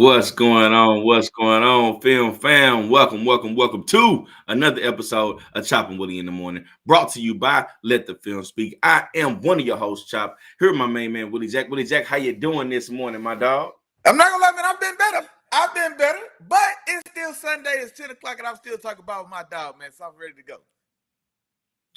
What's going on? What's going on, film fam? Welcome to another episode of Chop Willie in the morning, brought to you by Let the Film Speak. I am one of your hosts, Chop. Here, my main man, Willie Jack. Willie Jack, how you doing this morning, my dog? I'm not gonna lie, man. I've been better, but it's still Sunday. It's 10 o'clock, and I'm still talking about my dog, man. So I'm ready to go.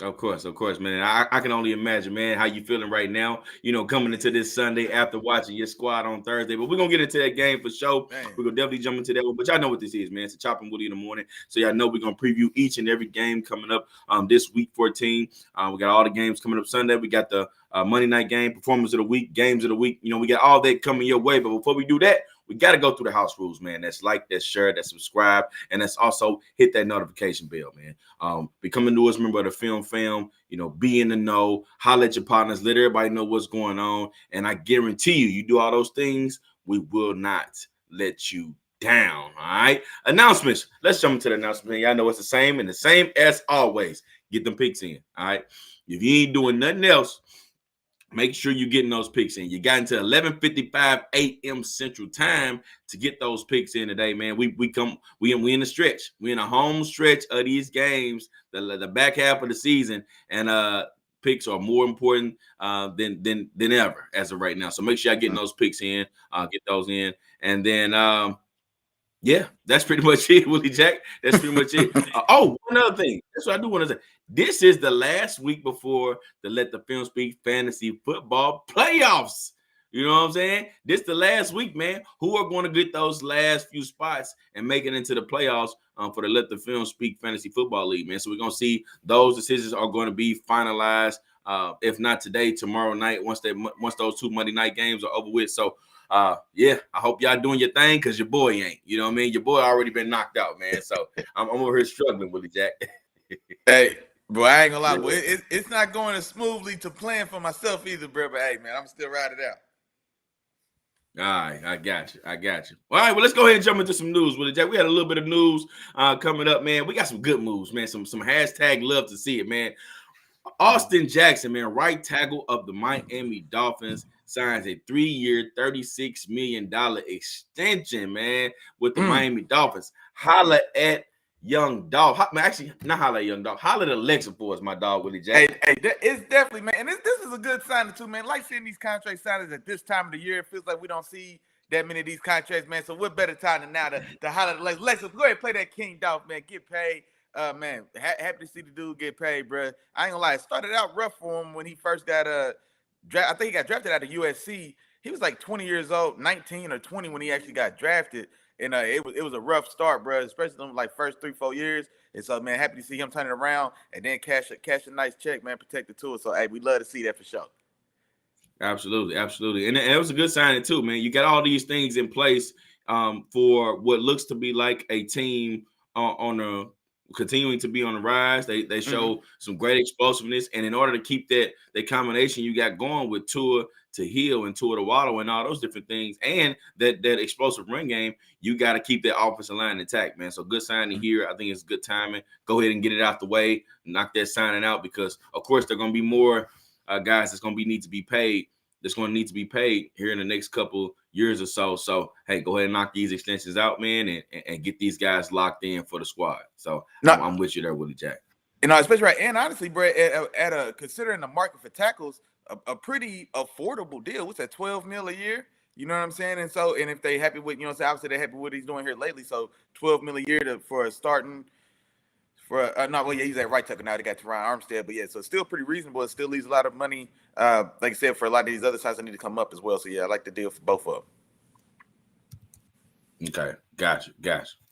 Of course, man. I can only imagine, man, how you feeling right now. Coming into this Sunday after watching your squad on Thursday. But we're gonna get into that game for sure. Man. We're gonna definitely jump into that one. But y'all know what this is, man. It's a Chopping Woody in the morning. So y'all know we're gonna preview each and every game coming up this week 14. We got all the games coming up Sunday. We got the Monday night game, performance of the week, games of the week. We got all that coming your way. But before we do that, we got to go through the house rules, man. That's like, that's share, that's subscribe, and that's also hit that notification bell, man. Become a newest member of the Film Fam. Be in the know, holler at your partners, let everybody know what's going on. And I guarantee you do all those things, we will not let you down. All right. Announcements. Let's jump into the announcement. Y'all know it's the same as always. Get them picks in. All right. If you ain't doing nothing else, make sure you're getting those picks in. You got until 11:55 a.m. Central Time to get those picks in today, man. We in the stretch. We in a home stretch of these games, the back half of the season, and picks are more important than ever as of right now. So make sure y'all getting those picks in. Get those in, and then yeah, that's pretty much it, Willie Jack. That's pretty much it. One other thing. That's what I do want to say. This is the last week before the Let the Film Speak fantasy football playoffs. You know what I'm saying? This the last week, man. Who are going to get those last few spots and make it into the playoffs for the Let the Film Speak fantasy football league, man? So we're going to see those decisions are going to be finalized. If not today, tomorrow night, once those two Monday night games are over with. So yeah, I hope y'all doing your thing because your boy ain't. You know what I mean? Your boy already been knocked out, man. So I'm over here struggling, Willie Jack. Hey, bro, I ain't gonna lie, boy. It's not going as smoothly to plan for myself either, bro. But hey, man, I'm still riding it out. All right, I got you. All right, well, let's go ahead and jump into some news, Willie Jack. We had a little bit of news coming up, man. We got some good moves, man. Some hashtag love to see it, man. Austin Jackson, man, right tackle of the Miami Dolphins, signs a 3-year, $36 million extension, man, with the Miami Dolphins. Holla at Young Dog. Actually, not holla at Young Dog. Holla at Alexa for us, my dog, Willie Jack. Hey, it's definitely, man. And this is a good sign, too, man. Like seeing these contract signings at this time of the year, it feels like we don't see that many of these contracts, man. So what better time than now to holler at Alexa? Alexa, go ahead and play that King Dolph, man. Get paid. Man, happy to see the dude get paid, bro. I ain't gonna lie, it started out rough for him when he first got I think he got drafted out of USC. He was like 20 years old, 19 or 20 when he actually got drafted, and it was a rough start, bro. Especially in like first 3-4 years. And so, man, happy to see him turn it around and then cash a nice check, man. Protect the tour. So, hey, we love to see that for sure. Absolutely, and it was a good signing too, man. You got all these things in place for what looks to be like a team on a continuing to be on the rise. They show some great explosiveness, and in order to keep that combination you got going with Tua to Hill and Tua to Waddle and all those different things, and that explosive run game, you got to keep that offensive line intact, man. So good signing here. I think it's good timing. Go ahead and get it out the way, knock that signing out, because of course there are going to be more guys that's going to need to be paid. That's going to need to be paid here in the next couple years or so. So, hey, go ahead and knock these extensions out, man, and get these guys locked in for the squad. So, I'm with you there, Willie Jack. Especially right, and honestly, bro, at considering the market for tackles, a pretty affordable deal. What's that, $12 million a year? You know what I'm saying? And so, and if they happy with, obviously they're happy with what he's doing here lately. So, $12 million a year for a starting. He's at right tackle now. They got Teron Armstead, but yeah, so it's still pretty reasonable. It still leaves a lot of money, like I said, for a lot of these other sides that need to come up as well. So yeah, I like the deal for both of them. Okay, gotcha.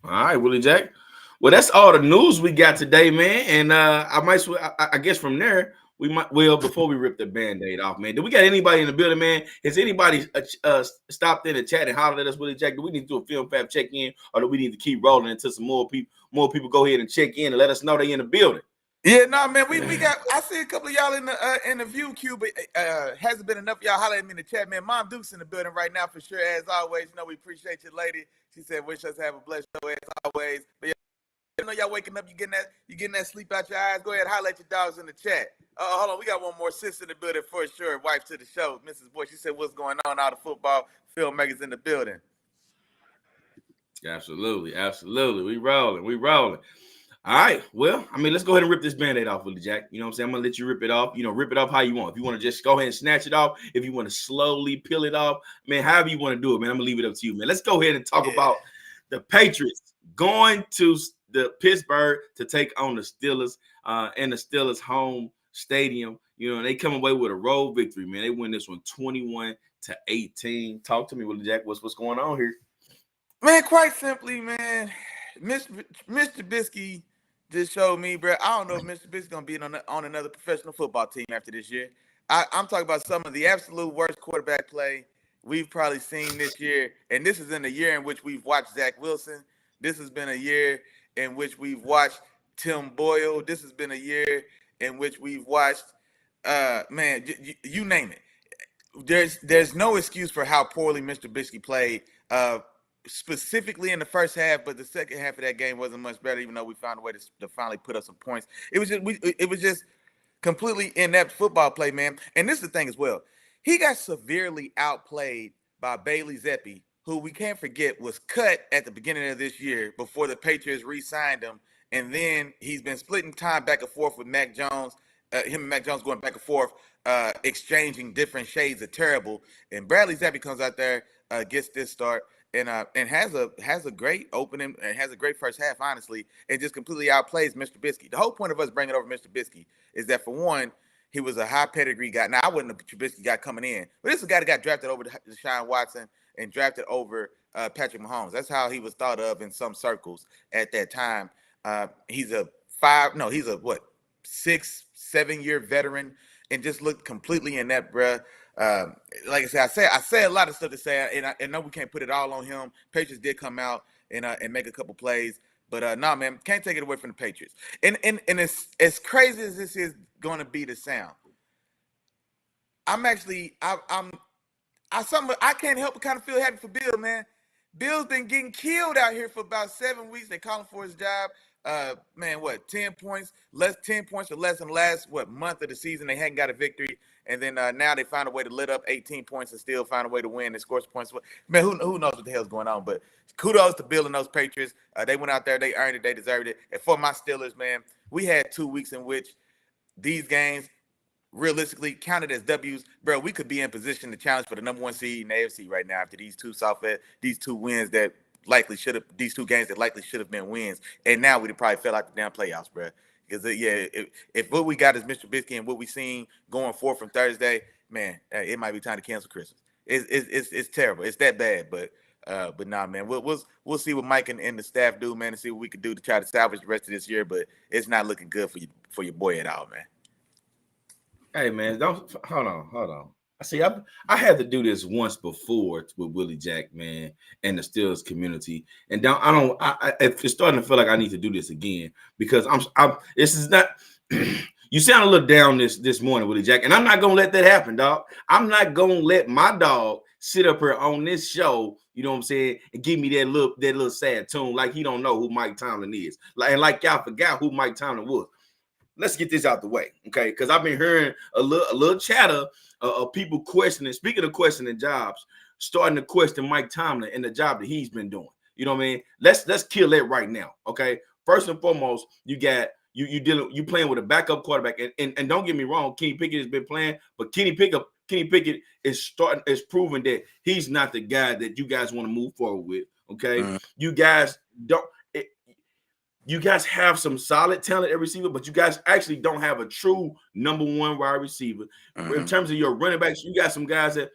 All right, Willie Jack. Well, that's all the news we got today, man. And I guess from there we might. Well, before we rip the Band-Aid off, man, do we got anybody in the building, man? Has anybody stopped in the chat and hollered at us, Willie Jack? Do we need to do a Film Fab check-in, or do we need to keep rolling until some more people go ahead and check in and let us know they in the building? Yeah, no, man, we got. I see a couple of y'all in the view queue, but hasn't been enough of y'all holler at me in the chat, man. Mom Duke's in the building right now for sure, as always. We appreciate you, lady. She said, "Wish us to have a blessed show as always." But yeah, y'all waking up, you getting that sleep out your eyes. Go ahead, holler at your dogs in the chat. Hold on, we got one more sis in the building for sure. Wife to the show, Mrs. Boy. She said, "What's going on? All the football filmmakers in the building." Absolutely, absolutely. We rolling, we rolling. All right. Well, I mean, let's go ahead and rip this band-aid off, Willie Jack. You know what I'm saying? I'm gonna let you rip it off. Rip it off how you want. If you want to just go ahead and snatch it off, if you want to slowly peel it off, man, however you want to do it, man. I'm gonna leave it up to you, man. Let's go ahead and talk about the Patriots going to the Pittsburgh to take on the Steelers in the Steelers home stadium. They come away with a road victory, man. They win this one 21-18. Talk to me, Willie Jack. What's going on here? Man, quite simply, man, Mr. Trubisky just showed me, bro. I don't know if Mr. Trubisky's gonna be on another professional football team after this year. I'm talking about some of the absolute worst quarterback play we've probably seen this year, and this is in a year in which we've watched Zach Wilson. This has been a year in which we've watched Tim Boyle. This has been a year in which we've watched, man, you name it. There's no excuse for how poorly Mr. Trubisky played. Specifically in the first half, but the second half of that game wasn't much better. Even though we found a way to finally put up some points, it was just completely inept football play, man. And this is the thing as well. He got severely outplayed by Bailey Zappi, who we can't forget was cut at the beginning of this year before the Patriots re-signed him, and then he's been splitting time back and forth with Mac Jones. Him and Mac Jones going back and forth, exchanging different shades of terrible. And Bradley Zappi comes out there, gets this start. And has a great opening and has a great first half, honestly, and just completely outplays Mr. Trubisky. The whole point of us bringing over Mr. Trubisky is that, for one, he was a high pedigree guy. Now, I wasn't a Trubisky guy coming in, but this is a guy that got drafted over Deshaun Watson and drafted over Patrick Mahomes. That's how he was thought of in some circles at that time. He's a 6-7 year veteran and just looked completely inept, bruh. Like I said a lot of stuff to say, and I know we can't put it all on him. Patriots did come out and make a couple plays, but nah, man, can't take it away from the Patriots. And it's as crazy as this is going to be to sound. I can't help but kind of feel happy for Bill, man. Bill's been getting killed out here for about 7 weeks. They calling for his job. Man, what, 10 points or less in the last month of the season. They hadn't got a victory, and then now they find a way to lit up 18 points and still find a way to win and score some points. Man, who knows what the hell's going on? But kudos to Bill and those Patriots. They went out there, they earned it, they deserved it. And for my Steelers, man, we had 2 weeks in which these games realistically counted as W's. Bro, we could be in position to challenge for the number 1 seed in the AFC right now after these two wins that these 2 games that likely should have been wins, and now we'd probably fell out the damn playoffs, bro. Because if what we got is Mr. Trubisky and what we seen going forth from Thursday, man, it might be time to cancel Christmas. It's terrible. It's that bad, but nah, man, we'll see what Mike and the staff do, man, and see what we can do to try to salvage the rest of this year. But it's not looking good for your boy at all, man. Hey, man, don't hold on. See, I had to do this once before with Willie Jack, man, and the Steelers community, and it's starting to feel like I need to do this again because this is not. You sound a little down this morning, Willie Jack, and I'm not gonna let that happen, dog. I'm not gonna let my dog sit up here on this show, you know what I'm saying, and give me that little sad tune like he don't know who Mike Tomlin is, like y'all forgot who Mike Tomlin was. Let's get this out the way, okay? Because I've been hearing a little chatter of people questioning. Speaking of questioning jobs, starting to question Mike Tomlin and the job that he's been doing. You know what I mean? Let's kill that right now, okay? First and foremost, you playing with a backup quarterback, and don't get me wrong, Kenny Pickett has been playing, but Kenny Pickett is proving that he's not the guy that you guys want to move forward with, okay? You guys don't. You guys have some solid talent at receiver, but you guys actually don't have a true number 1 wide receiver. In terms of your running backs, you got some guys that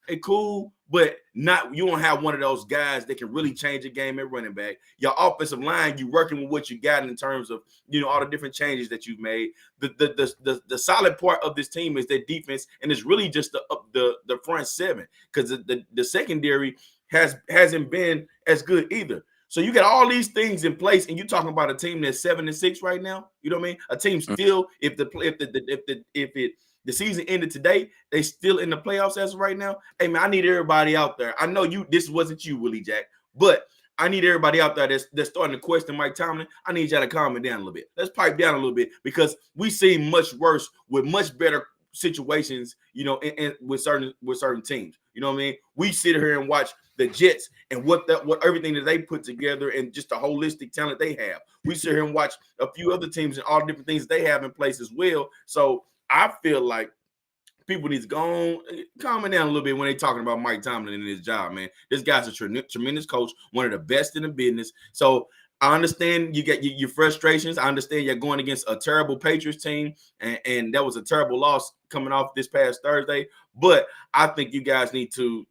hey, cool, but you don't have one of those guys that can really change a game at running back. Your offensive line, you working with what you got in terms of all the different changes that you've made. The solid part of this team is their defense, and it's really just the front 7 because the secondary hasn't been as good either. So you got all these things in place, and you're talking about a team that's 7-6 right now. You know what I mean? A team still, if the season ended today, they still in the playoffs as of right now. Hey man, I need everybody out there. I know this wasn't you, Willie Jack, but I need everybody out there that's starting to question Mike Tomlin. I need y'all to calm it down a little bit. Let's pipe down a little bit because we seen much worse with much better situations, you know, with certain teams. You know what I mean? We sit here and watch the Jets and what everything that they put together and just the holistic talent they have. We sit here and watch a few other teams and all the different things they have in place as well. So I feel like people need to go on, calm down a little bit when they're talking about Mike Tomlin and his job, man. This guy's a tremendous coach, one of the best in the business. So I understand you get your frustrations. I understand you're going against a terrible Patriots team, and that was a terrible loss coming off this past Thursday. But I think you guys need to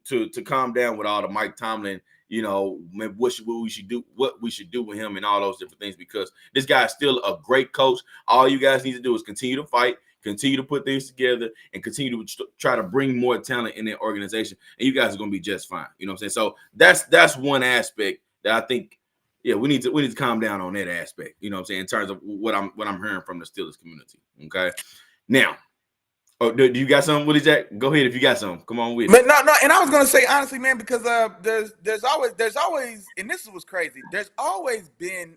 calm down with all the Mike Tomlin, you know, what we should do with him and all those different things, because this guy is still a great coach. All you guys need to do is continue to fight, continue to put things together, and continue to try to bring more talent in their organization, and you guys are going to be just fine. You know what I'm saying? So that's one aspect that I think, yeah, we need to calm down on that aspect. You know what I'm saying? In terms of what I'm hearing from the Steelers community. Okay, now, do you got something, Willie Jack? Go ahead if you got something. Come on with it. No, and I was gonna say honestly, man, because there's always, and this was crazy. There's always been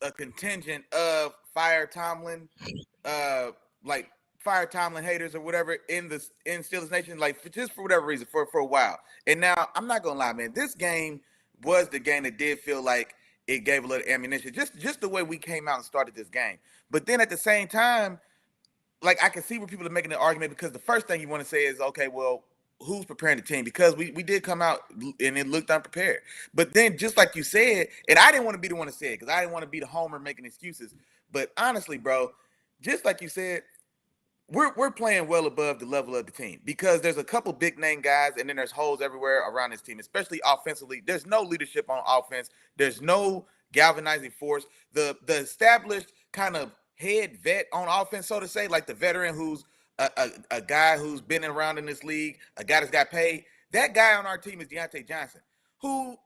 a contingent of fire Tomlin haters or whatever in Steelers Nation, like just for whatever reason for a while. And now I'm not gonna lie, man, this game was the game that did feel like it gave a little ammunition, just the way we came out and started this game. But then at the same time, like I can see where people are making an argument, because the first thing you want to say is, okay, well, who's preparing the team? Because we did come out and it looked unprepared. But then, just like you said, and I didn't want to be the one to say it because I didn't want to be the homer making excuses. But honestly, bro, just like you said, we're playing well above the level of the team, because there's a couple big name guys and then there's holes everywhere around this team, especially offensively. There's no leadership on offense. There's no galvanizing force. The established kind of head vet on offense, so to say, like the veteran who's a guy who's been around in this league, a guy that's got paid. That guy on our team is Deontay Johnson, who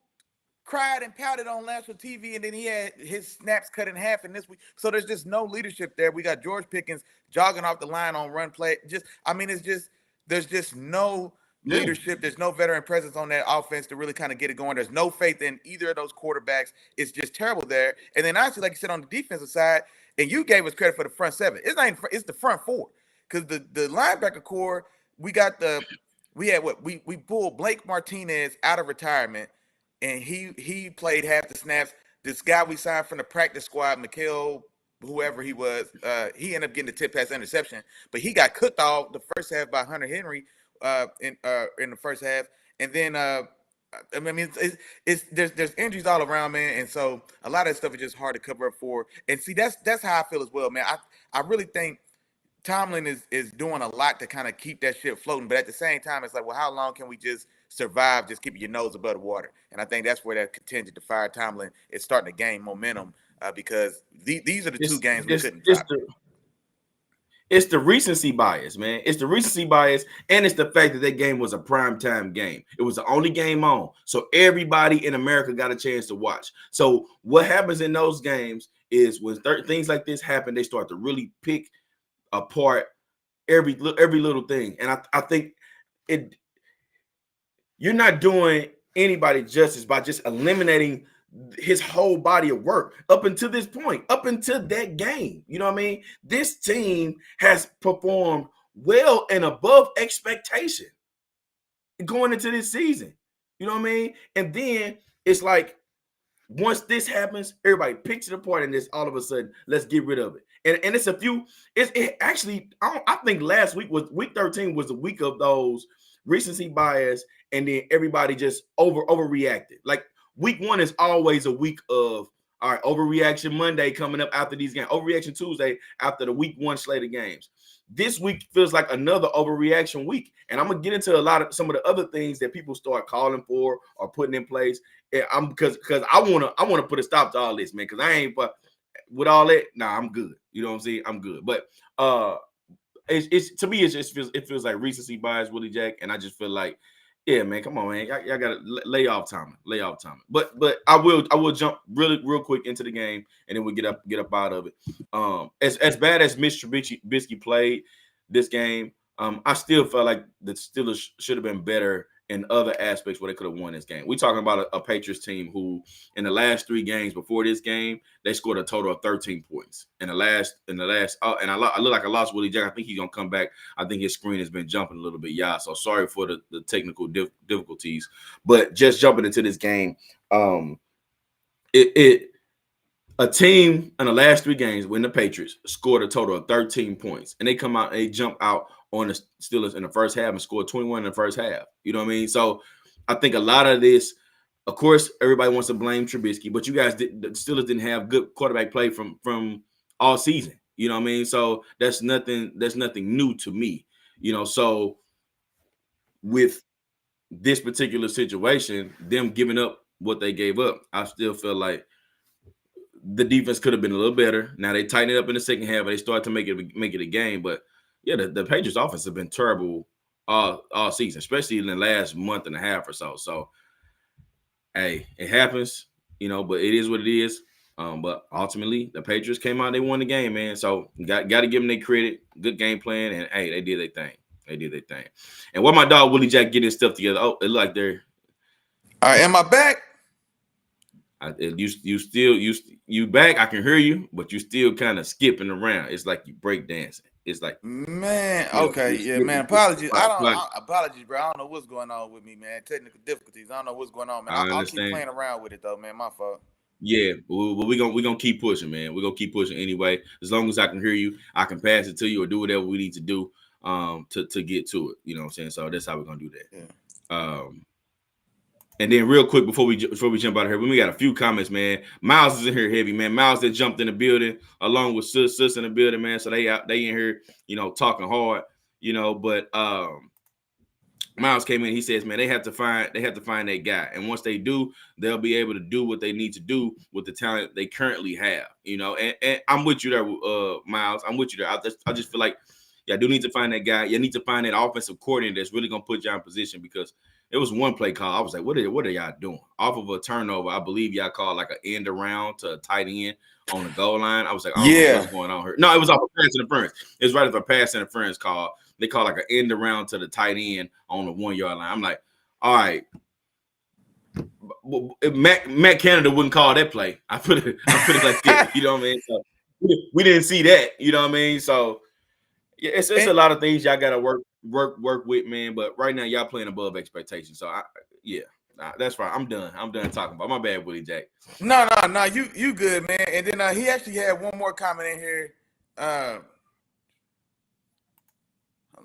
cried and pouted on national TV, and then he had his snaps cut in half in this week. So there's just no leadership there. We got George Pickens jogging off the line on run play. There's just no leadership. There's no veteran presence on that offense to really kind of get it going. There's no faith in either of those quarterbacks. It's just terrible there. And then honestly, like you said, on the defensive side, and you gave us credit for the front seven. It's not even, it's the front four, because the linebacker core, we pulled Blake Martinez out of retirement, and he played half the snaps. This guy we signed from the practice squad, Mikael, whoever he was, he ended up getting the tip pass interception, but he got cooked off the first half by Hunter Henry in the first half. And then I mean, there's injuries all around, man, and so a lot of that stuff is just hard to cover up for. And see, that's how I feel as well, man. I really think Tomlin is doing a lot to kind of keep that shit floating, but at the same time, it's like, well, how long can we just survive, just keeping your nose above the water? And I think that's where that contingent to fire Tomlin is starting to gain momentum, because these are the two games we couldn't drop. It's the recency bias, man. It's the recency bias, and it's the fact that that game was a primetime game. It was the only game on, so everybody in America got a chance to watch. So what happens in those games is when things like this happen, they start to really pick apart every little thing. And I think you're not doing anybody justice by just eliminating his whole body of work up until this point, up until that game. You know what I mean? This team has performed well and above expectation going into this season. You know what I mean? And then it's like, once this happens, everybody picks it apart, and this all of a sudden, let's get rid of it. And it's a few. It actually, I think last week was week 13 was the week of those recency bias, and then everybody just overreacted. Like week 1 is always a week of, all right, overreaction Monday coming up after these games, overreaction Tuesday after the week 1 slate of games. This week feels like another overreaction week, and I'm gonna get into some of the other things that people start calling for or putting in place. And because I wanna put a stop to all this, man. Because I ain't, but with all that, nah, I'm good. You know what I'm saying? I'm good. But it's to me, it feels like recency bias, Willie Jack, and I just feel like, yeah, man, come on, man, y'all gotta lay off Tomlin. But I will jump real quick into the game, and then we'll get up out of it. As bad as Mr. Trubisky played this game, I still felt like the Steelers should have been better in other aspects where they could have won this game. We're talking about a Patriots team who, in the last 3 games before this game, they scored a total of 13 points. And I look like I lost Willie Jack. I think he's gonna come back. I think his screen has been jumping a little bit, y'all. So sorry for the technical difficulties. But just jumping into this game, a team in the last 3 games when the Patriots scored a total of 13 points, and they come out and they jump out on the Steelers in the first half and scored 21 in the first half. You know what I mean? So I think a lot of this, of course, everybody wants to blame Trubisky, but you guys the Steelers didn't have good quarterback play from all season. You know what I mean? So that's nothing new to me. You know, so with this particular situation, them giving up what they gave up, I still feel like the defense could have been a little better. Now they tightened it up in the second half, and they started to make it a game. But yeah, the Patriots offense have been terrible all season, especially in the last month and a half or so. So hey, it happens, you know, but it is what it is. But ultimately, the Patriots came out, they won the game, man. So got to give them their credit. Good game plan, and hey, they did their thing. And what my dog Willie Jack getting his stuff together. Oh, it look like they're. All right, am I back? You back? I can hear you, but you still kind of skipping around. It's like you break dancing. It's like, man, okay, yeah, man. Apologies. Apologies, bro. I don't know what's going on with me, man. Technical difficulties. I don't know what's going on, man. I'll keep playing around with it though, man. My fault. Yeah, but we're gonna keep pushing, man. We're gonna keep pushing anyway. As long as I can hear you, I can pass it to you or do whatever we need to do to get to it. You know what I'm saying? So that's how we're gonna do that. Yeah. And then real quick before we jump out of here, we got a few comments, man. Miles is in here heavy, man. Miles that jumped in the building along with Sis in the building, man. So they in here, you know, talking hard, you know. But Miles came in. He says, man, they have to find that guy, and once they do, they'll be able to do what they need to do with the talent they currently have, you know. And I'm with you there, Miles. I'm with you there. I just feel like y'all do need to find that guy. You need to find that offensive coordinator that's really gonna put y'all in position, because it was one play call. I was like, what are y'all doing? Off of a turnover, I believe y'all called like an end around to a tight end on the goal line. I was like, yeah, what's going on here? No, it was off a pass interference. It was right after a pass interference call. They call like an end around to the tight end on the 1 yard line. I'm like, all right. Matt Canada wouldn't call that play. I put it like that. You know what I mean? So we didn't see that. You know what I mean? So yeah, it's a lot of things y'all gotta work with, man. But right now, y'all playing above expectations. So that's fine. I'm done talking about. My bad, Willie Jack. No, you good, man. And then he actually had one more comment in here. Hold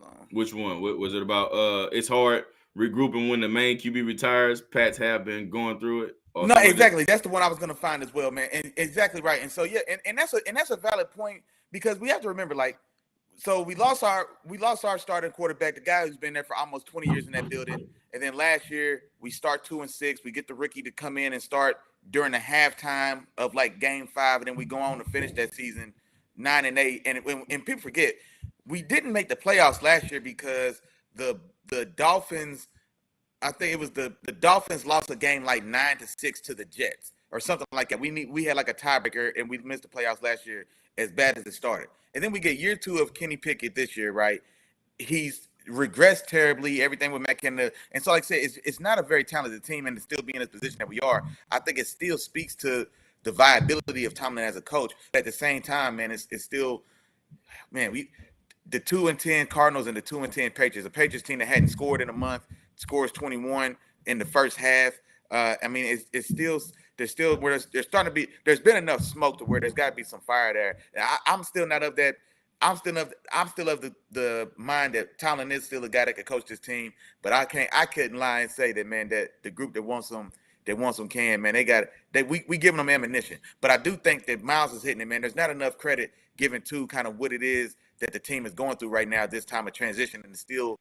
on. Which one? What was it about? It's hard regrouping when the main QB retires. Pats have been going through it. No, exactly. That's the one I was gonna find as well, man. And exactly right. And so yeah, and that's a valid point, because we have to remember, like, so we lost our starting quarterback, the guy who's been there for almost 20 years in that building. And then last year we start 2-6. We get the rookie to come in and start during the halftime of like game 5, and then we go on to finish that season 9-8. And people forget, we didn't make the playoffs last year because the Dolphins, I think it was the Dolphins lost a game like 9-6 to the Jets or something like that. We had like a tiebreaker, and we missed the playoffs last year as bad as it started. And then we get year 2 of Kenny Pickett this year, right? He's regressed terribly, everything with Matt Canada. And so, like I said, it's not a very talented team, and to still be in this position that we are, I think it still speaks to the viability of Tomlin as a coach. But at the same time, man, it's still, man, the 2-10 Cardinals and the 2-10 Patriots, a Patriots team that hadn't scored in a month, scores 21 in the first half. I mean, it's still. There's been enough smoke to where there's got to be some fire there. I'm still not of that. I'm still of the mind that Tomlin is still a guy that could coach this team. But I couldn't lie and say that, man, that the group that wants them can, man. We giving them ammunition. But I do think that Miles is hitting it, man. There's not enough credit given to kind of what it is that the team is going through right now at this time of transition, and still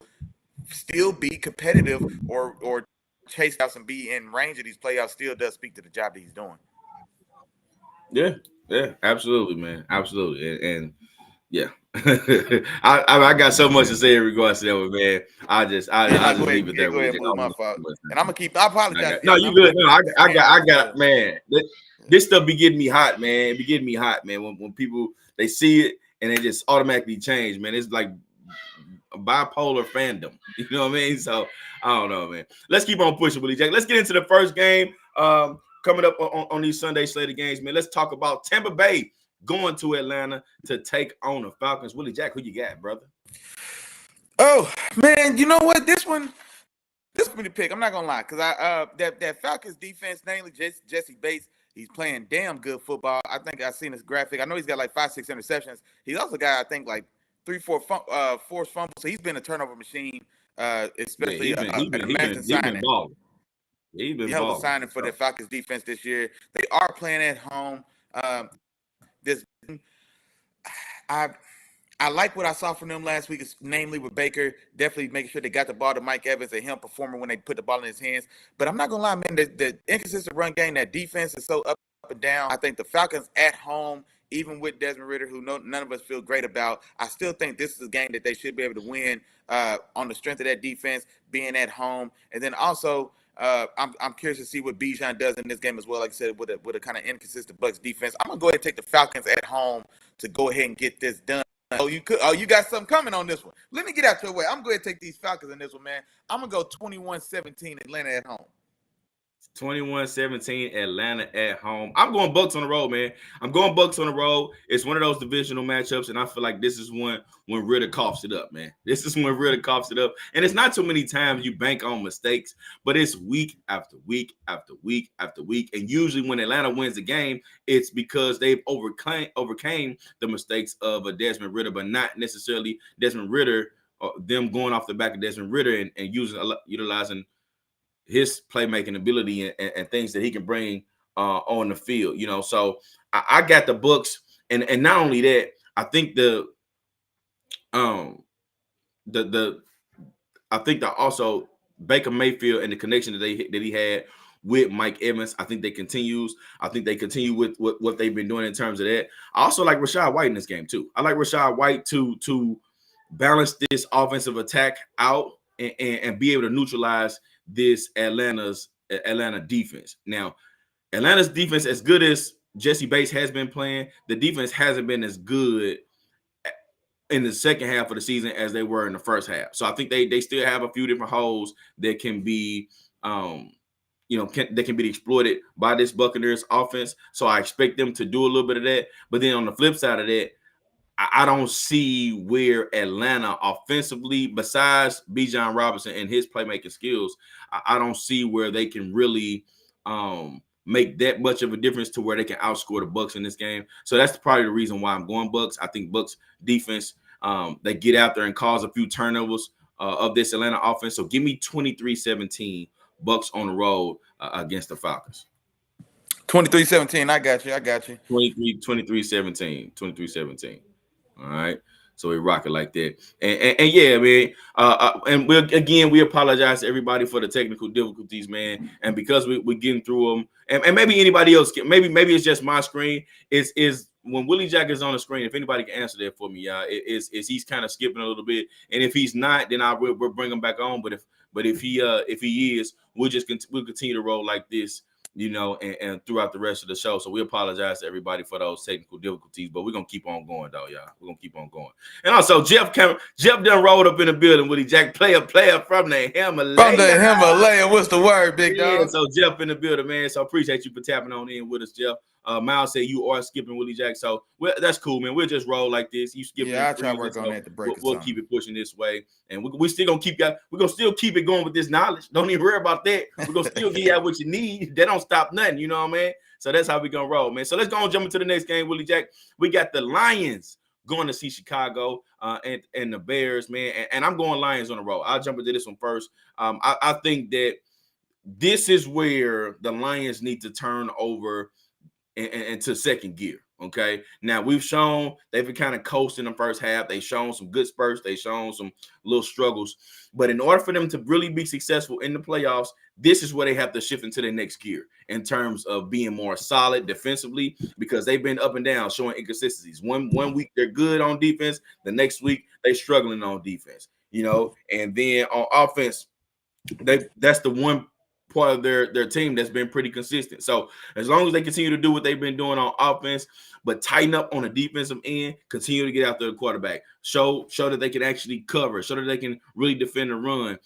be competitive or chase out and be in range of these playoffs still does speak to the job that he's doing. Yeah, absolutely, man, absolutely, and yeah, I got so much to say in regards to that one, man. I just leave it there. Go ahead, move my fault, and I'm gonna keep. I apologize. No, you good? No, I got, man. This stuff be getting me hot, man. It be getting me hot, man. When people they see it and they just automatically change, man. It's like bipolar fandom. You know what I mean? So I don't know, man. Let's keep on pushing, Willie Jack. Let's get into the first game coming up on these Sunday slated games, man. Let's talk about Tampa Bay going to Atlanta to take on the Falcons. Willie Jack, who you got, brother? Oh man, you know what? This one me to pick. I'm not gonna lie, because that Falcons defense, namely Jesse Bates, he's playing damn good football. I think I've seen his graphic. I know he's got like 5-6 interceptions. He's also got, I think, like 3-4 forced fumbles. So he's been a turnover machine, especially an amazing signing. He's been hell of a signing for the Falcons defense this year. They are playing at home. I like what I saw from them last week, namely with Baker, definitely making sure they got the ball to Mike Evans and him performing when they put the ball in his hands. But I'm not going to lie, man, the inconsistent run game, that defense is so up and down. I think the Falcons at home, even with Desmond Ridder, who none of us feel great about, I still think this is a game that they should be able to win on the strength of that defense, being at home. And then also, I'm curious to see what Bijan does in this game as well. Like I said, with a kind of inconsistent Bucs defense, I'm gonna go ahead and take the Falcons at home to go ahead and get this done. You got something coming on this one. Let me get out your way. I'm going to take these Falcons in this one, man. I'm going to go 21-17 Atlanta at home. 21-17 Atlanta at home. I'm going Bucs on the road, man. I'm going Bucs on the road. It's one of those divisional matchups, and I feel like this is when Ridder coughs it up, man. This is when Ridder coughs it up. And it's not too many times you bank on mistakes, but it's week after week after week after week. And usually when Atlanta wins the game, it's because they've overcame the mistakes of a Desmond Ridder, but not necessarily Desmond Ridder, them going off the back of Desmond Ridder and utilizing his playmaking ability and things that he can bring on the field, So I got the Bucs, and not only that, I think I think that also Baker Mayfield and the connection that he had with Mike Evans, I think they continue with what they've been doing in terms of that. I also like Rachaad White in this game too. I like Rachaad White to balance this offensive attack out and be able to neutralize this Atlanta defense. Now, Atlanta's defense, as good as Jesse Bates has been playing, the defense hasn't been as good in the second half of the season as they were in the first half. So I think they still have a few different holes that can be that can be exploited by this Buccaneers offense. So I expect them to do a little bit of that. But then on the flip side of that, I don't see where Atlanta offensively, besides Bijan Robinson and his playmaking skills, I don't see where they can really make that much of a difference to where they can outscore the Bucs in this game. So that's probably the reason why I'm going Bucs. I think Bucs defense, they get out there and cause a few turnovers of this Atlanta offense. So give me 23-17 Bucs on the road against the Falcons. 23-17. I got you. 23-17. All right. So we rock it like that. And yeah, man. And we apologize to everybody for the technical difficulties, man. And because we're getting through them, and maybe anybody else maybe it's just my screen. Is when Willie Jack is on the screen, if anybody can answer that for me, is he's kind of skipping a little bit. And if he's not, then we'll bring him back on. But if he is, we'll continue to roll like this, and throughout the rest of the show. So we apologize to everybody for those technical difficulties, but we're going to keep on going, though, y'all. We're going to keep on going. And also, Jeff done rolled up in the building. Willie Jack, player from the Himalaya. What's the word, big dog? Yeah, so Jeff in the building, man. So appreciate you for tapping on in with us, Jeff. Miles said you are skipping Willie Jack. So that's cool, man. We'll just roll like this. You skipping. Yeah, I'll try to work on that to break it. We'll keep it pushing this way. And we're still going to keep it going with this knowledge. Don't even worry about that. We're going to still give you what you need. That don't stop nothing. You know what I mean? So that's how we're going to roll, man. So let's go and jump into the next game, Willie Jack. We got the Lions going to see Chicago and the Bears, man. And I'm going Lions on the road. I'll jump into this one first. I think that this is where the Lions need to turn over into second gear. Okay. Now we've shown they've been kind of coasting the first half. They've shown some good spurts. They've shown some little struggles. But in order for them to really be successful in the playoffs, this is where they have to shift into the next gear in terms of being more solid defensively, because they've been up and down, showing inconsistencies. One week they're good on defense. The next week they're struggling on defense, and then on offense, that's the one part of their team that's been pretty consistent. So as long as they continue to do what they've been doing on offense, but tighten up on the defensive end, continue to get after the quarterback, show that they can actually cover, show that they can really defend the run,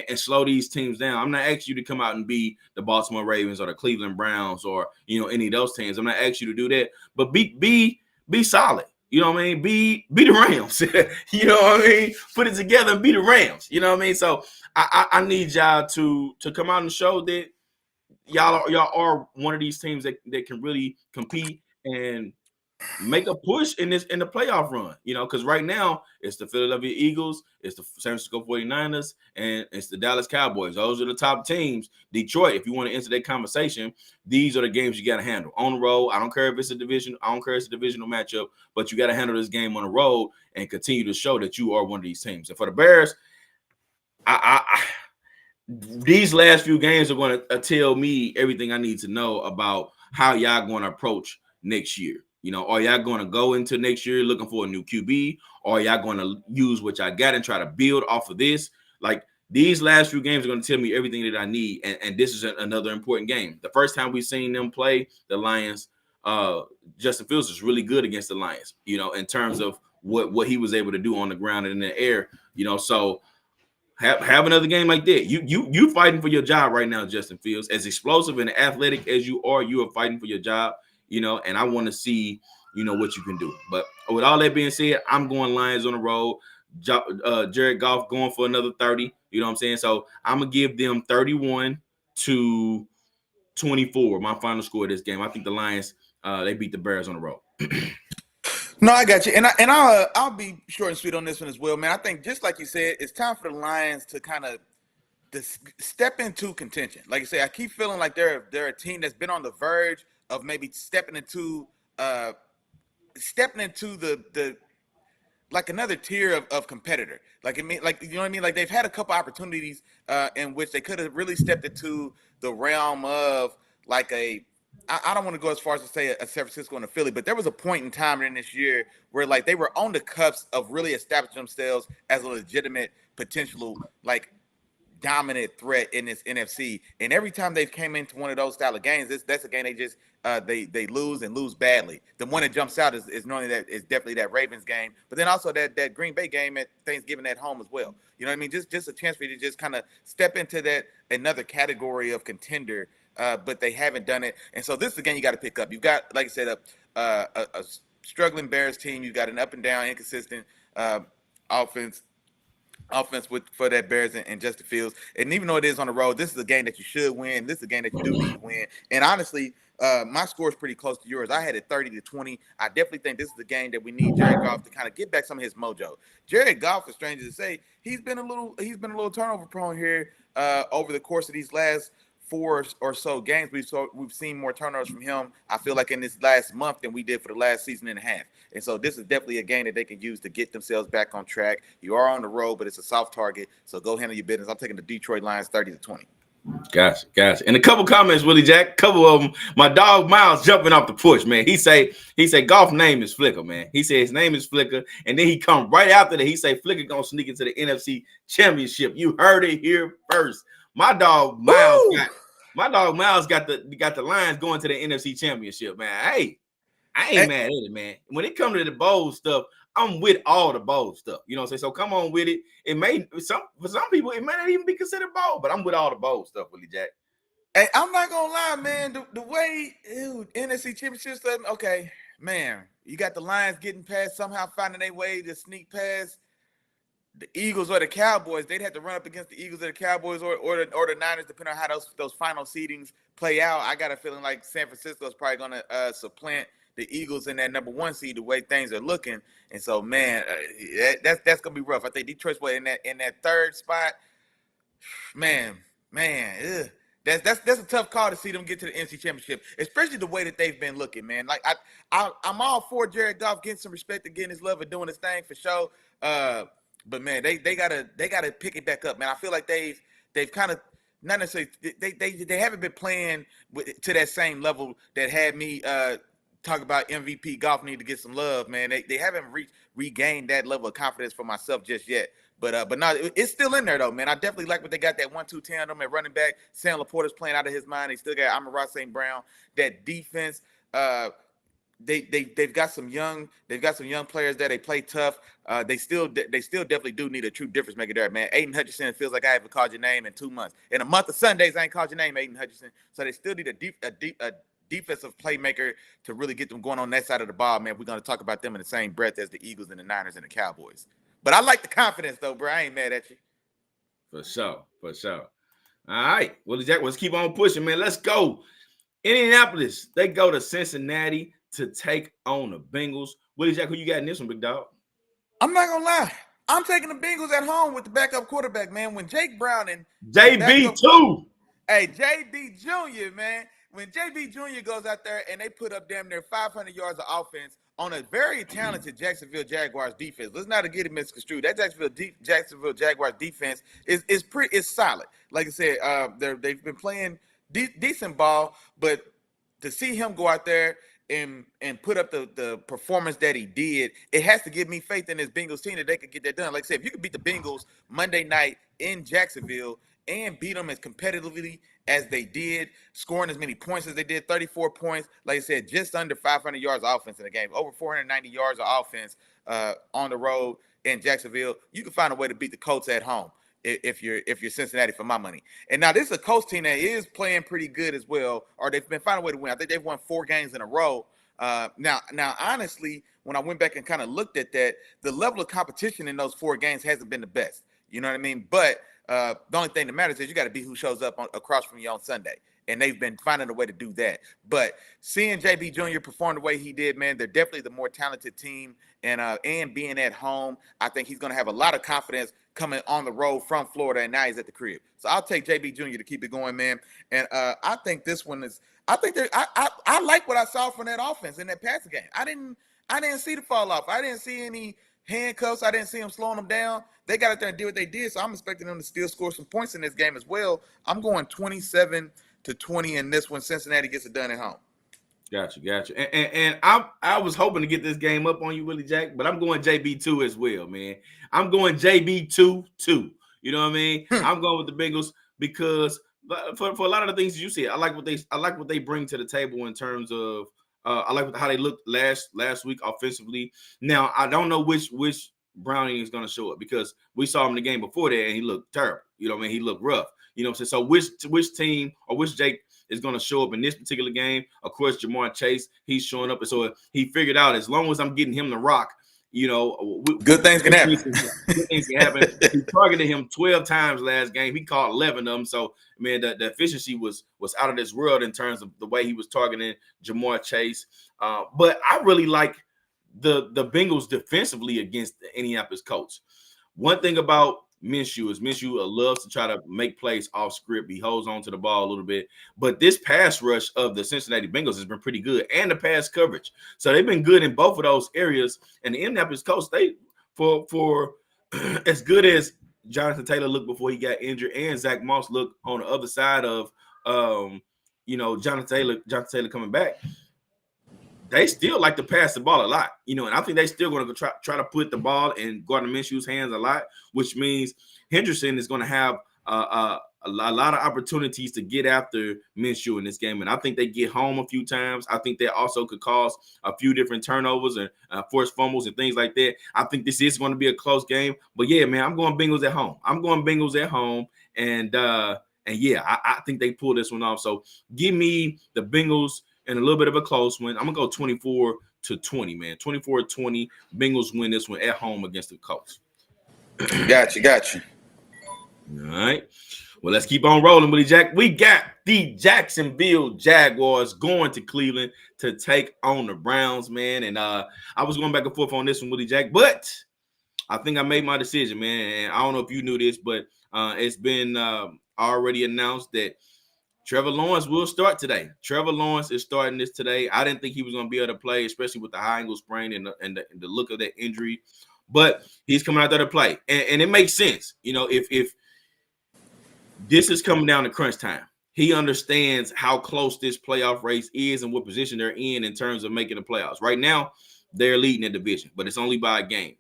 and slow these teams down. I'm not asking you to come out and be the Baltimore Ravens or the Cleveland Browns or any of those teams. I'm not asking you to do that, but be solid. You know what I mean? Be the Rams. You know what I mean? Put it together and be the Rams. You know what I mean? So I need y'all to come out and show that y'all are one of these teams that can really compete and make a push in the playoff run, because right now it's the Philadelphia Eagles, it's the San Francisco 49ers, and it's the Dallas Cowboys. Those are the top teams. Detroit, if you want to enter that conversation, these are the games you got to handle on the road. I don't care if it's a division, I don't care if it's a divisional matchup, but you got to handle this game on the road and continue to show that you are one of these teams. And for the Bears, these last few games are going to tell me everything I need to know about how y'all going to approach next year. Are y'all going to go into next year looking for a new QB? Or are y'all going to use what y'all got and try to build off of this? Like, these last few games are going to tell me everything that I need. And this is another important game. The first time we've seen them play the Lions, Justin Fields is really good against the Lions, in terms of what he was able to do on the ground and in the air, so have another game like that. You fighting for your job right now, Justin Fields. As explosive and athletic as you are fighting for your job, and I want to see, what you can do. But with all that being said, I'm going Lions on the road. Jared Goff going for another 30. You know what I'm saying? So I'm going to give them 31-24, my final score of this game. I think the Lions, they beat the Bears on the road. No, I got you, and I'll be short and sweet on this one as well, man. I think just like you said, it's time for the Lions to kind of step into contention. Like I say, I keep feeling like they're a team that's been on the verge of maybe stepping into the like another tier of competitor. Like you know what I mean? Like they've had a couple opportunities in which they could have really stepped into the realm of like I don't want to go as far as to say a San Francisco and a Philly, but there was a point in time in this year where like they were on the cusp of really establishing themselves as a legitimate potential like dominant threat in this NFC. And every time they've came into one of those style of games, that's a game they just they lose and lose badly. The one that jumps out is normally that is definitely that Ravens game, but then also that Green Bay game at Thanksgiving at home as well. You know what I mean? Just a chance for you to just kind of step into that another category of contender. But they haven't done it, and so this is the game you got to pick up. You've got, like I said, a struggling Bears team. You've got an up and down, inconsistent offense for that Bears and Justin Fields. And even though it is on the road, this is a game that you should win. This is a game that you do need to win. And honestly, my score is pretty close to yours. I had it 30-20. I definitely think this is the game that we need Jared Goff to kind of get back some of his mojo. Jared Goff, as strange as to say, he's been a little turnover prone here over the course of these last 4 or so games. We've seen more turnovers from him, I feel like, in this last month than we did for the last season and a half. And so this is definitely a game that they can use to get themselves back on track. You are on the road, but it's a soft target, so go handle your business. I'm taking the Detroit Lions 30-20. Gotcha. And a couple comments, Willie Jack. Couple of them. My dog Miles jumping off the push, man. He say Goff name is Flicker, man. He said his name is Flicker, and then he come right after that. He say Flicker gonna sneak into the NFC Championship. You heard it here first. My dog Miles got the Lions going to the NFC Championship, man. Hey, I ain't mad at it, man. When it comes to the bowl stuff, I'm with all the bowl stuff. You know what I'm saying? So come on with it. It may for some people it may not even be considered bowl, but I'm with all the bowl stuff, Willie Jack. Hey, I'm not gonna lie, man. The way NFC Championship stuff, okay, man. You got the Lions getting past, somehow finding their way to sneak past the Eagles or the Cowboys. They'd have to run up against the Eagles or the Cowboys or the Niners, depending on how those final seedings play out. I got a feeling like San Francisco is probably going to supplant the Eagles in that number 1 seed the way things are looking. And so, man, that's going to be rough. I think Detroit's in that 3rd spot. Man, ugh. That's a tough call to see them get to the NFC Championship, especially the way that they've been looking, man. Like I'm all for Jared Goff getting some respect and getting his love and doing his thing for sure. But man, they gotta pick it back up, man. I feel like they've kind of not necessarily they haven't been playing to that same level that had me talk about MVP Goff need to get some love, man. They haven't regained that level of confidence for myself just yet. But no, it's still in there though, man. I definitely like what they got, that 1-2 tandem at running back. Sam Laporta's playing out of his mind. They still got Amon-Ra St. Brown. That defense, they've got some young players there. They play tough. They still definitely do need a true difference maker there, man. Aiden Hutchinson feels like I haven't called your name in 2 months. In a month of Sundays, I ain't called your name, Aiden Hutchinson. So they still need a defensive playmaker to really get them going on that side of the ball, man. We're going to talk about them in the same breath as the Eagles and the Niners and the Cowboys. But I like the confidence, though, bro. I ain't mad at you. For sure. All right. Well, Jack, let's keep on pushing, man. Let's go. Indianapolis, they go to Cincinnati to take on the Bengals. Willie Jack, who you got in this one, big dog? I'm not going to lie. I'm taking the Bengals at home with the backup quarterback, man. When Jake Brown and JB, too. Hey, JB Jr., man. When JB Jr. goes out there and they put up damn near 500 yards of offense on a very talented Jacksonville Jaguars defense, let's not get it misconstrued. That Jacksonville Jaguars defense is solid. Like I said, they've been playing decent ball, but to see him go out there and put up the performance that he did, it has to give me faith in this Bengals team that they could get that done. Like I said, if you could beat the Bengals Monday night in Jacksonville and beat them as competitively as they did, scoring as many points as they did, 34 points, like I said, just under 500 yards of offense in the game, over 490 yards of offense on the road in Jacksonville, you can find a way to beat the Colts at home if you're Cincinnati for my money. And now this is a Colts team that is playing pretty good as well, or they've been finding a way to win. I think they've won 4 games in a row. Now, honestly, when I went back and kind of looked at that, the level of competition in those 4 games hasn't been the best. You know what I mean? But the only thing that matters is you got to be who shows up across from you on Sunday. And they've been finding a way to do that. But seeing JB Jr. perform the way he did, man, they're definitely the more talented team. And being at home, I think he's going to have a lot of confidence coming on the road from Florida, and now he's at the crib. So I'll take JB Jr. to keep it going, man. And I think this one is – I like what I saw from that offense in that passing game. I didn't see the fall off. I didn't see any handcuffs. I didn't see them slowing them down. They got out there and did what they did, so I'm expecting them to still score some points in this game as well. I'm going 27-20 in this one. Cincinnati gets it done at home. Gotcha. And I was hoping to get this game up on you, Willie Jack, but I'm going JB2 as well, man. I'm going JB2 too. You know what I mean? I'm going with the Bengals because for a lot of the things you said, I like what they bring to the table in terms of I like how they looked last week offensively. Now I don't know which Browning is going to show up because we saw him in the game before that and he looked terrible. You know what I mean? He looked rough. You know what I'm saying? So which team or which Jake is going to show up in this particular game? Of course, Jamar Chase, he's showing up. And so he figured out as long as I'm getting him the rock, you know, good things can happen. Good things can happen. He targeted him 12 times last game. He caught 11 of them. So, man, the efficiency was out of this world in terms of the way he was targeting Jamar Chase. But I really like the Bengals defensively against the Indianapolis Colts. One thing about Minshew loves to try to make plays off script. He holds on to the ball a little bit. But this pass rush of the Cincinnati Bengals has been pretty good, and the pass coverage. So they've been good in both of those areas. And the Indianapolis Colts, they for as good as Jonathan Taylor looked before he got injured, and Zach Moss looked on the other side of Jonathan Taylor coming back. They still like to pass the ball a lot, and I think they still going to try to put the ball in Gardner Minshew's hands a lot, which means Henderson is going to have a lot of opportunities to get after Minshew in this game. And I think they get home a few times. I think that also could cause a few different turnovers and forced fumbles and things like that. I think this is going to be a close game. But, yeah, man, I'm going Bengals at home. And yeah, I think they pull this one off. So give me the Bengals and a little bit of a close one. I'm going to go 24-20, man. 24-20. Bengals win this one at home against the Colts. Gotcha. All right. Well, let's keep on rolling, Willie Jack. We got the Jacksonville Jaguars going to Cleveland to take on the Browns, man. And I was going back and forth on this one, Willie Jack, but I think I made my decision, man. And I don't know if you knew this, but it's been already announced that Trevor Lawrence will start today. Trevor Lawrence is starting this today. I didn't think he was going to be able to play, especially with the high ankle sprain and the look of that injury. But he's coming out there to play. And it makes sense. If this is coming down to crunch time, he understands how close this playoff race is and what position they're in terms of making the playoffs. Right now, they're leading the division, but it's only by a game.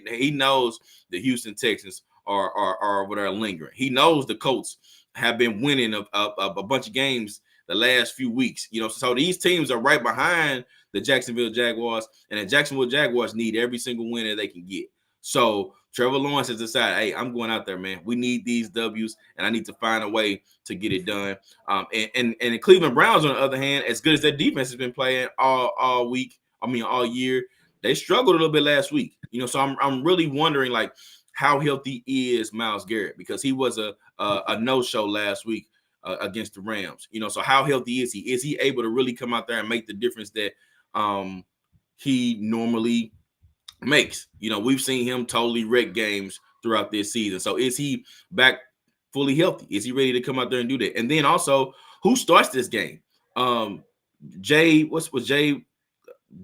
He knows the Houston Texans are lingering. He knows the Colts have been winning a bunch of games the last few weeks. So these teams are right behind the Jacksonville Jaguars, and the Jacksonville Jaguars need every single win that they can get. So Trevor Lawrence has decided, hey, I'm going out there, man. We need these W's, and I need to find a way to get it done. And the Cleveland Browns, on the other hand, as good as their defense has been playing all year, they struggled a little bit last week. So I'm really wondering, like, how healthy is Myles Garrett, because he was a no-show last week against the Rams. So how healthy is he? Is he able to really come out there and make the difference that he normally makes? We've seen him totally wreck games throughout this season. So is he back fully healthy? Is he ready to come out there and do that? And then also, who starts this game? Jay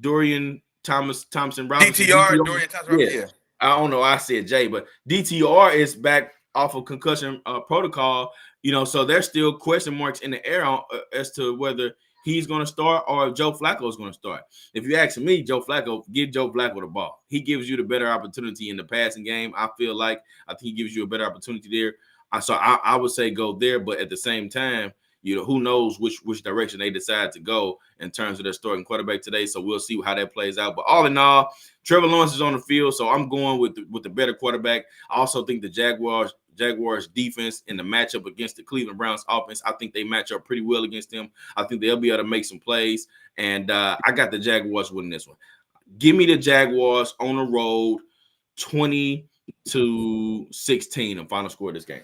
Dorian Thompson Robinson? DTR Dorian Thompson Robinson. Yeah. I don't know. I said Jay, but DTR is back off of concussion protocol. So there's still question marks in the air as to whether he's going to start or if Joe Flacco is going to start. If you ask me, give Joe Flacco the ball. He gives you the better opportunity in the passing game. I think he gives you a better opportunity there. So I would say go there, but at the same time, who knows which direction they decide to go in terms of their starting quarterback today. So we'll see how that plays out. But all in all, Trevor Lawrence is on the field, so I'm going with the better quarterback. I also think the Jaguars defense in the matchup against the Cleveland Browns offense, I think they match up pretty well against them. I think they'll be able to make some plays, and I got the Jaguars winning this one. Give me the Jaguars on the road, 20-16, the final score of this game.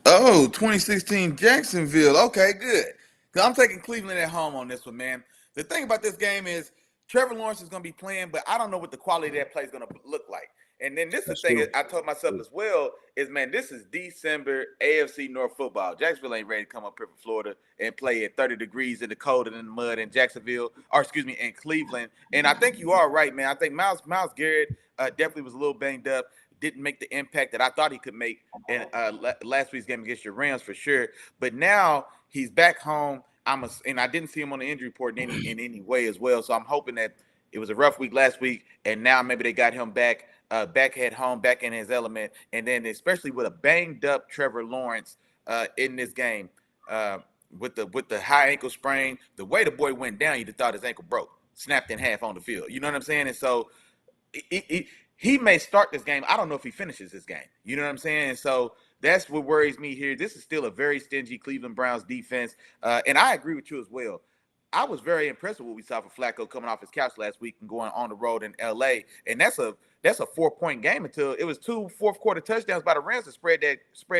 Oh, 2016 Jacksonville. Okay, good. Because I'm taking Cleveland at home on this one, man. The thing about this game is Trevor Lawrence is going to be playing, but I don't know what the quality of that play is going to look like. And then this is the thing I told myself as well is, man, this is December AFC North football. Jacksonville ain't ready to come up here from Florida and play at 30 degrees in the cold and in the mud in in Cleveland. And I think you are right, man. I think Myles Garrett definitely was a little banged up. Didn't make the impact that I thought he could make in last week's game against your Rams for sure. But now he's back home. And I didn't see him on the injury report in any way as well. So I'm hoping that it was a rough week last week, and now maybe they got him back at home, back in his element. And then especially with a banged up Trevor Lawrence in this game with the high ankle sprain, the way the boy went down, you'd have thought his ankle broke, snapped in half on the field. You know what I'm saying? And so he may start this game. I don't know if he finishes this game. You know what I'm saying? And so that's what worries me here. This is still a very stingy Cleveland Browns defense. And I agree with you as well. I was very impressed with what we saw for Flacco coming off his couch last week and going on the road in L.A. And that's a 4-point game until it was 2 fourth-quarter touchdowns by the Rams to spread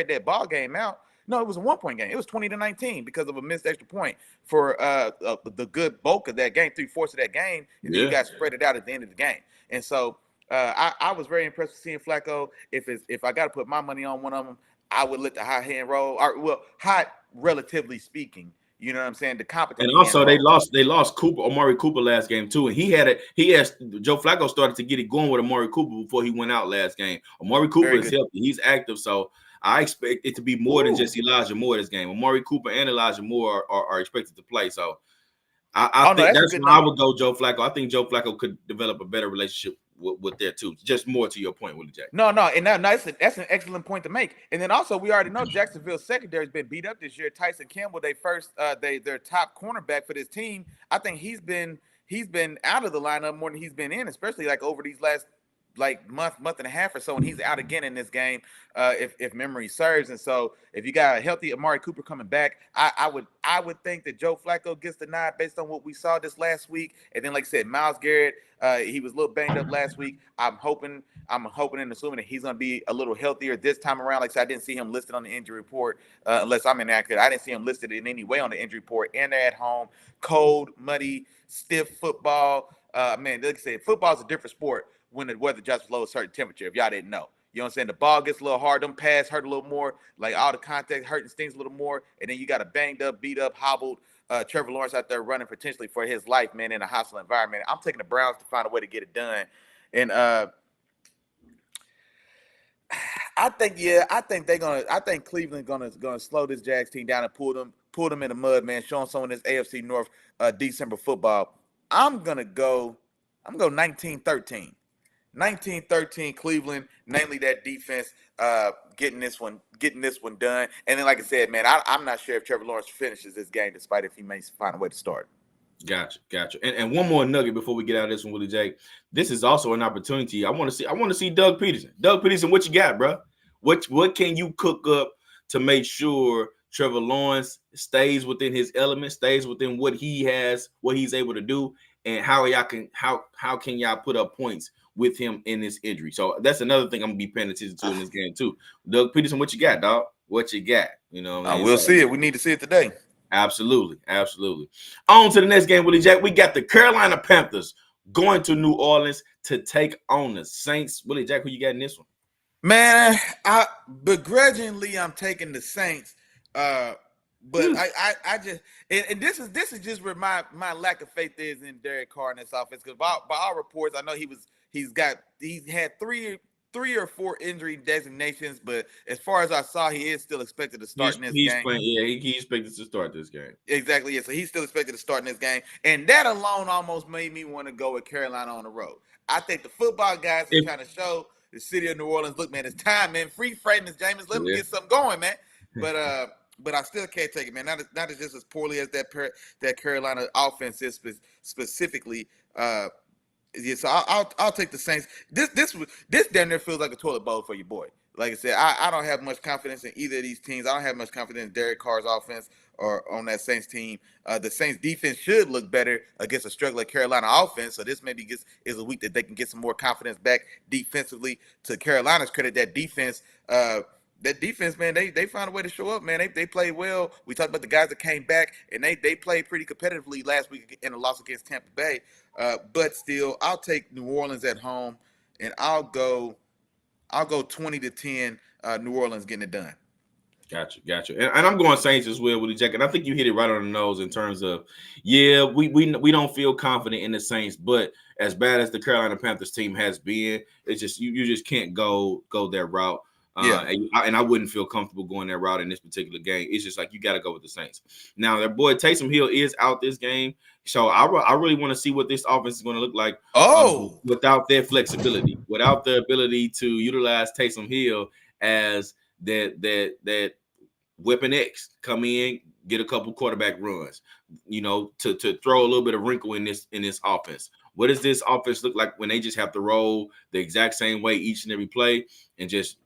that ball game out. No, it was a 1-point game. It was 20-19 because of a missed extra point for the good bulk of that game, 3/4 of that game. And then you guys spread it out at the end of the game. And so I was very impressed with seeing Flacco. If I got to put my money on one of them, I would let the hot hand roll. Hot, relatively speaking. You know what I'm saying? The competition. And also they lost Amari Cooper last game too. And Joe Flacco started to get it going with Amari Cooper before he went out last game. Amari Cooper is healthy. He's active. So I expect it to be more than just Elijah Moore this game. Amari Cooper and Elijah Moore are expected to play. So I think that's why I would go Joe Flacco. I think Joe Flacco could develop a better relationship with that too. Just more to your point, Willie Jack. No, and that's an excellent point to make. And then also we already know Jacksonville's secondary has been beat up this year. Tyson Campbell, their top cornerback for this team. I think he's been out of the lineup more than he's been in, especially like over these last month and a half or so, and he's out again in this game, if memory serves. And so if you got a healthy Amari Cooper coming back, I would think that Joe Flacco gets the nod based on what we saw this last week. And then, like I said, Myles Garrett, he was a little banged up last week. I'm hoping and assuming that he's going to be a little healthier this time around. Like I said, I didn't see him listed on the injury report unless I'm inaccurate. I didn't see him listed in any way on the injury report. And they're at home, cold, muddy, stiff football. Like I said, football is a different sport when the weather drops below a certain temperature, if y'all didn't know. You know what I'm saying? The ball gets a little hard, them pads hurt a little more, like all the contact hurt and stings a little more, and then you got a banged up, beat up, hobbled Trevor Lawrence out there running potentially for his life, man, in a hostile environment. I'm taking the Browns to find a way to get it done. And I think Cleveland gonna slow this Jags team down and pull them in the mud, man, showing some of this AFC North December football. I'm gonna go 19-13. 19-13 Cleveland, namely that defense getting this one done. And then, like I said, man, I'm not sure if Trevor Lawrence finishes this game, despite if he may find a way to start. Gotcha. And one more nugget before we get out of this one, Willie J. This is also an opportunity. I want to see Doug Peterson. Doug Peterson, what you got, bro? What can you cook up to make sure Trevor Lawrence stays within his element, stays within what he has, what he's able to do, and how can y'all put up points with him in this injury? So that's another thing I'm gonna be paying attention to in this game too. Doug Peterson, what you got, dog? What you got? You know, we'll see it. We need to see it today. Absolutely. On to the next game, Willie Jack. We got the Carolina Panthers going to New Orleans to take on the Saints. Willie Jack, who you got in this one? Man, begrudgingly I'm taking the Saints. But I just and this is just where my lack of faith is in Derek Carr in this offense, because by all reports I know he's had three or four injury designations, but as far as I saw, he is still expected to start in this game. He's expected to start this game. Exactly, yeah. So he's still expected to start in this game, and that alone almost made me want to go with Carolina on the road. I think the football guys are trying to show the city of New Orleans, look, man, it's time, man. Free Francis James, let me get something going, man. But I still can't take it, man. Not just as poorly as that Carolina offense is specifically. Yeah, so I'll take the Saints. This damn near feels like a toilet bowl for your boy. Like I said, I don't have much confidence in either of these teams. I don't have much confidence in Derek Carr's offense or on that Saints team. The Saints defense should look better against a struggling Carolina offense. So this maybe is a week that they can get some more confidence back defensively. To Carolina's credit, that defense, man, they found a way to show up, man. They played well. We talked about the guys that came back, and they played pretty competitively last week in a loss against Tampa Bay. But still, I'll take New Orleans at home, and I'll go 20-10. New Orleans getting it done. Gotcha. And I'm going Saints as well, Willie Jack. And I think you hit it right on the nose in terms of, we don't feel confident in the Saints, but as bad as the Carolina Panthers team has been, it's just you just can't go that route. And I wouldn't feel comfortable going that route in this particular game. It's just like you got to go with the Saints. Now, their boy Taysom Hill is out this game, so I really want to see what this offense is going to look like. Without their flexibility, without the ability to utilize Taysom Hill as that weapon X, come in, get a couple quarterback runs, to throw a little bit of wrinkle in this offense. What does this offense look like when they just have to roll the exact same way each and every play and just,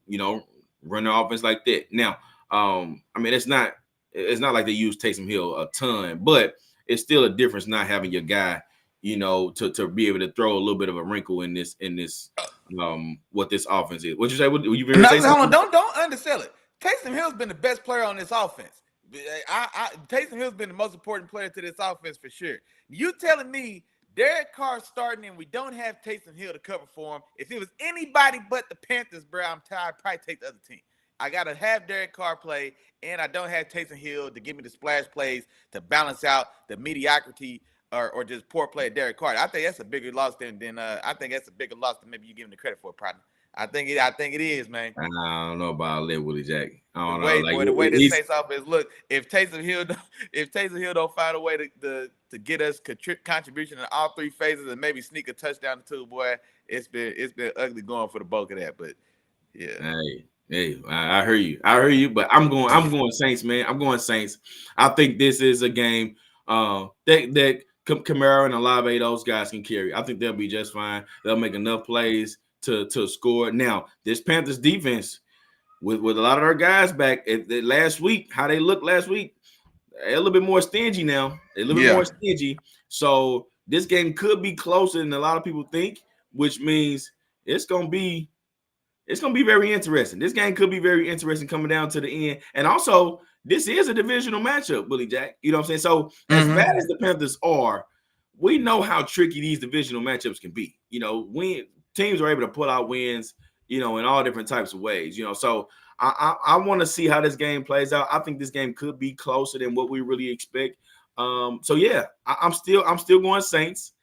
run the offense like that? Now, it's not like they use Taysom Hill a ton, but it's still a difference not having your guy, to be able to throw a little bit of a wrinkle in this what this offense is. What you say? Would you be hold on, don't undersell it. Taysom Hill's been the best player on this offense. Taysom Hill's been the most important player to this offense for sure. You telling me Derek Carr starting and we don't have Taysom Hill to cover for him? If it was anybody but the Panthers, bro, I'd probably take the other team. I got to have Derek Carr play, and I don't have Taysom Hill to give me the splash plays to balance out the mediocrity or just poor play of Derek Carr. I think that's a bigger loss than maybe you give him the credit for, partner. I think it is, man. I don't know about that, Willie Jack. I don't know. The way this face off is, look, if Taysom Hill don't find a way to get us contribution in all three phases and maybe sneak a touchdown or two, boy, it's been ugly going for the bulk of that. But yeah. Hey, I hear you, but I'm going Saints, man. I'm going Saints. I think this is a game that Kamara and Olave, those guys can carry. I think they'll be just fine. They'll make enough plays to score. Now, this Panthers defense, with a lot of their guys back last week, how they looked last week, they're a little bit more stingy now. They're a little bit more stingy. So this game could be closer than a lot of people think, which means it's gonna be very interesting. This game could be very interesting coming down to the end. And also, this is a divisional matchup, Willie Jack. You know what I'm saying? So as bad as the Panthers are, we know how tricky these divisional matchups can be. When teams are able to pull out wins, in all different types of ways. So I want to see how this game plays out. I think this game could be closer than what we really expect. I'm still going Saints,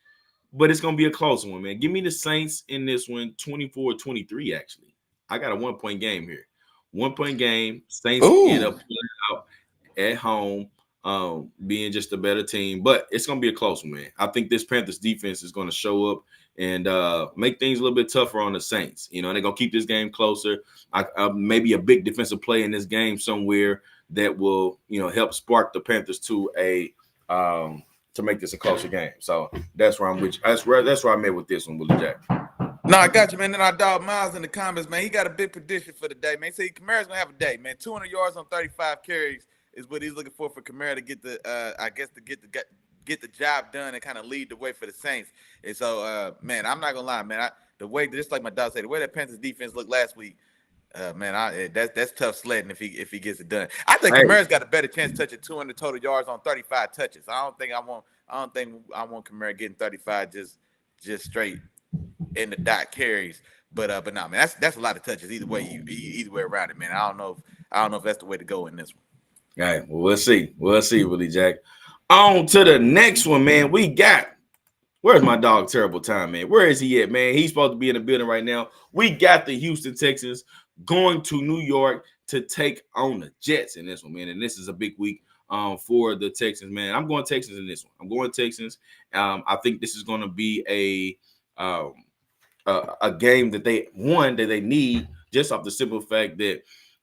but it's gonna be a close one, man. Give me the Saints in this one, 24-23. Actually, I got a 1-point game here. 1-point game. Saints end up pulling out at home. being just a better team. But it's going to be a close one, man. I think this Panthers defense is going to show up and make things a little bit tougher on the Saints. You know, and they're going to keep this game closer. Maybe a big defensive play in this game somewhere that will, help spark the Panthers to to make this a closer game. So that's where I'm with you. That's where I'm at with this one, Willie Jack. No, I got you, man. Then our dog Miles in the comments, man. He got a big prediction for the day, man. He said Kamara's gonna have a day, man. 200 yards on 35 carries is what he's looking for Kamara to get get the job done and kind of lead the way for the Saints. And so, man, I'm not gonna lie, man. The way, just like my dog said, the way that Panthers defense looked last week, man, that's tough sledding if he gets it done. I think Kamara's got a better chance touching 200 total yards on 35 touches. I don't think I want Kamara getting 35 just straight in the dot carries. But no, man, that's a lot of touches either way around it, man. I don't know if that's the way to go in this one. All right, well, we'll see, Willie Jack. On to the next one, man. We got, where's my dog Terrible Time, man? Where is he at, man? He's supposed to be in the building right now. We got the Houston Texans going to New York to take on the Jets in this one, man. And this is a big week for the Texans, man. I'm going Texans in this one. I'm going Texans. I think this is going to be a game that they need, just off the simple fact that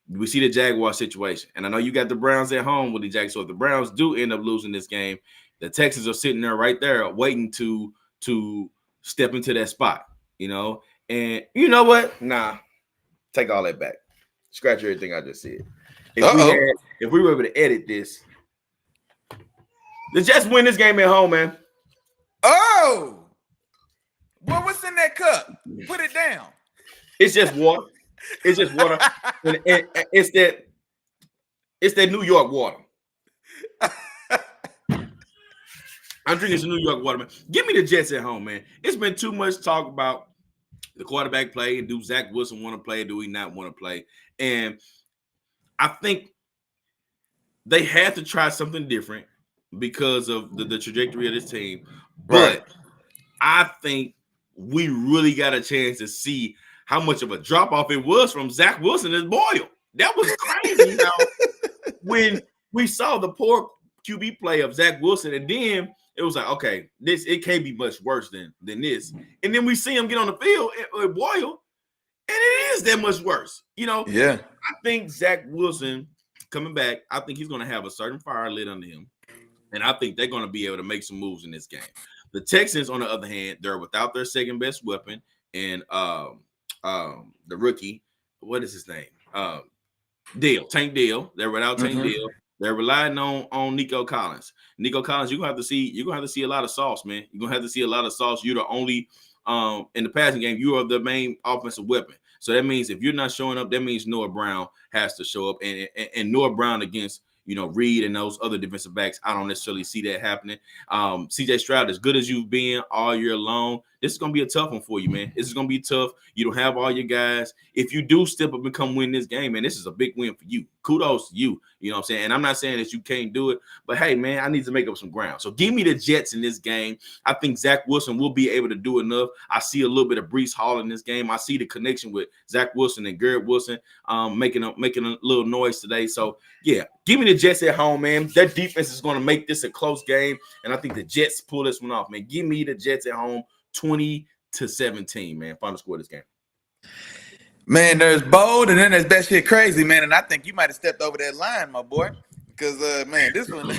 we see the Jaguar situation. And I know you got the Browns at home with the Jags. So if the Browns do end up losing this game, the Texans are sitting there right there waiting to step into that spot, And you know what? Nah, take all that back. Scratch everything I just said. If we were able to edit this, the Jets win this game at home, man. Oh! Well, what's in that cup? Put it down. It's just water. It's just water. and it's that New York water. I'm drinking some New York water, man. Give me the Jets at home, man. It's been too much talk about the quarterback play. Do Zach Wilson want to play? Do he not want to play? And I think they had to try something different because of the trajectory of this team. But I think we really got a chance to see how much of a drop-off it was from Zach Wilson and Boyle. That was crazy. When we saw the poor QB play of Zach Wilson, and then it was like, okay, it can't be much worse than this. And then we see him get on the field with Boyle, and it is that much worse. Yeah. I think Zach Wilson coming back, I think he's going to have a certain fire lit under him, and I think they're going to be able to make some moves in this game. The Texans, on the other hand, they're without their second best weapon, and the rookie, what is his name? Tank Dell. They're without Tank Dell. They're relying on Nico Collins. Nico Collins, you're gonna have to see a lot of sauce, man. You're gonna have to see a lot of sauce. You're the only in the passing game, you are the main offensive weapon. So that means if you're not showing up, that means Noah Brown has to show up. And Noah Brown against Reed and those other defensive backs, I don't necessarily see that happening. CJ Stroud, as good as you've been all year long, this is going to be a tough one for you, man. This is going to be tough. You don't have all your guys. If you do step up and come win this game, man, this is a big win for you. Kudos to you. You know what I'm saying? And I'm not saying that you can't do it, but hey, man, I need to make up some ground. So give me the Jets in this game. I think Zach Wilson will be able to do enough. I see a little bit of Breece Hall in this game. I see the connection with Zach Wilson and Garrett Wilson making a little noise today. So, yeah, give me the Jets at home, man. That defense is going to make this a close game, and I think the Jets pull this one off, man. Give me the Jets at home, 20-17, man. Final score of this game. Man, there's bold and then there's that shit crazy, man. And I think you might have stepped over that line, my boy. Because man, this one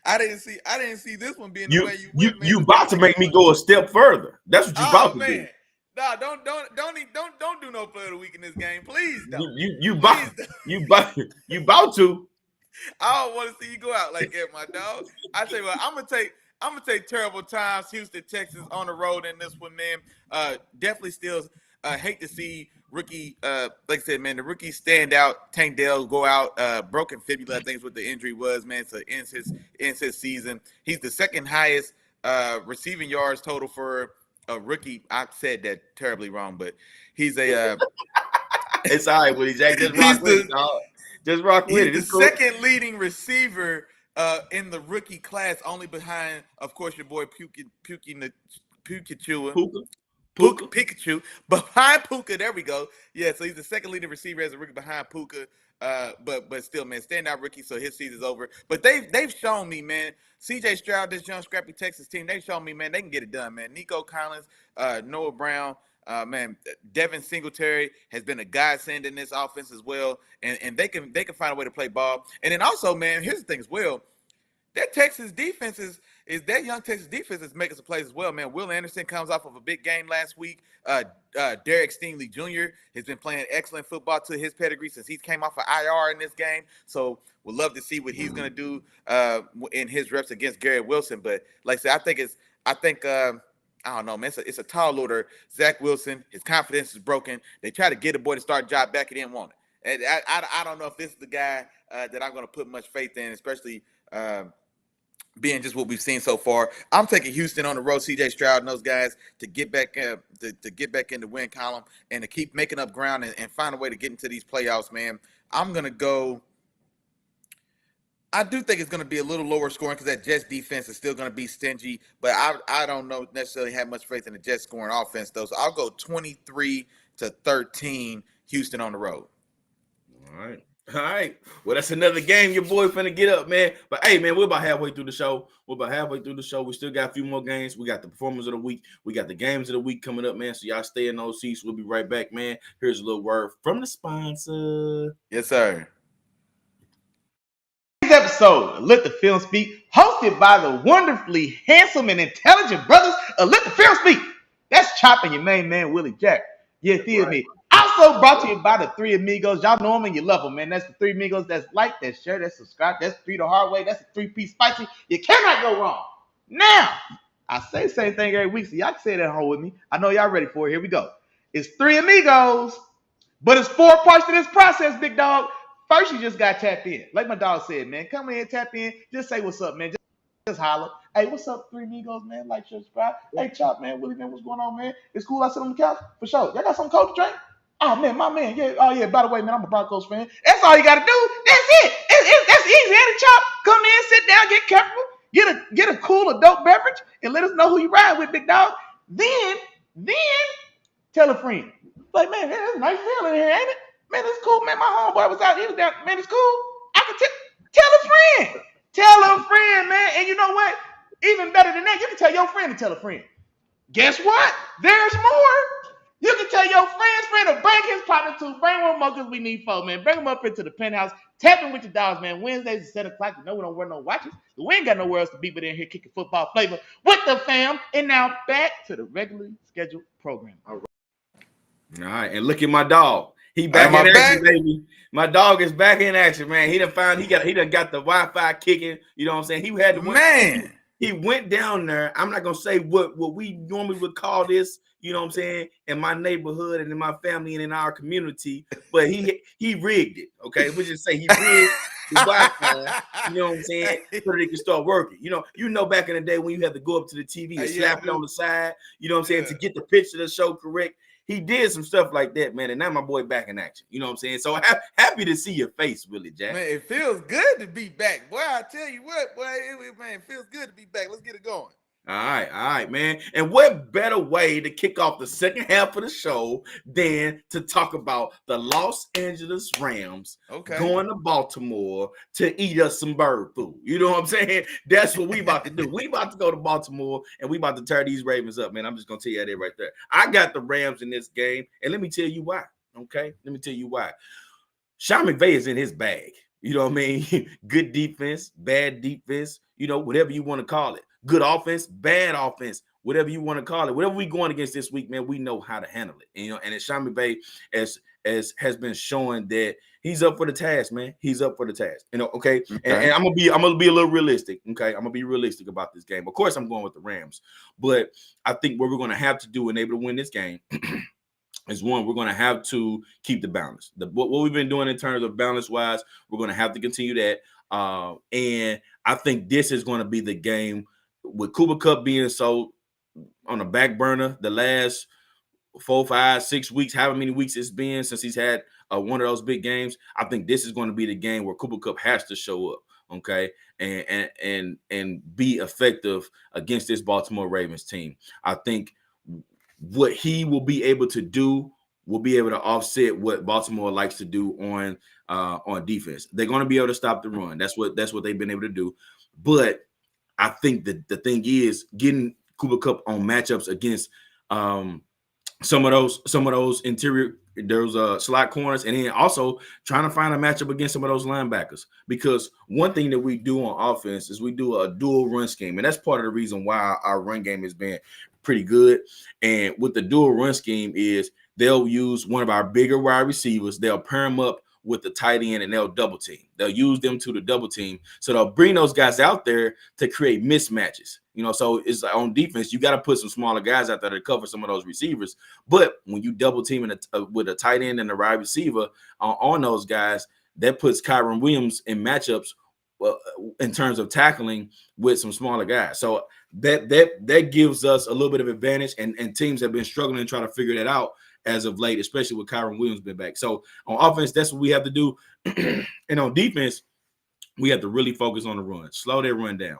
I didn't see this one being the way you went, man. You about to make me go a step further. That's what you about to do. No, don't do no play of the week in this game. Please don't. You about to. I don't want to see you go out like that, my dog. I tell you what, I'm gonna take terrible times, Houston, Texas on the road in this one, man. Definitely still hate to see rookie, like I said, man, the rookie stand out. Tank Dell go out, broken fibula, I think is what the injury was, man. So ends his season. He's the second highest receiving yards total for a rookie. I said that terribly wrong, but he's a. It's all right, Willie Jack. Just rock with it, dog. Just rock with it. He's the second leading receiver in the rookie class, only behind, of course, your boy Pikachu, behind Puka. There we go. Yeah, so he's the second leading receiver as a rookie behind Puka. But still, man, standout rookie, so his season's over. But they've shown me, man, CJ Stroud, this young scrappy Texas team, they've shown me, man, they can get it done, man. Nico Collins, Noah Brown, man, Devin Singletary has been a godsend in this offense as well, and they can find a way to play ball. And then also, man, here's the thing as well. That Texas defense is that young Texas defense is making some plays as well, man. Will Anderson comes off of a big game last week. Derek Stingley Jr. has been playing excellent football to his pedigree since he came off of IR in this game. So we'll love to see what he's going to do in his reps against Garrett Wilson. But like I said, I don't know, man. It's a tall order. Zach Wilson, his confidence is broken. They try to get a boy to start job back. He didn't want it. And I don't know if this is the guy that I'm going to put much faith in, especially being just what we've seen so far. I'm taking Houston on the road, CJ Stroud and those guys to get back to get back in the win column and to keep making up ground and find a way to get into these playoffs, man. I'm going to go. I do think it's going to be a little lower scoring because that Jets defense is still going to be stingy, but I don't know necessarily have much faith in the Jets scoring offense, though. So I'll go 23-13 Houston on the road. All right. Well, that's another game your boy finna get up, man. But, hey, man, we're about halfway through the show. We still got a few more games. We got the performance of the week. We got the games of the week coming up, man. So y'all stay in those seats. We'll be right back, man. Here's a little word from the sponsor. Yes, sir. Today's episode of Let the Film Speak, hosted by the wonderfully handsome and intelligent brothers of Let the Film Speak. That's Chop and your main man, Willie Jack. You feel me? Also brought to you by the Three Amigos. Y'all know them and you love them, man. That's the Three Amigos. That's like, that's share, that's subscribe, that's three the hard way, that's the 3-piece spicy. You cannot go wrong. Now, I say the same thing every week, so y'all can say that at home with me. I know y'all ready for it. Here we go. It's Three Amigos, but it's 4 parts to this process, big dog. First, you just got to tap in. Like my dog said, man, come in, tap in. Just say what's up, man. Just holler. Hey, what's up, Three Amigos, man? Like, share, subscribe. Hey, Chop, man. Willie, man, what's going on, man? It's cool I sit on the couch? For sure. Y'all got something cold to drink? Oh, man, my man. Yeah. Oh, yeah. By the way, man, I'm a Broncos fan. That's all you got to do. That's it. That's easy. And Chop, come in, sit down, get comfortable, get a cool adult beverage, and let us know who you ride with, big dog. Then tell a friend. Like, man, that's a nice feeling here, ain't it? Man, it's cool, man. My homeboy was out. He was down. Man, it's cool. I can tell a friend. Tell a friend, man. And you know what? Even better than that, you can tell your friend to tell a friend. Guess what? There's more. You can tell your friend to bring his partner too. Bring one more because we need 4, man. Bring them up into the penthouse. Tap in with your dogs, man. Wednesdays at 7 o'clock. You know we don't wear no watches. We ain't got nowhere else to be but in here kicking football flavor with the fam. And now back to the regularly scheduled program. All right. And look at my dog. He back in action, baby. My dog is back in action, man. He done got the Wi-Fi kicking. You know what I'm saying? He had to man. He went down there. I'm not gonna say what we normally would call this, you know what I'm saying, in my neighborhood and in my family and in our community, but he rigged it. Okay, we just say he rigged the Wi-Fi, you know what I'm saying, so that it can start working. You know, back in the day when you had to go up to the TV and slap it on the side, you know what I'm saying, to get the picture to show correct. He did some stuff like that, man, and now my boy back in action. You know what I'm saying? So happy to see your face, Willie Jack. Man, it feels good to be back. Boy, I tell you what, boy, it feels good to be back. Let's get it going. All right, man. And what better way to kick off the second half of the show than to talk about the Los Angeles Rams going to Baltimore to eat us some bird food. You know what I'm saying? That's what we about to do. We about to go to Baltimore and we about to tear these Ravens up, man. I'm just going to tell you that right there. I got the Rams in this game, and let me tell you why, okay? Let me tell you why. Sean McVay is in his bag. You know what I mean? Good defense, bad defense, you know, whatever you want to call it. Good offense, bad offense, whatever you want to call it. Whatever we going against this week, man, we know how to handle it. And, you know, and Sean McVay has been showing that he's up for the task, man. He's up for the task. You know, okay. And I'm gonna be a little realistic. Okay, I'm gonna be realistic about this game. Of course, I'm going with the Rams, but I think what we're gonna have to do and able to win this game is one, we're going to have to keep the balance. What we've been doing in terms of balance-wise, we're going to have to continue that. And I think this is going to be the game with Cooper Kupp being so on the back burner the last 4, 5, 6 weeks, however many weeks it's been since he's had one of those big games. I think this is going to be the game where Cooper Kupp has to show up, okay, and be effective against this Baltimore Ravens team. I think what he will be able to do will be able to offset what Baltimore likes to do on defense. They're going to be able to stop the run. That's what they've been able to do. But I think that the thing is getting Cooper Kupp on matchups against some of those interior, those slot corners, and then also trying to find a matchup against some of those linebackers. Because one thing that we do on offense is we do a dual run scheme, and that's part of the reason why our run game has been pretty good. And with the dual run scheme is they'll use one of our bigger wide receivers, they'll pair them up with the tight end, and they'll double team. They'll use them to the double team. So they'll bring those guys out there to create mismatches. So it's like on defense, you got to put some smaller guys out there to cover some of those receivers. But when you double team with a tight end and a wide receiver on those guys, that puts Kyron Williams in matchups in terms of tackling with some smaller guys. So that gives us a little bit of advantage, and teams have been struggling to try to figure that out as of late, especially with Kyron Williams been back. So on offense, that's what we have to do. And on defense, we have to really focus on the run. Slow the run down,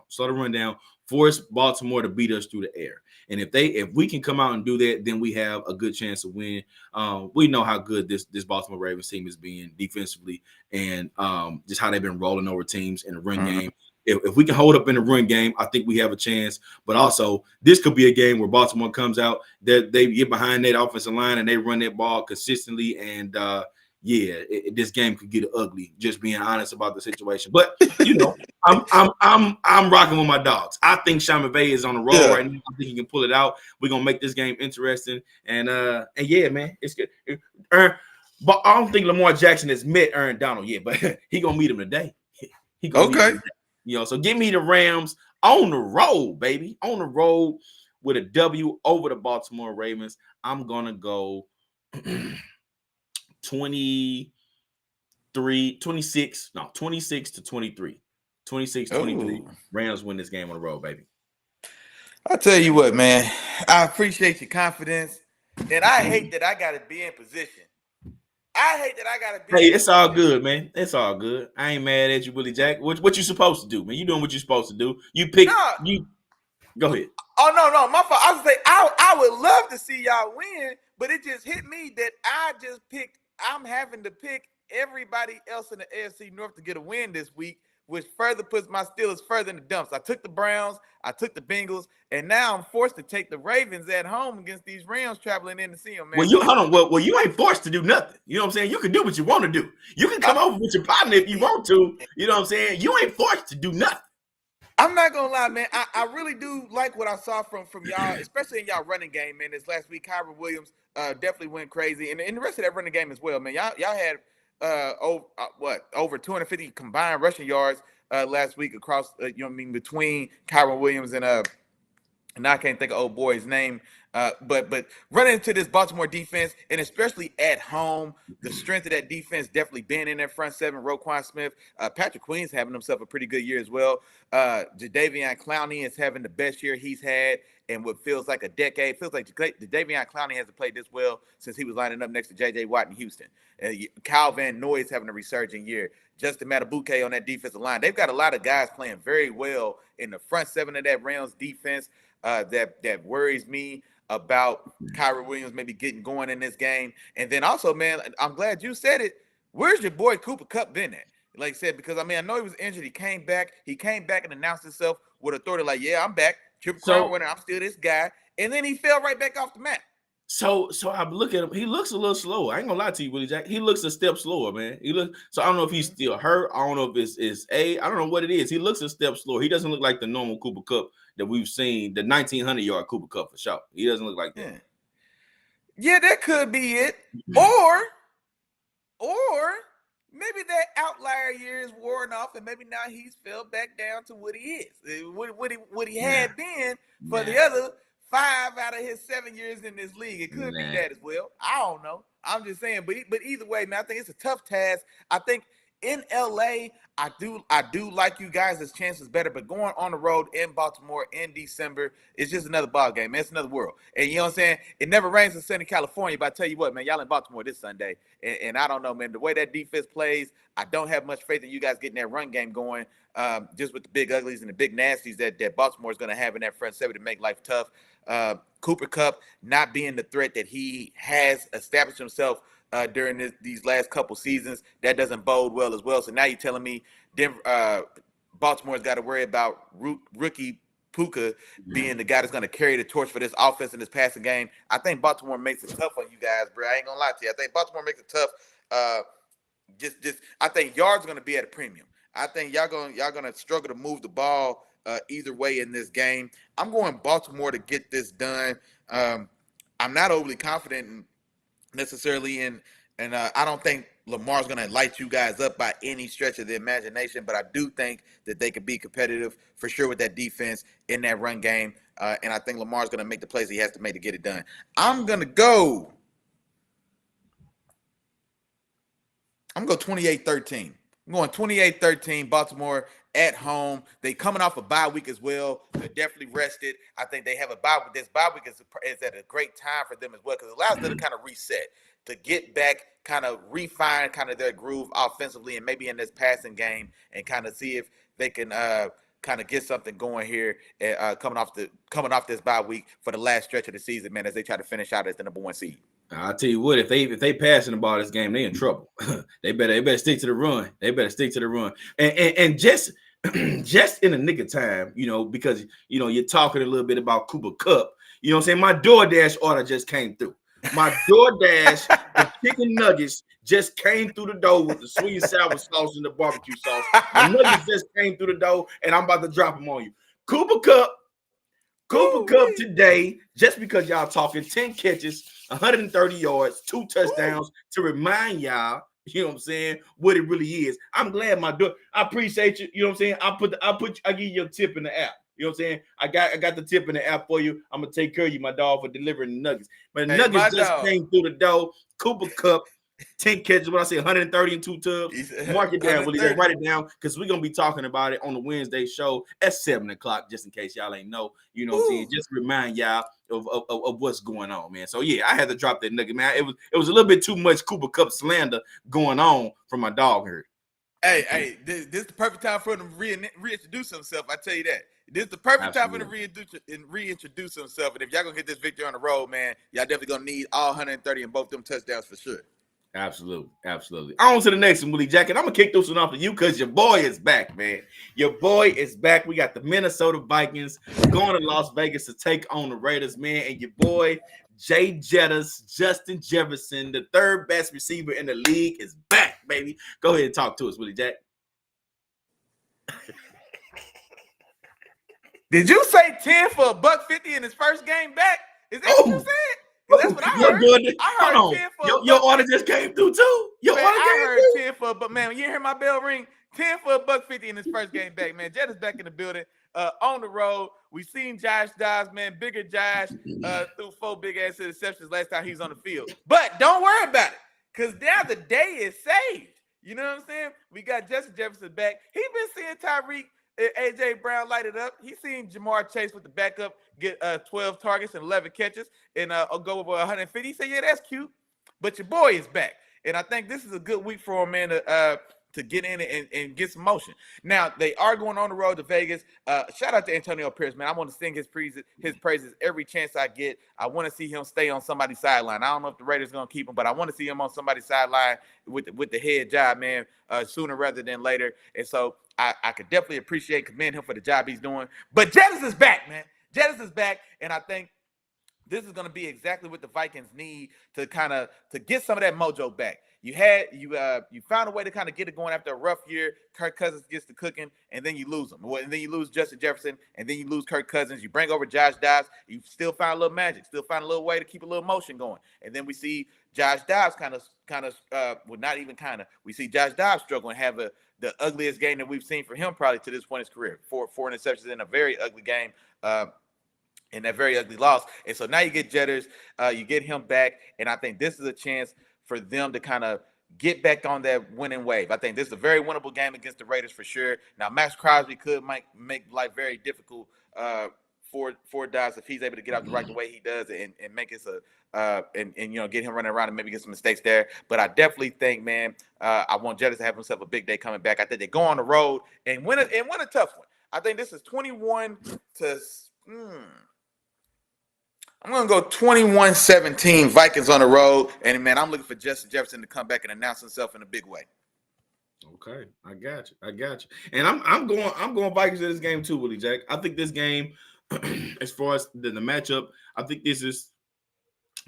force Baltimore to beat us through the air. And if we can come out and do that, then we have a good chance of winning. We know how good this Baltimore Ravens team is being defensively, and just how they've been rolling over teams in the run game. If we can hold up in the run game, I think we have a chance. But also, this could be a game where Baltimore comes out, that they get behind that offensive line and they run that ball consistently. And this game could get ugly. Just being honest about the situation. But I'm rocking with my dogs. I think Sean McVay is on the roll right now. I think he can pull it out. We're gonna make this game interesting. And yeah, man, it's good. But I don't think Lamar Jackson has met Aaron Donald yet, but he gonna meet him today. He gonna meet him today. So give me the Rams on the road, baby. On the road with a W over the Baltimore Ravens. I'm going to go 26 to 23. 26-23. Rams win this game on the road, baby. I'll tell you what, man. I appreciate your confidence. And I hate that I got to be in position. Hey, it's all good, man. It's all good. I ain't mad at you, Willie Jack. What you supposed to do, man? You doing what you're supposed to do. You pick. You go ahead. Oh no, my fault. I was saying I would love to see y'all win, but it just hit me that I just picked. I'm having to pick everybody else in the AFC North to get a win this week, which further puts my Steelers further in the dumps. I took the Browns, I took the Bengals, and now I'm forced to take the Ravens at home against these Rams traveling in to see them, man. Well, you ain't forced to do nothing. You know what I'm saying? You can do what you want to do. You can come over with your partner if you want to. You know what I'm saying? You ain't forced to do nothing. I'm not gonna lie, man. I really do like what I saw from y'all, especially in y'all running game, man. This last week, Kyron Williams definitely went crazy, and the rest of that running game as well, man. Y'all had over 250 combined rushing yards last week across between Kyron Williams and I can't think of old boy's name. But running into this Baltimore defense, and especially at home, the strength of that defense definitely being in that front seven. Roquan Smith, Patrick Queen's having himself a pretty good year as well. Jadeveon Clowney is having the best year he's had in what feels like a decade. Feels like Jadeveon Clowney hasn't played this well since he was lining up next to J.J. Watt in Houston. Kyle Van Noy is having a resurging year. Justin Matabuke on that defensive line. They've got a lot of guys playing very well in the front seven of that Rams defense. That worries me about Kyron Williams maybe getting going in this game. And then also, man, I'm glad you said it. Where's your boy Cooper Kupp been at? Like I said, because, I know he was injured. He came back and announced himself with authority like, yeah, I'm back. Triple Crown winner. I'm still this guy. And then he fell right back off the map. So I look at him. He looks a little slower. I ain't gonna lie to you, Willie Jack. He looks a step slower, man. So I don't know if he's still hurt. I don't know if it's I don't know what it is. He looks a step slower. He doesn't look like the normal Cooper Kupp that we've seen, the 1,900-yard Cooper Kupp for sure. He doesn't look like that. Yeah, that could be it. Or maybe that outlier year is worn off, and maybe now he's fell back down to what he is, what he had been for the other 5 out of his 7 years in this league. It could be that as well. I don't know. I'm just saying. But either way, man, I think it's a tough task. I think in LA, I do like you guys' chances better, but going on the road in Baltimore in December is just another ball game, man. It's another world. And you know what I'm saying? It never rains in Southern California, but I tell you what, man, y'all in Baltimore this Sunday. And I don't know, man, the way that defense plays, I don't have much faith in you guys getting that run game going, just with the big uglies and the big nasties that Baltimore is going to have in that front seven to make life tough. Cooper Kupp not being the threat that he has established himself during these last couple seasons, that doesn't bode well as well. So now you're telling me Baltimore's got to worry about rookie Puka being the guy that's going to carry the torch for this offense in this passing game. I think Baltimore makes it tough on you guys, bro. I ain't gonna lie to you. I think Baltimore makes it tough. I think yards are going to be at a premium. I think y'all gonna struggle to move the ball either way in this game. I'm going Baltimore to get this done. I'm not overly confident necessarily and I don't think Lamar's going to light you guys up by any stretch of the imagination, but I do think that they could be competitive for sure with that defense in that run game, and I think Lamar's going to make the plays he has to make to get it done. I'm going to go 28-13. I'm going 28-13, Baltimore at home. They coming off a bye week as well. They're definitely rested. I think they have a bye week. This bye week is at a great time for them as well because it allows them to kind of reset, to get back, kind of refine kind of their groove offensively and maybe in this passing game and kind of see if they can kind of get something going here coming off this bye week for the last stretch of the season, man, as they try to finish out as the number 1 seed. I'll tell you what, if they passing the ball this game, they in trouble. they better stick to the run. And just in the nick of time, because you're talking a little bit about Cooper Kupp. You know what I'm saying? My DoorDash order just came through. My DoorDash, the chicken nuggets just came through the door with the sweet and sour sauce and the barbecue sauce. My nuggets just came through the door, and I'm about to drop them on you. Cooper Kupp today, just because y'all talking 10 catches, 130 yards, 2 touchdowns, to remind y'all, you know what I'm saying, what it really is. I'm glad I appreciate you. You know what I'm saying? I give you a tip in the app. You know what I'm saying? I got the tip in the app for you. I'm gonna take care of you, my dog, for delivering the nuggets. But the nuggets just came through the door. Cooper Kupp, 10 catches, what I say, 130 and 2 tubs. Mark it down, Willie. Write it down because we're gonna be talking about it on the Wednesday show at 7:00, just in case y'all ain't know. You know what I'm saying? Just remind y'all of what's going on, man. So yeah, I had to drop that nugget, man. It was a little bit too much Cooper Kupp slander going on from my dog herd. Hey, this is the perfect time for him to reintroduce himself. I tell you that. This is the perfect time for him to reintroduce himself. And if y'all gonna get this victory on the road, man, y'all definitely gonna need all 130 and both them touchdowns for sure. Absolutely. On to the next one, Willie Jacket. I'm gonna kick this one off to you because your boy is back, man. Your boy is back. We got the Minnesota Vikings going to Las Vegas to take on the Raiders, man. And your boy Jay Jettas, Justin Jefferson, the third best receiver in the league, is back, baby. Go ahead and talk to us, Willie Jack. Did you say 10 for $150 in his first game back? Is that what you said? That's what I heard. I heard 10 for your order just came through too. I heard 10 for, but man, you hear my bell ring? 10 for $150 in his first game back, man. Jett is back in the building. On the road, we seen Josh Dobbs, man, bigger Josh, threw 4 big ass interceptions last time he was on the field. But don't worry about it, because now the day is saved. You know what I'm saying? We got Justin Jefferson back. He been seeing Tyreek, AJ Brown light it up. He's seen Jamar Chase with the backup get 12 targets and 11 catches and go over 150. He said, yeah, that's cute. But your boy is back. And I think this is a good week for him, man, to get in and get some motion. Now, they are going on the road to Vegas. Shout out to Antonio Pierce, man. I want to sing his praises every chance I get. I want to see him stay on somebody's sideline. I don't know if the Raiders are going to keep him, but I want to see him on somebody's sideline with the head job, man, sooner rather than later. And so I could definitely commend him for the job he's doing. But Jettas is back, man. Jettas is back, and I think this is going to be exactly what the Vikings need to get some of that mojo back. You found a way to kind of get it going after a rough year. Kirk Cousins gets to cooking, and then you lose him. And then you lose Justin Jefferson, and then you lose Kirk Cousins. You bring over Josh Dobbs. You still find a little magic, still find a little way to keep a little motion going. And then we see Josh Dobbs we see Josh Dobbs struggle and have the ugliest game that we've seen for him probably to this point in his career. Four interceptions in a very ugly game. In that very ugly loss. And so now you get Jetters, you get him back, and I think this is a chance for them to kind of get back on that winning wave. I think this is a very winnable game against the Raiders for sure. Now, Max Crosby could make life very difficult for Dobbs if he's able to get out the right the way he does and make it and get him running around and maybe get some mistakes there. But I definitely think, man, I want Jettis to have himself a big day coming back. I think they go on the road and win a tough one. I think this is 21 to. I'm going to go 21-17 Vikings on the road. And, man, I'm looking for Justin Jefferson to come back and announce himself in a big way. Okay, I got you. And I'm going Vikings in this game too, Willie Jack. I think this game, as far as the matchup, I think this is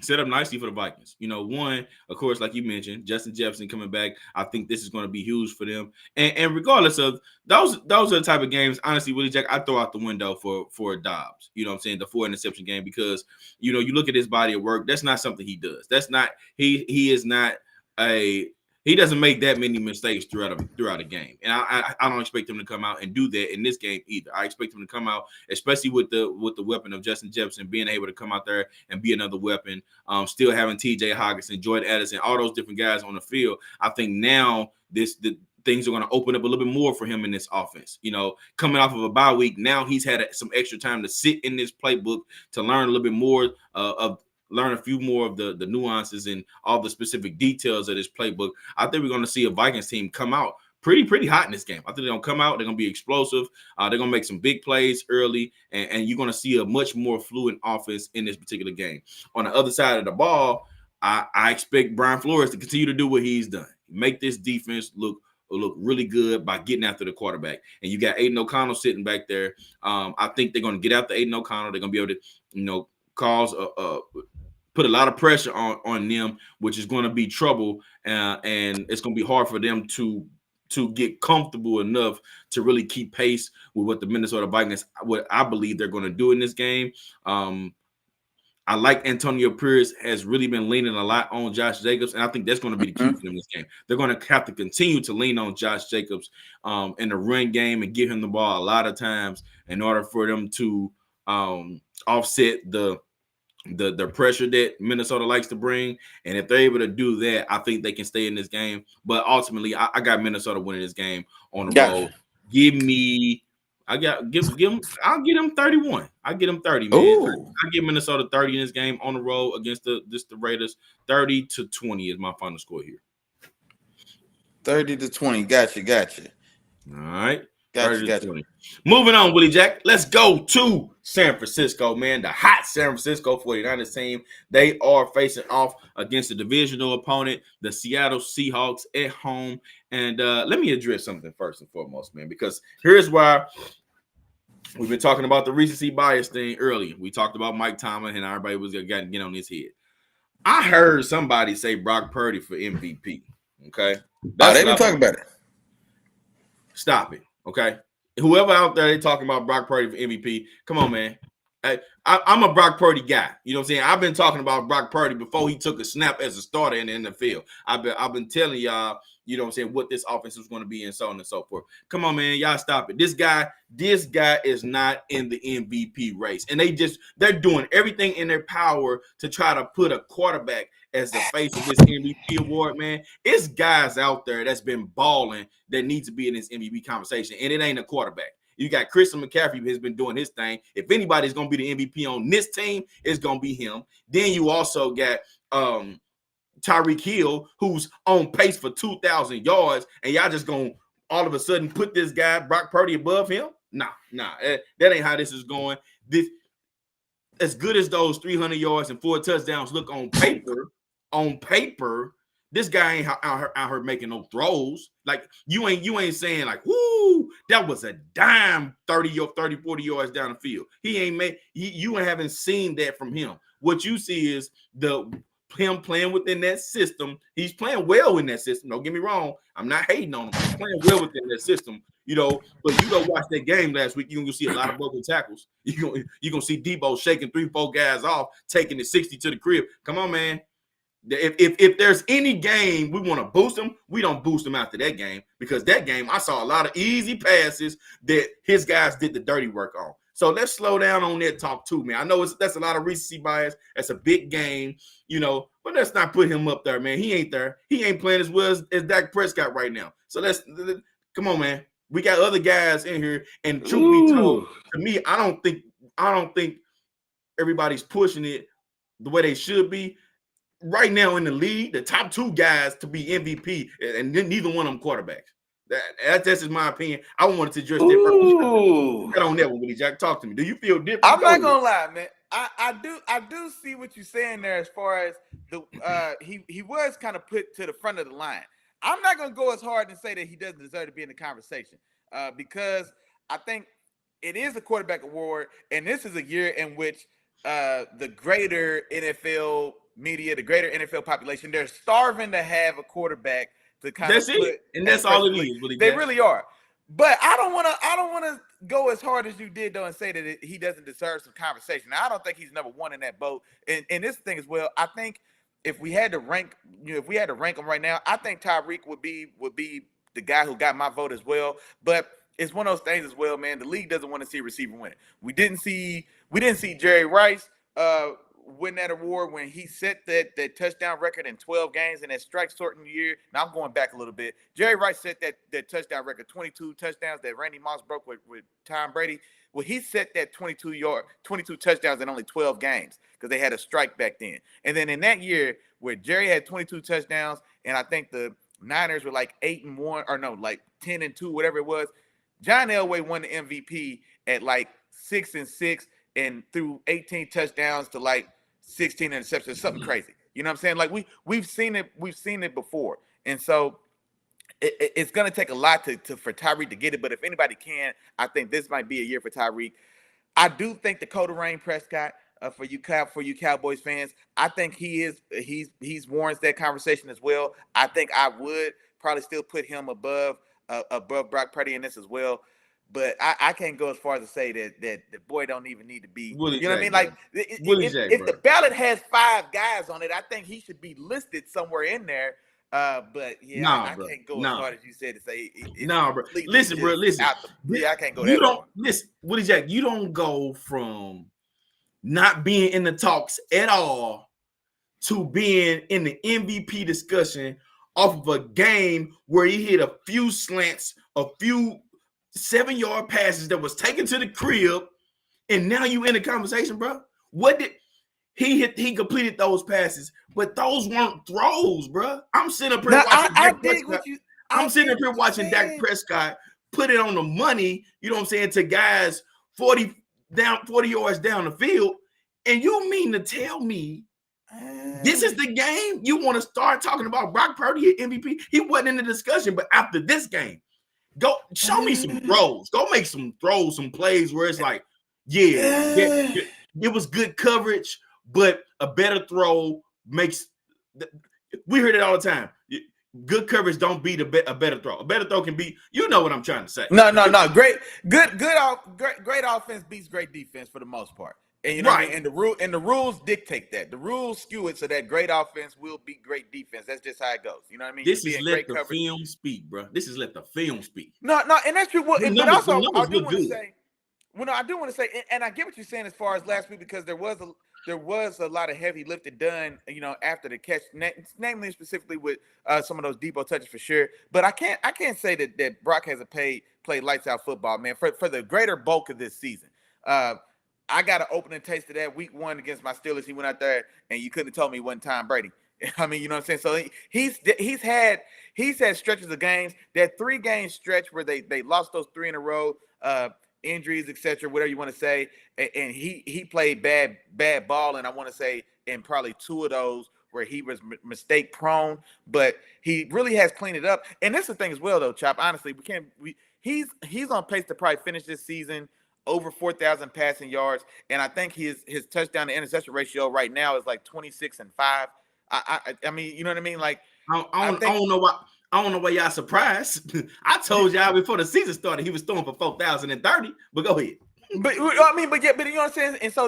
set up nicely for the Vikings. One, of course, like you mentioned, Justin Jefferson coming back. I think this is going to be huge for them. And regardless of those are the type of games, honestly, Willie Jack, I throw out the window for Dobbs. You know what I'm saying? The 4 interception game, because you look at his body of work. That's not something he does. That's not he is not he doesn't make that many mistakes throughout a game. And I don't expect him to come out and do that in this game either. I expect him to come out, especially with the weapon of Justin Jefferson being able to come out there and be another weapon. Still having TJ Hockenson, Jordan Addison, all those different guys on the field. I think now the things are going to open up a little bit more for him in this offense. Coming off of a bye week, now he's had some extra time to sit in this playbook to learn a little bit more learn a few more of the nuances and all the specific details of this playbook. I think we're going to see a Vikings team come out pretty hot in this game. I think they're going to come out. They're going to be explosive. They're going to make some big plays early, and you're going to see a much more fluid offense in this particular game. On the other side of the ball, I expect Brian Flores to continue to do what he's done. Make this defense look really good by getting after the quarterback. And you got Aiden O'Connell sitting back there. I think they're going to get after Aiden O'Connell. They're going to be able to, cause put a lot of pressure on them, which is going to be trouble, and it's going to be hard for them to get comfortable enough to really keep pace with what the Minnesota Vikings, what I believe they're going to do in this game. I like Antonio Pierce has really been leaning a lot on Josh Jacobs, and I think that's going to be the key for them in this game. They're going to have to continue to lean on Josh Jacobs in the run game and give him the ball a lot of times in order for them to offset the pressure that Minnesota likes to bring. And if they're able to do that, I think they can stay in this game. But ultimately, I got Minnesota winning this game on the road. I'll get them 31. I'll get them 30, man. Ooh. I give Minnesota 30 in this game on the road against the Raiders. 30-20 is my final score here. 30-20. Gotcha. All right. Gotcha. Moving on, Willie Jack. Let's go to San Francisco, man. The hot San Francisco 49ers team. They are facing off against the divisional opponent, the Seattle Seahawks at home. And let me address something first and foremost, man, because here's why we've been talking about the recency bias thing earlier. We talked about Mike Tomlin, and everybody was going to get on his head. I heard somebody say Brock Purdy for MVP. Okay? They've been talking about it. Stop it. Okay, whoever out there talking about Brock Purdy for MVP, come on, man. I'm a Brock Purdy guy. You know what I'm saying? I've been talking about Brock Purdy before he took a snap as a starter in the NFL. I've been telling y'all, you know what I'm saying, what this offense was going to be and so on and so forth. Come on, man. Y'all stop it. This guy is not in the MVP race. And they're doing everything in their power to try to put a quarterback as the face of this MVP award, man. It's guys out there that's been balling that need to be in this MVP conversation, and it ain't a quarterback. You got Christian McCaffrey who has been doing his thing. If anybody's going to be the MVP on this team, it's going to be him. Then you also got Tyreek Hill, who's on pace for 2,000 yards, and y'all just going to all of a sudden put this guy, Brock Purdy, above him? Nah, that ain't how this is going. This, as good as those 300 yards and 4 touchdowns look on paper, this guy ain't out here making no throws. Like you ain't saying like, whoo, that was a dime 40 yards down the field. You haven't seen that from him. What you see is him playing within that system. He's playing well in that system. Don't get me wrong. I'm not hating on him. He's playing well within that system, but you go watch that game last week, you're going to see a lot of broken tackles. You're going to see Debo shaking 3-4 guys off, taking the 60 to the crib. Come on, man. If there's any game we want to boost him, we don't boost him after that game, because that game I saw a lot of easy passes that his guys did the dirty work on. So let's slow down on that talk too, man. I know that's a lot of recency bias. That's a big game, but let's not put him up there, man. He ain't there. He ain't playing as well as Dak Prescott right now. So come on, man. We got other guys in here, and truth be told, to me, I don't think everybody's pushing it the way they should be. Right now in the league, the top 2 guys to be MVP, and neither one of them quarterbacks. That's just my opinion. I wanted to address that. Get on that one, Willie Jack. Talk to me. Do you feel different? I'm not gonna lie, man. I do see what you're saying there as far as the he was kind of put to the front of the line. I'm not gonna go as hard and say that he doesn't deserve to be in the conversation because I think it is a quarterback award, and this is a year in which the greater NFL media, the greater NFL population, they're starving to have a quarterback to kind that's of it, and that's all it is. They really are. But I don't want to go as hard as you did though and say that he doesn't deserve some conversation. Now, I don't think he's number 1 in that boat. And this thing as well, I think if we had to rank, if we had to rank them right now, I think Tyreek would be the guy who got my vote as well. But it's one of those things as well, man. The league doesn't want to see a receiver win. We didn't see Jerry Rice win that award when he set that touchdown record in 12 games in that strike sorting year. Now I'm going back a little bit. Jerry Rice set that touchdown record, 22 touchdowns that Randy Moss broke with Tom Brady. Well, he set that 22 touchdowns in only 12 games because they had a strike back then. And then in that year where Jerry had 22 touchdowns and I think the Niners were like 8-1 or no, like 10-2, whatever it was, John Elway won the MVP at like 6-6 and threw 18 touchdowns to like 16 interceptions, something crazy. You know what I'm saying? Like we've seen it before. And so it's going to take a lot for Tyreek to get it. But if anybody can, I think this might be a year for Tyreek. I do think Dakota Rain Prescott, for you Cowboys fans, I think he's warrants that conversation as well. I think I would probably still put him above Brock Purdy in this as well. But I can't go as far as to say that the boy don't even need to be. Willie you know Jack, what I mean? Like if the ballot has 5 guys on it, I think he should be listed somewhere in there. But yeah, I can't go as hard as you said to say. Bro. Listen, bro. Listen. I can't go that far. Listen, Willie Jack. You don't go from not being in the talks at all to being in the MVP discussion off of a game where he hit a few slants, a few 7-yard passes that was taken to the crib, and now you in the conversation, bro. What did he hit? He completed those passes, but those weren't throws, bro. I'm sitting up here watching. I'm sitting up here watching Dak Prescott put it on the money. You know what I'm saying, to guys 40 yards down the field, and you mean to tell me this is the game you want to start talking about Brock Purdy at MVP? He wasn't in the discussion, but after this game. Go show me some throws. Go make some throws, some plays where it's like, it was good coverage, but a better throw makes. We heard it all the time. Good coverage don't beat a better throw. A better throw can be. You know what I'm trying to say. No. Great offense beats great defense for the most part. And you know what I mean? And the rules dictate that. The rules skew it so that great offense will beat great defense. That's just how it goes. You know what I mean? This is let the film speak, bro. This is let the film speak. No, and that's true. Well, but also, I do want to say, and I get what you're saying as far as last week because there was a lot of heavy lifting done, after the catch, namely specifically with some of those Debo touches for sure. But I can't say that Brock hasn't played lights out football, man, for the greater bulk of this season. I got an opening taste of that week 1 against my Steelers. He went out there and you couldn't have told me he wasn't Tom Brady. I mean, you know what I'm saying? So he's had stretches of games, that 3-game stretch where they lost those 3 in a row, injuries, etc., whatever you want to say. And he played bad ball. And I want to say in probably 2 of those where he was mistake prone, but he really has cleaned it up. And that's the thing as well, though, Chop. Honestly, he's on pace to probably finish this season over 4,000 passing yards, and I think his touchdown to interception ratio right now is like 26-5. I mean, you know what I mean? Like I don't know why y'all surprised. I told y'all before the season started he was throwing for 4,030. But go ahead. But you know what I'm saying? And so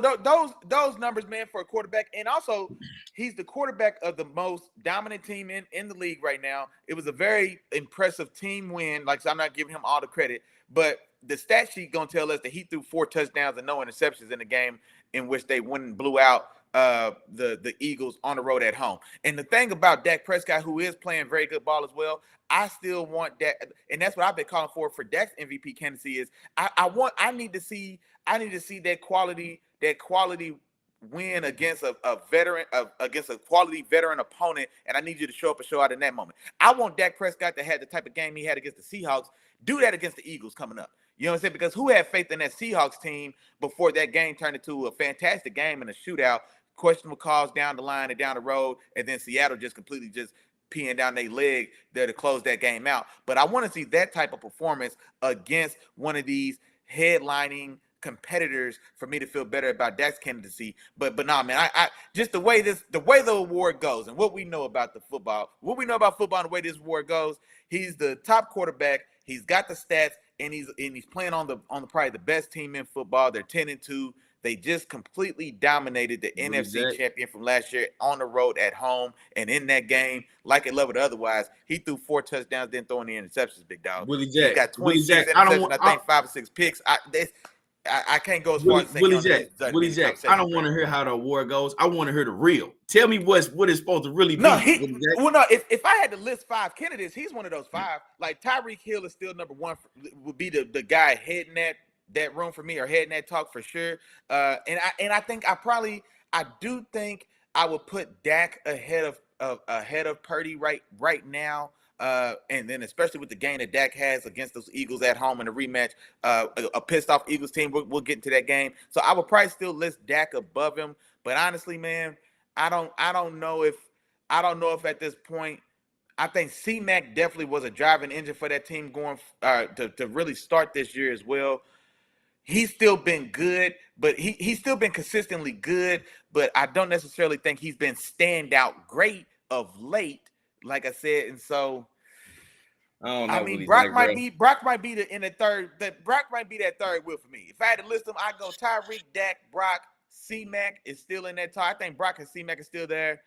those numbers, man, for a quarterback, and also he's the quarterback of the most dominant team in the league right now. It was a very impressive team win. Like, so I'm not giving him all the credit, but the stat sheet gonna tell us that he threw 4 touchdowns and no interceptions in the game in which they went and blew out the Eagles on the road at home. And the thing about Dak Prescott, who is playing very good ball as well, I still want that, and that's what I've been calling for Dak's MVP candidacy is I need to see that quality win against a veteran against a quality veteran opponent, and I need you to show up and show out in that moment. I want Dak Prescott to have the type of game he had against the Seahawks, do that against the Eagles coming up. You know what I'm saying? Because who had faith in that Seahawks team before that game turned into a fantastic game and a shootout, questionable calls down the line and down the road, and then Seattle just completely just peeing down their leg there to close that game out. But I want to see that type of performance against one of these headlining competitors for me to feel better about Dak's candidacy. But nah, man, I just the way the award goes and what we know about football and the way this award goes, he's the top quarterback. He's got the stats, and he's playing on the probably the best team in football. They're 10-2. They just completely dominated the NFC champion from last year on the road at home. And in that game, like it, love it otherwise, he threw 4 touchdowns, didn't throw any interceptions, big dog. Willie Jack. He got 26 interceptions, I think 5 or 6 picks. I can't go as far as saying Willie Jack. I don't want to hear how the award goes. I want to hear the real. Tell me what it's supposed to really be. If I had to list 5 candidates, he's one of those 5. Like Tyreek Hill is still number 1. Would be the guy heading that room for me or heading that talk for sure. And I do think I would put Dak ahead of Purdy right now. And then especially with the game that Dak has against those Eagles at home in a rematch, a pissed off Eagles team, we'll get into that game. So I would probably still list Dak above him. But honestly, man, I don't know if at this point, I think C-Mac definitely was a driving engine for that team going to really start this year as well. He's still been good, but he's still been consistently good, but I don't necessarily think he's been standout great of late, like I said. And so I mean, Brock might be that third wheel for me. If I had to list them, I'd go Tyreek, Dak, Brock, C-Mac is still in that tie. I think Brock and C-Mac is still there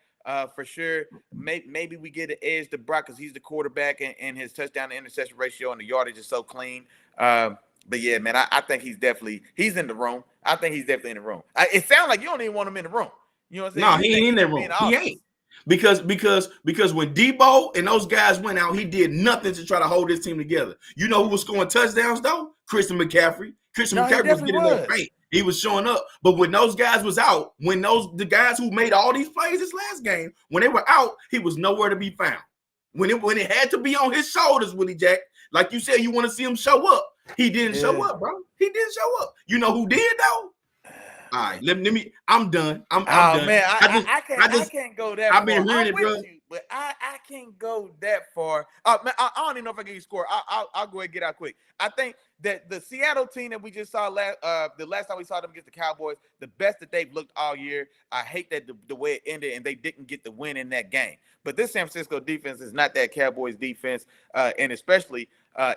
for sure. Maybe we get an edge to Brock because he's the quarterback and his touchdown to interception ratio and the yardage is so clean. But yeah, man, I think he's in the room. I think he's definitely in the room. It sounds like you don't even want him in the room. You know what I'm saying? No, he ain't in that room. He ain't. Because when Debo and those guys went out, he did nothing to try to hold his team together. You know who was scoring touchdowns though? Christian McCaffrey. McCaffrey was getting up right. He was showing up. But when those guys was out, the guys who made all these plays this last game, when they were out, he was nowhere to be found. When it had to be on his shoulders, Willie Jack, like you said, you want to see him show up. He didn't show up, bro. He didn't show up. You know who did though? All right, let me. I'm done. I'm done. Man, I can't go that far. I've been hearing it, bro. But I can't go that far. Man, I don't even know if I can give you a score. I'll go ahead and get out quick. I think that the Seattle team that we just saw the last time we saw them against the Cowboys, the best that they've looked all year. I hate that the way it ended and they didn't get the win in that game. But this San Francisco defense is not that Cowboys defense, and especially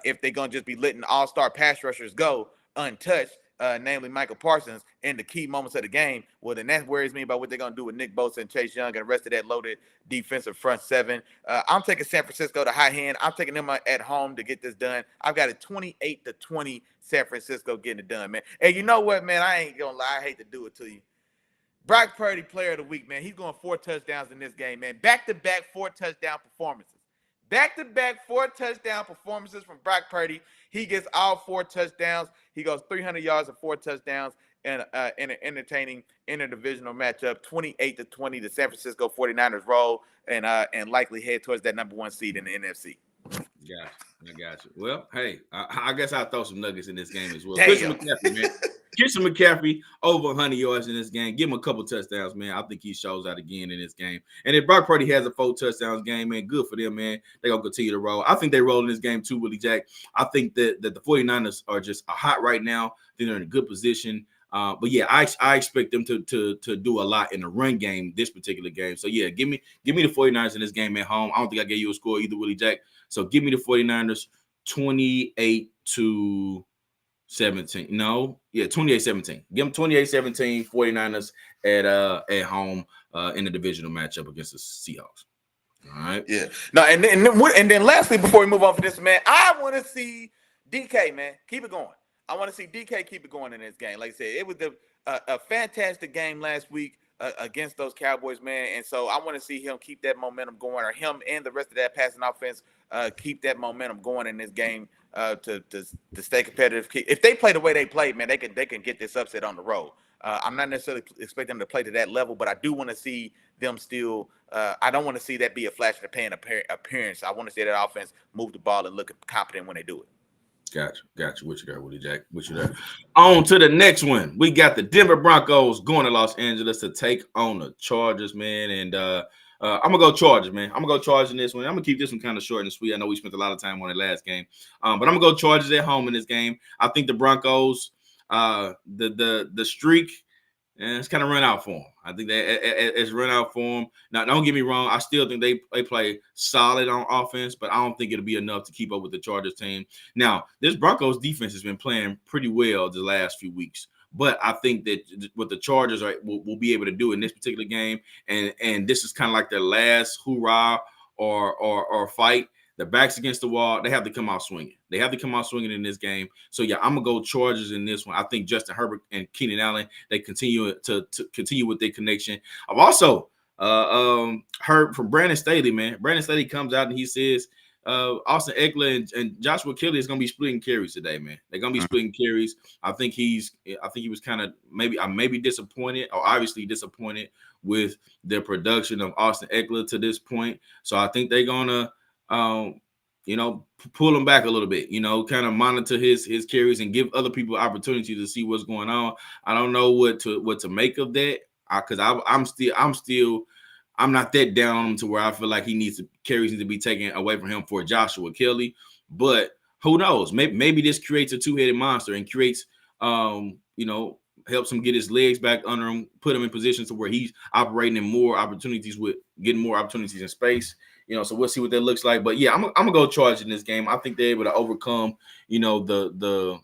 if they're gonna just be letting all-star pass rushers go untouched. Namely Michael Parsons in the key moments of the game. Well, then that worries me about what they're going to do with Nick Bosa and Chase Young and the rest of that loaded defensive front seven. I'm taking San Francisco to high hand. I'm taking them at home to get this done. I've got a 28-20 San Francisco getting it done, man. And you know what, man? I ain't going to lie. I hate to do it to you. Brock Purdy, player of the week, man. He's going 4 touchdowns in this game, man. Back-to-back 4 touchdown performances. Back-to-back 4 touchdown performances from Brock Purdy. He gets all 4 touchdowns. He goes 300 yards and 4 touchdowns in an entertaining interdivisional matchup. 28-20, the San Francisco 49ers roll and likely head towards that number 1 seed in the NFC. I got you. Well, hey, I guess I'll throw some nuggets in this game as well. Christian McCaffrey, man. Christian McCaffrey over 100 yards in this game. Give him a couple touchdowns, man. I think he shows out again in this game. And if Brock Purdy has a 4 touchdowns game, man, good for them, man. They're going to continue to roll. I think they roll in this game too, Willie Jack. I think that the 49ers are just hot right now. They're in a good position. But yeah, I expect them to do a lot in the run game, this particular game. So yeah, give me the 49ers in this game at home. I don't think I gave you a score either, Willie Jack. So give me the 49ers 28-17. No, yeah, 28-17. Give them 28-17, 49ers at home in the divisional matchup against the Seahawks. All right. Yeah. No, and then lastly, before we move on for this, man, I want to see DK, man. Keep it going. I want to see DK keep it going in this game. Like I said, it was a fantastic game last week against those Cowboys, man. And so I want to see him keep that momentum going, or him and the rest of that passing offense keep that momentum going in this game to stay competitive. If they play the way they played, man, they can get this upset on the road. I'm not necessarily expecting them to play to that level, but I do want to see them still. I don't want to see that be a flash in the pan appearance. I want to see that offense move the ball and look competent when they do it. Gotcha. What you got, Willie Jack? What you got? On to the next one. We got the Denver Broncos going to Los Angeles to take on the Chargers, man. And I'm gonna go Chargers, man. I'm gonna go Chargers in this one. I'm gonna keep this one kind of short and sweet. I know we spent a lot of time on it last game, but I'm gonna go Chargers at home in this game. I think the Broncos, the streak, and it's kind of run out for them. I think that it's run out for them. Now, don't get me wrong. I still think they play solid on offense, but I don't think it'll be enough to keep up with the Chargers team. Now, this Broncos defense has been playing pretty well the last few weeks, but I think that what the Chargers will be able to do in this particular game, and this is kind of like their last hoorah or fight. Their back's against the wall. They have to come out swinging. They have to come out swinging in this game. So, yeah, I'm going to go Chargers in this one. I think Justin Herbert and Keenan Allen, they continue to continue with their connection. I've also heard from Brandon Staley, man. Brandon Staley comes out and he says Austin Eckler and Joshua Kelly is going to be splitting carries today, man. They're going to be splitting carries. I think he was kind of maybe disappointed, or obviously disappointed with the production of Austin Eckler to this point. So I think they're going to pull him back a little bit, kind of monitor his carries and give other people opportunity to see what's going on. I don't know what to make of that, because I'm not that down on him to where I feel like carries need to be taken away from him for Joshua Kelly. But who knows? Maybe this creates a two-headed monster and creates helps him get his legs back under him, put him in positions to where he's operating in more opportunities, with getting more opportunities in space. So we'll see what that looks like. But yeah, I'm gonna go Chargers in this game. I think they're able to overcome, the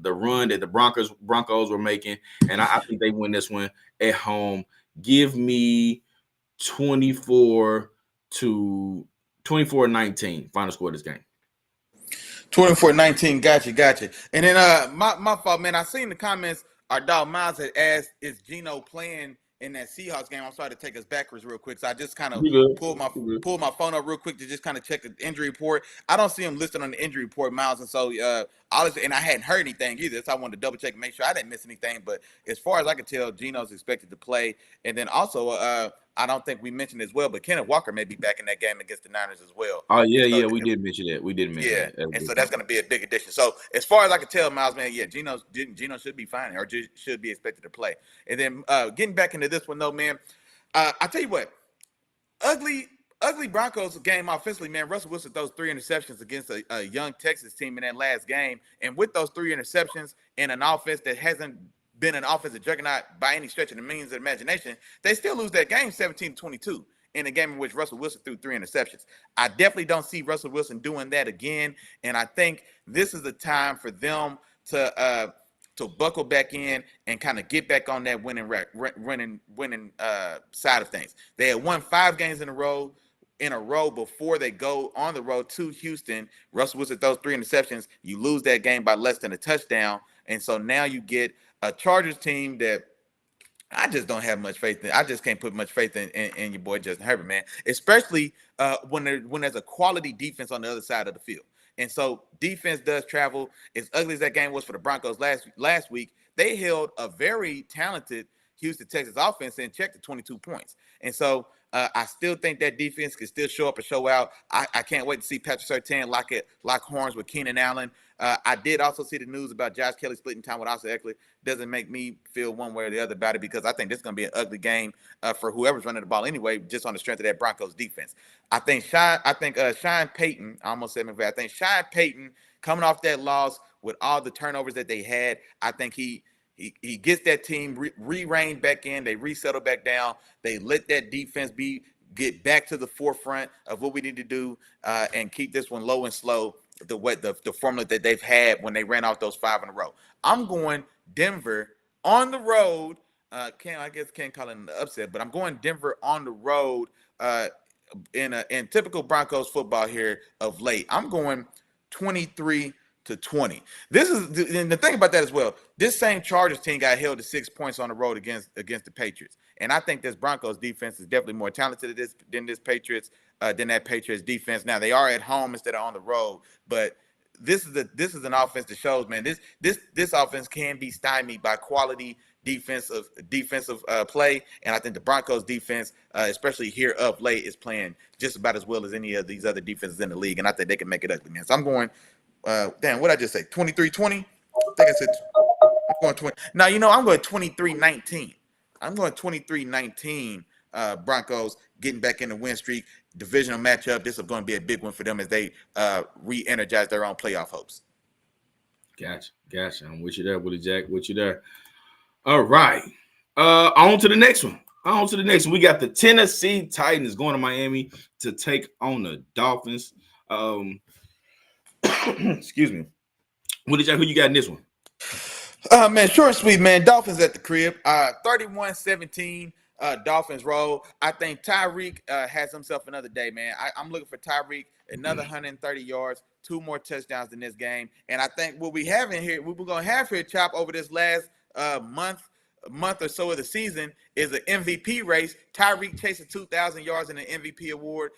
run that the Broncos were making, and I think they win this one at home. Give me 24-19 final score of this game. 24-19, gotcha. And then my fault, man. I seen the comments. Our dog Miles had asked, "Is Geno playing in that Seahawks game?" I'm sorry to take us backwards real quick, so I just kind of pulled my phone up real quick to just kind of check the injury report. I don't see him listed on the injury report, Miles, and so and I hadn't heard anything either, so I wanted to double check and make sure I didn't miss anything. But as far as I can tell, Geno's expected to play, and then also I don't think we mentioned as well, but Kenneth Walker may be back in that game against the Niners as well. Oh yeah, we did mention that. that. And so that's going to be a big addition. So as far as I can tell, Miles, man, yeah, Geno should be fine, or should be expected to play. And then getting back into this one though, man, I tell you what, ugly Broncos game offensively, man. Russell Wilson throws 3 interceptions against a young Texas team in that last game, and with those 3 interceptions in an offense that hasn't been an offensive juggernaut by any stretch of the means of imagination, they still lose that game 17-22 in a game in which Russell Wilson threw 3 interceptions. I definitely don't see Russell Wilson doing that again, and I think this is the time for them to buckle back in and kind of get back on that winning side of things. They had won 5 games in a row before they go on the road to Houston. Russell Wilson throws 3 interceptions. You lose that game by less than a touchdown, and so now you get a Chargers team that I just don't have much faith in. I just can't put much faith in your boy Justin Herbert, man. Especially when there's a quality defense on the other side of the field. And so defense does travel. As ugly as that game was for the Broncos last week, they held a very talented Houston Texas offense in check to 22 points. And so I still think that defense can still show up and show out. I can't wait to see Patrick Surtain lock horns with Keenan Allen. I did also see the news about Josh Kelly splitting time with Austin Eckler. Doesn't make me feel one way or the other about it, because I think this is going to be an ugly game for whoever's running the ball anyway, just on the strength of that Broncos defense. I think Sean Payton, I almost said McVay. I think Sean Payton, coming off that loss with all the turnovers that they had, I think he gets that team re-reined back in. They resettle back down. They let that defense get back to the forefront of what we need to do and keep this one low and slow, the formula that they've had when they ran off those 5 in a row. I'm going Denver on the road. I guess can't call it an upset, but I'm going Denver on the road in typical Broncos football here of late. I'm going 23-20. to 20. This is, and the thing about that as well. This same Chargers team got held to 6 points on the road against the Patriots, and I think this Broncos defense is definitely more talented than this Patriots than that Patriots defense. Now they are at home instead of on the road, but this is an offense that shows, man, this offense can be stymied by quality defensive play, and I think the Broncos defense, especially here of late, is playing just about as well as any of these other defenses in the league, and I think they can make it ugly, man. So I'm going. Damn, what did I just say? 23-20? I think I said I'm going 20. Now, I'm going 23-19. I'm going 23-19. Broncos getting back in the win streak. Divisional matchup. This is going to be a big one for them as they re-energize their own playoff hopes. Gotcha. I'm with you there, Willie Jack. With you there. All right. On to the next one. We got the Tennessee Titans going to Miami to take on the Dolphins. Excuse me. Willie Jack, who you got in this one? Man, short and sweet, man. Dolphins at the crib. 31-17. Dolphins roll. I think Tyreek has himself another day, man. I'm looking for Tyreek, another 130 yards, 2 more touchdowns in this game. And I think what we're going to have here, Chop, over this last month or so of the season is an MVP race. Tyreek chasing 2,000 yards in an MVP award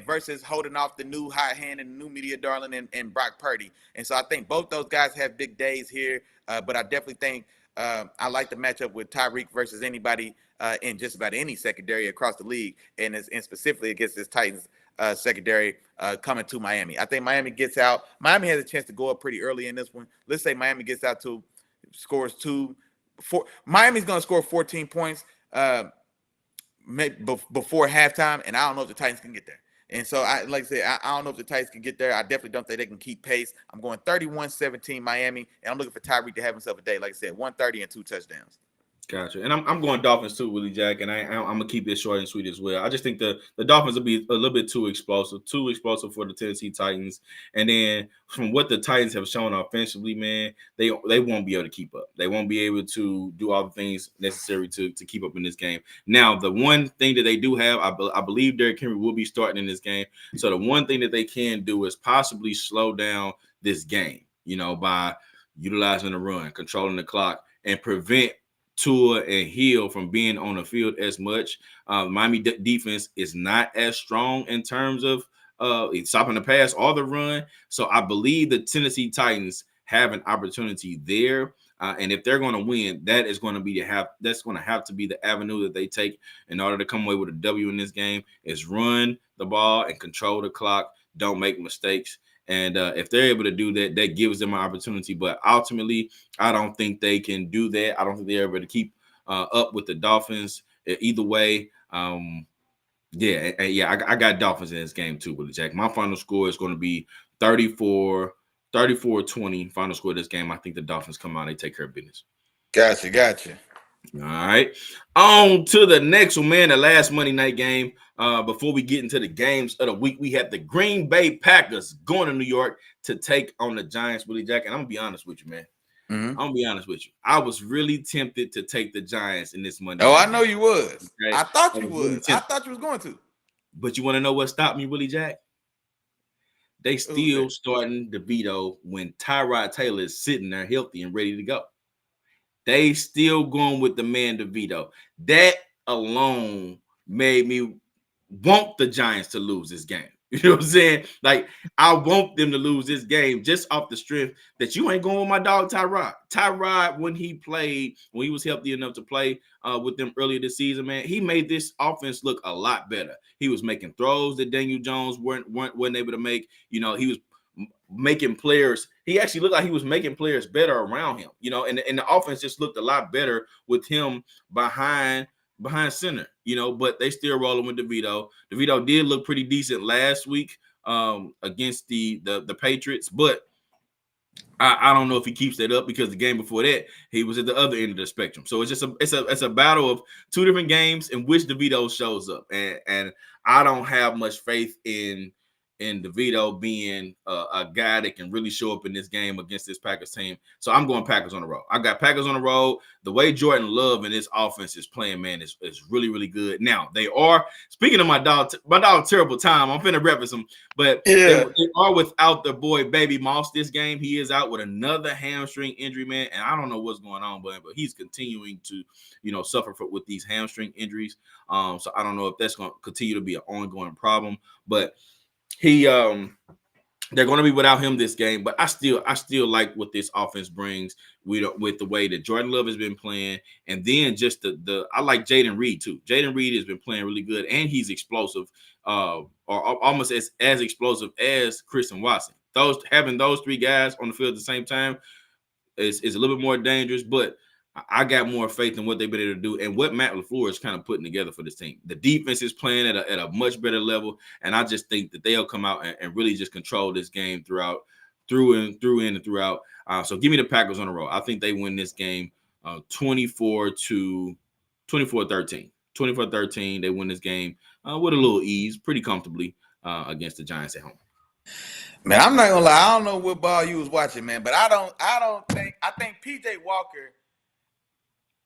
versus holding off the new hot hand and the new media darling and Brock Purdy. And so I think both those guys have big days here, but I definitely think I like the matchup with Tyreek versus anybody in just about any secondary across the league, and specifically against this Titans secondary coming to Miami. I think Miami gets out. Miami has a chance to go up pretty early in this one. Let's say Miami gets out to scores 2-4. Miami's going to score 14 points before halftime, and I don't know if the Titans can get there. And so, I don't know if the Titans can get there. I definitely don't think they can keep pace. I'm going 31-17 Miami, and I'm looking for Tyreek to have himself a day. Like I said, 130 and 2 touchdowns. Gotcha. And I'm going Dolphins too, Willie Jack, and I'm gonna keep this short and sweet as well. I just think the Dolphins will be a little bit too explosive for the Tennessee Titans. And then from what the Titans have shown offensively, man, they won't be able to keep up. They won't be able to do all the things necessary to keep up in this game. Now, the one thing that they do have, I believe Derrick Henry will be starting in this game. So the one thing that they can do is possibly slow down this game, by utilizing the run, controlling the clock, and prevent Tua and Hill from being on the field as much. Miami defense is not as strong in terms of stopping the pass or the run. So I believe the Tennessee Titans have an opportunity there. And if they're going to win, that's going to have to be the avenue that they take in order to come away with a W in this game, is run the ball and control the clock. Don't make mistakes. And if they're able to do that, that gives them an opportunity. But ultimately, I don't think they can do that. I don't think they're able to keep up with the Dolphins either way. I got Dolphins in this game too, Willie Jack. My final score is going to be 34-20. Final score of this game. I think the Dolphins come out and they take care of business. Gotcha. All right. On to the next one, man. The last Monday night game. Before we get into the games of the week, we had the Green Bay Packers going to New York to take on the Giants, Willie Jack. And I'm going to be honest with you, man. Mm-hmm. I'm going to be honest with you. I was really tempted to take the Giants in this Monday night. I know you was. Okay? I thought you was. I thought you was going to. But you want to know what stopped me, Willie Jack? They still starting DeVito when Tyrod Taylor is sitting there healthy and ready to go. They still going with the man DeVito. That alone made me want the Giants to lose this game. You know what I'm saying? Like, I want them to lose this game just off the strength that you ain't going with my dog Tyrod. Tyrod, when he was healthy enough to play with them earlier this season, man, he made this offense look a lot better. He was making throws that Daniel Jones weren't able to make. He was making players. He actually looked like he was making players better around him. And the offense just looked a lot better with him behind center, but they still rolling with DeVito. DeVito did look pretty decent last week against the Patriots, but I don't know if he keeps that up because the game before that, he was at the other end of the spectrum. So it's just it's a battle of two different games in which DeVito shows up. And I don't have much faith in and DeVito being a guy that can really show up in this game against this Packers team. So I'm going Packers on the road. I got Packers on the road. The way Jordan Love and his offense is playing, man, is really, really good. Now, they are, speaking of my dog, Terrible Time, I'm finna reference him, but they are without the boy Baby Moss this game. He is out with another hamstring injury, man, and I don't know what's going on, but he's continuing to, suffer with these hamstring injuries. So I don't know if that's going to continue to be an ongoing problem, but they're going to be without him this game, but I still like what this offense brings with the way that Jordan Love has been playing, and then just I like Jaden Reed too. Jaden Reed has been playing really good, and he's explosive, or almost as explosive as Christian Watson. Having those three guys on the field at the same time is a little bit more dangerous, but I got more faith in what they've been able to do and what Matt LaFleur is kind of putting together for this team. The defense is playing at a much better level, and I just think that they'll come out and really just control this game throughout. So give me the Packers on the road. I think they win this game 24-13. 24-13. They win this game with a little ease, pretty comfortably against the Giants at home. Man, I'm not gonna lie. I don't know what ball you was watching, man, but I think PJ Walker.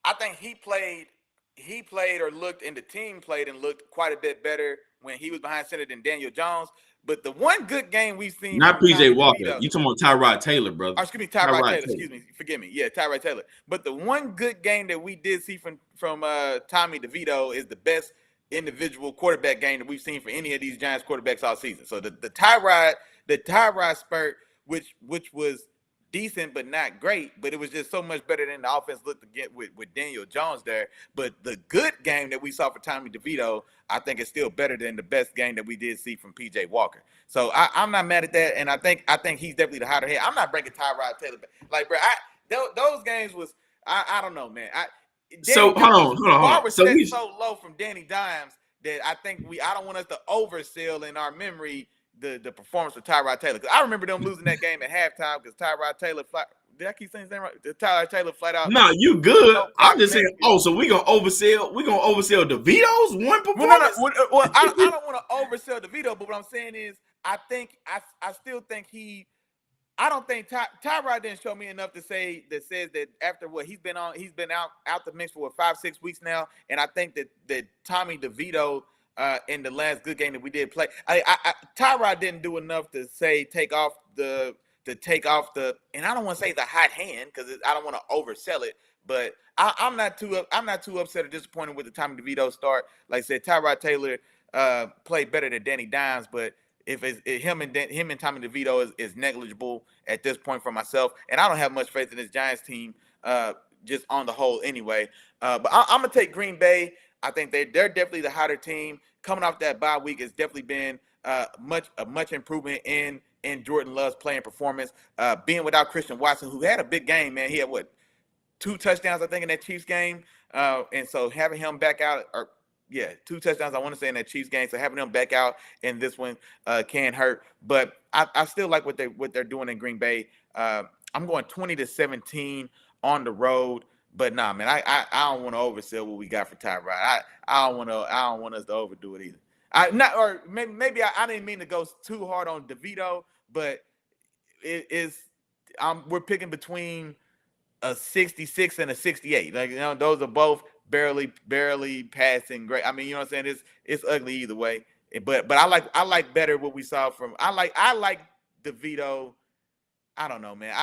I think he played or looked, and the team played and looked quite a bit better when he was behind center than Daniel Jones. But the one good game we've seen, not PJ Walker, you talking about Tyrod Taylor, brother? Oh, excuse me, Tyrod Taylor. Excuse me, forgive me. Yeah, Tyrod Taylor. But the one good game that we did see from Tommy DeVito is the best individual quarterback game that we've seen for any of these Giants quarterbacks all season. So the Tyrod spurt, which was decent but not great, but it was just so much better than the offense looked to get with Daniel Jones there. But the good game that we saw for Tommy DeVito, I think is still better than the best game that we did see from PJ Walker. So I'm not mad at that, and I think he's definitely the hotter head. I'm not bringing Tyrod Taylor back. Like, bro, those games was I don't know, man. Hold on. Was set so low from Danny Dimes that I don't want us to oversell in our memory the performance of Tyrod Taylor. Because I remember them losing that game at halftime because Tyrod Taylor did I keep saying his name right? Tyrod Taylor flat out. No, you good. I'm just saying, so we're gonna oversell DeVito's one performance? Well, I don't want to oversell DeVito, but what I'm saying is I still think I don't think Tyrod didn't show me enough to say that says that after what he's been out the mix for 5-6 weeks now, and I think that Tommy DeVito in the last good game that we did play, Tyrod didn't do enough to say take off the, and I don't want to say the hot hand because I don't want to oversell it, but I'm not too upset or disappointed with the Tommy DeVito start. Like I said, Tyrod Taylor played better than Danny Dimes, but if him and Tommy DeVito is negligible at this point for myself, and I don't have much faith in this Giants team just on the whole anyway. But I'm gonna take Green Bay. I think they're definitely the hotter team. Coming off that bye week has definitely been a much improvement in Jordan Love's playing performance. Being without Christian Watson, who had a big game, man. He had 2 touchdowns, I think, in that Chiefs game. And so having him back out, 2 touchdowns, I want to say, in that Chiefs game. So having him back out in this one can hurt. But I still like what they're doing in Green Bay. I'm going 20-17 on the road. But nah, man, I don't want to oversell what we got for Tyrod. I don't want us to overdo it either. Maybe I didn't mean to go too hard on DeVito, but we're picking between a 66 and a 68. Like, those are both barely passing great. I mean, you know what I'm saying? It's ugly either way. But I like better what we saw from I like DeVito. I don't know, man.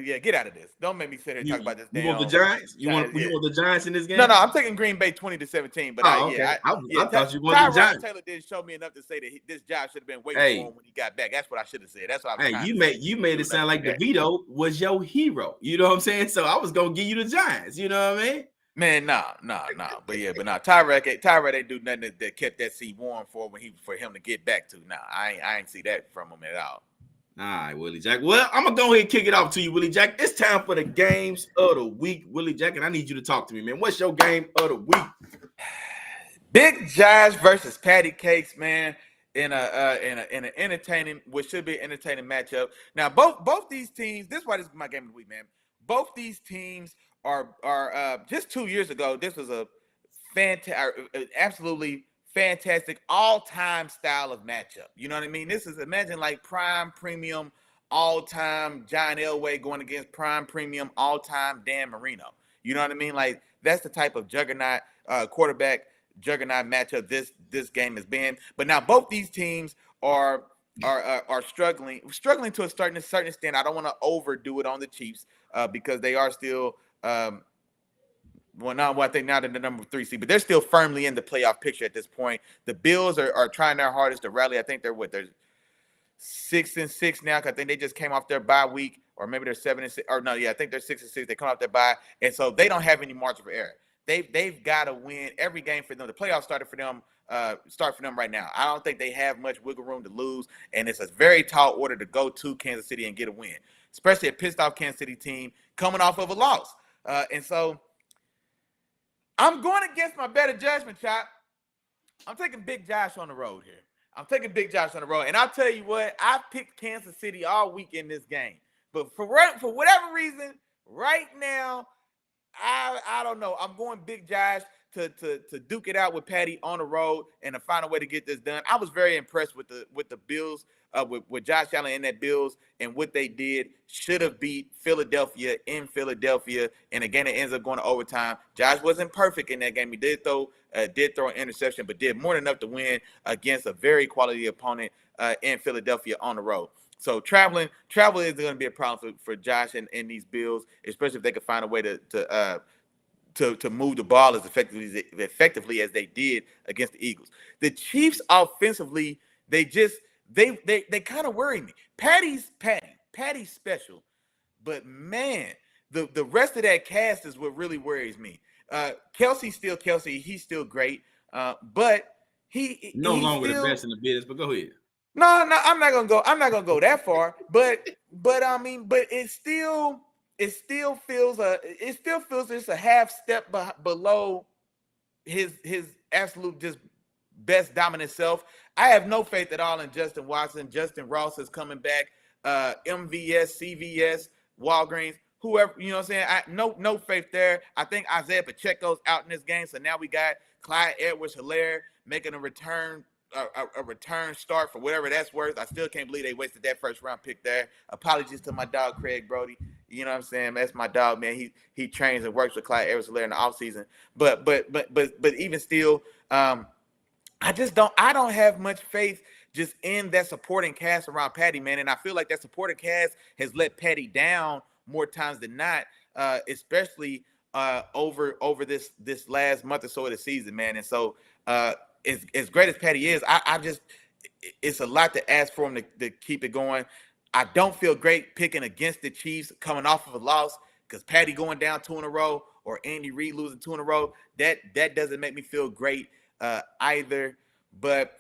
Get out of this. Don't make me sit here and talk about this. You want the Giants? You want the Giants in this game? No, I'm taking Green Bay 20-17. But okay. I thought you wanted the Giants. Taylor didn't show me enough to say that this job should have been waiting for him when he got back. That's what I should have said. That's what I was you made it sound like DeVito was your hero. You know what I'm saying? So I was gonna give you the Giants. You know what I mean? Man, nah. But Tyrod ain't do nothing that kept that seat warm for him to get back to. Nah, I ain't see that from him at all. All right, Willie Jack. Well, I'm going to go ahead and kick it off to you, Willie Jack. It's time for the games of the week, Willie Jack, and I need you to talk to me, man. What's your game of the week? Big Giants versus Patty Cakes, man, in an entertaining, what should be an entertaining matchup. Now, both these teams, this is why this is my game of the week, man. Both these teams are just 2 years ago, this was a absolutely fantastic all-time style of matchup. You know what I mean? This is, imagine like prime premium all-time John Elway going against prime premium all-time Dan Marino. You know what I mean? Like, that's the type of juggernaut quarterback juggernaut matchup this game has been. But now both these teams are struggling to a certain extent. I don't want to overdo it on the Chiefs because they are still I think now they're the number 3 seed, but they're still firmly in the playoff picture at this point. The Bills are trying their hardest to rally. I think they're 6-6 now, because I think they just came off their bye week, or maybe they're 7-6. Or no, yeah, I think they're 6-6. They come off their bye, and so they don't have any margin for error. They've got to win every game for them. The playoffs start for them right now. I don't think they have much wiggle room to lose, and it's a very tall order to go to Kansas City and get a win, especially a pissed off Kansas City team coming off of a loss. And so I'm going against my better judgment, Chop. I'm taking Big Josh on the road here. And I'll tell you what, I picked Kansas City all week in this game. But for whatever reason, right now, I don't know. I'm going Big Josh to duke it out with Patty on the road and to find a way to get this done. I was very impressed with the Bills, with Josh Allen and that Bills, and what they did. Should have beat Philadelphia in Philadelphia in a game that ends up going to overtime. Josh wasn't perfect in that game. He did throw an interception, but did more than enough to win against a very quality opponent in Philadelphia on the road. So travel is going to be a problem for Josh and these Bills, especially if they can find a way to move the ball as effectively as they did against the Eagles. The Chiefs offensively, they kind of worry me. Patty's special, but man, the rest of that cast is what really worries me. Kelsey's still Kelsey. He's still great, but he's no longer the best in the business. But go ahead. No, I'm not gonna go that far. But I mean, but it still feels just a half step below his absolute just best dominant self. I have no faith at all in Justin Watson. Justin Ross is coming back. MVS, CVS, Walgreens, whoever, you know what I'm saying? No faith there. I think Isaiah Pacheco's out in this game, so now we got Clyde Edwards-Helaire making a return start for whatever that's worth. I still can't believe they wasted that first round pick there. Apologies to my dog Craig Brody. You know what I'm saying? That's my dog, man. He trains and works with Clyde Edwards-Helaire in the offseason. But even still, I don't have much faith just in that supporting cast around Patty, man. And I feel like that supporting cast has let Patty down more times than not, especially over this last month or so of the season, man. And so as great as Patty is, it's a lot to ask for him to keep it going. I don't feel great picking against the Chiefs coming off of a loss, because Patty going down 2 in a row or Andy Reid losing 2 in a row, that doesn't make me feel great either. But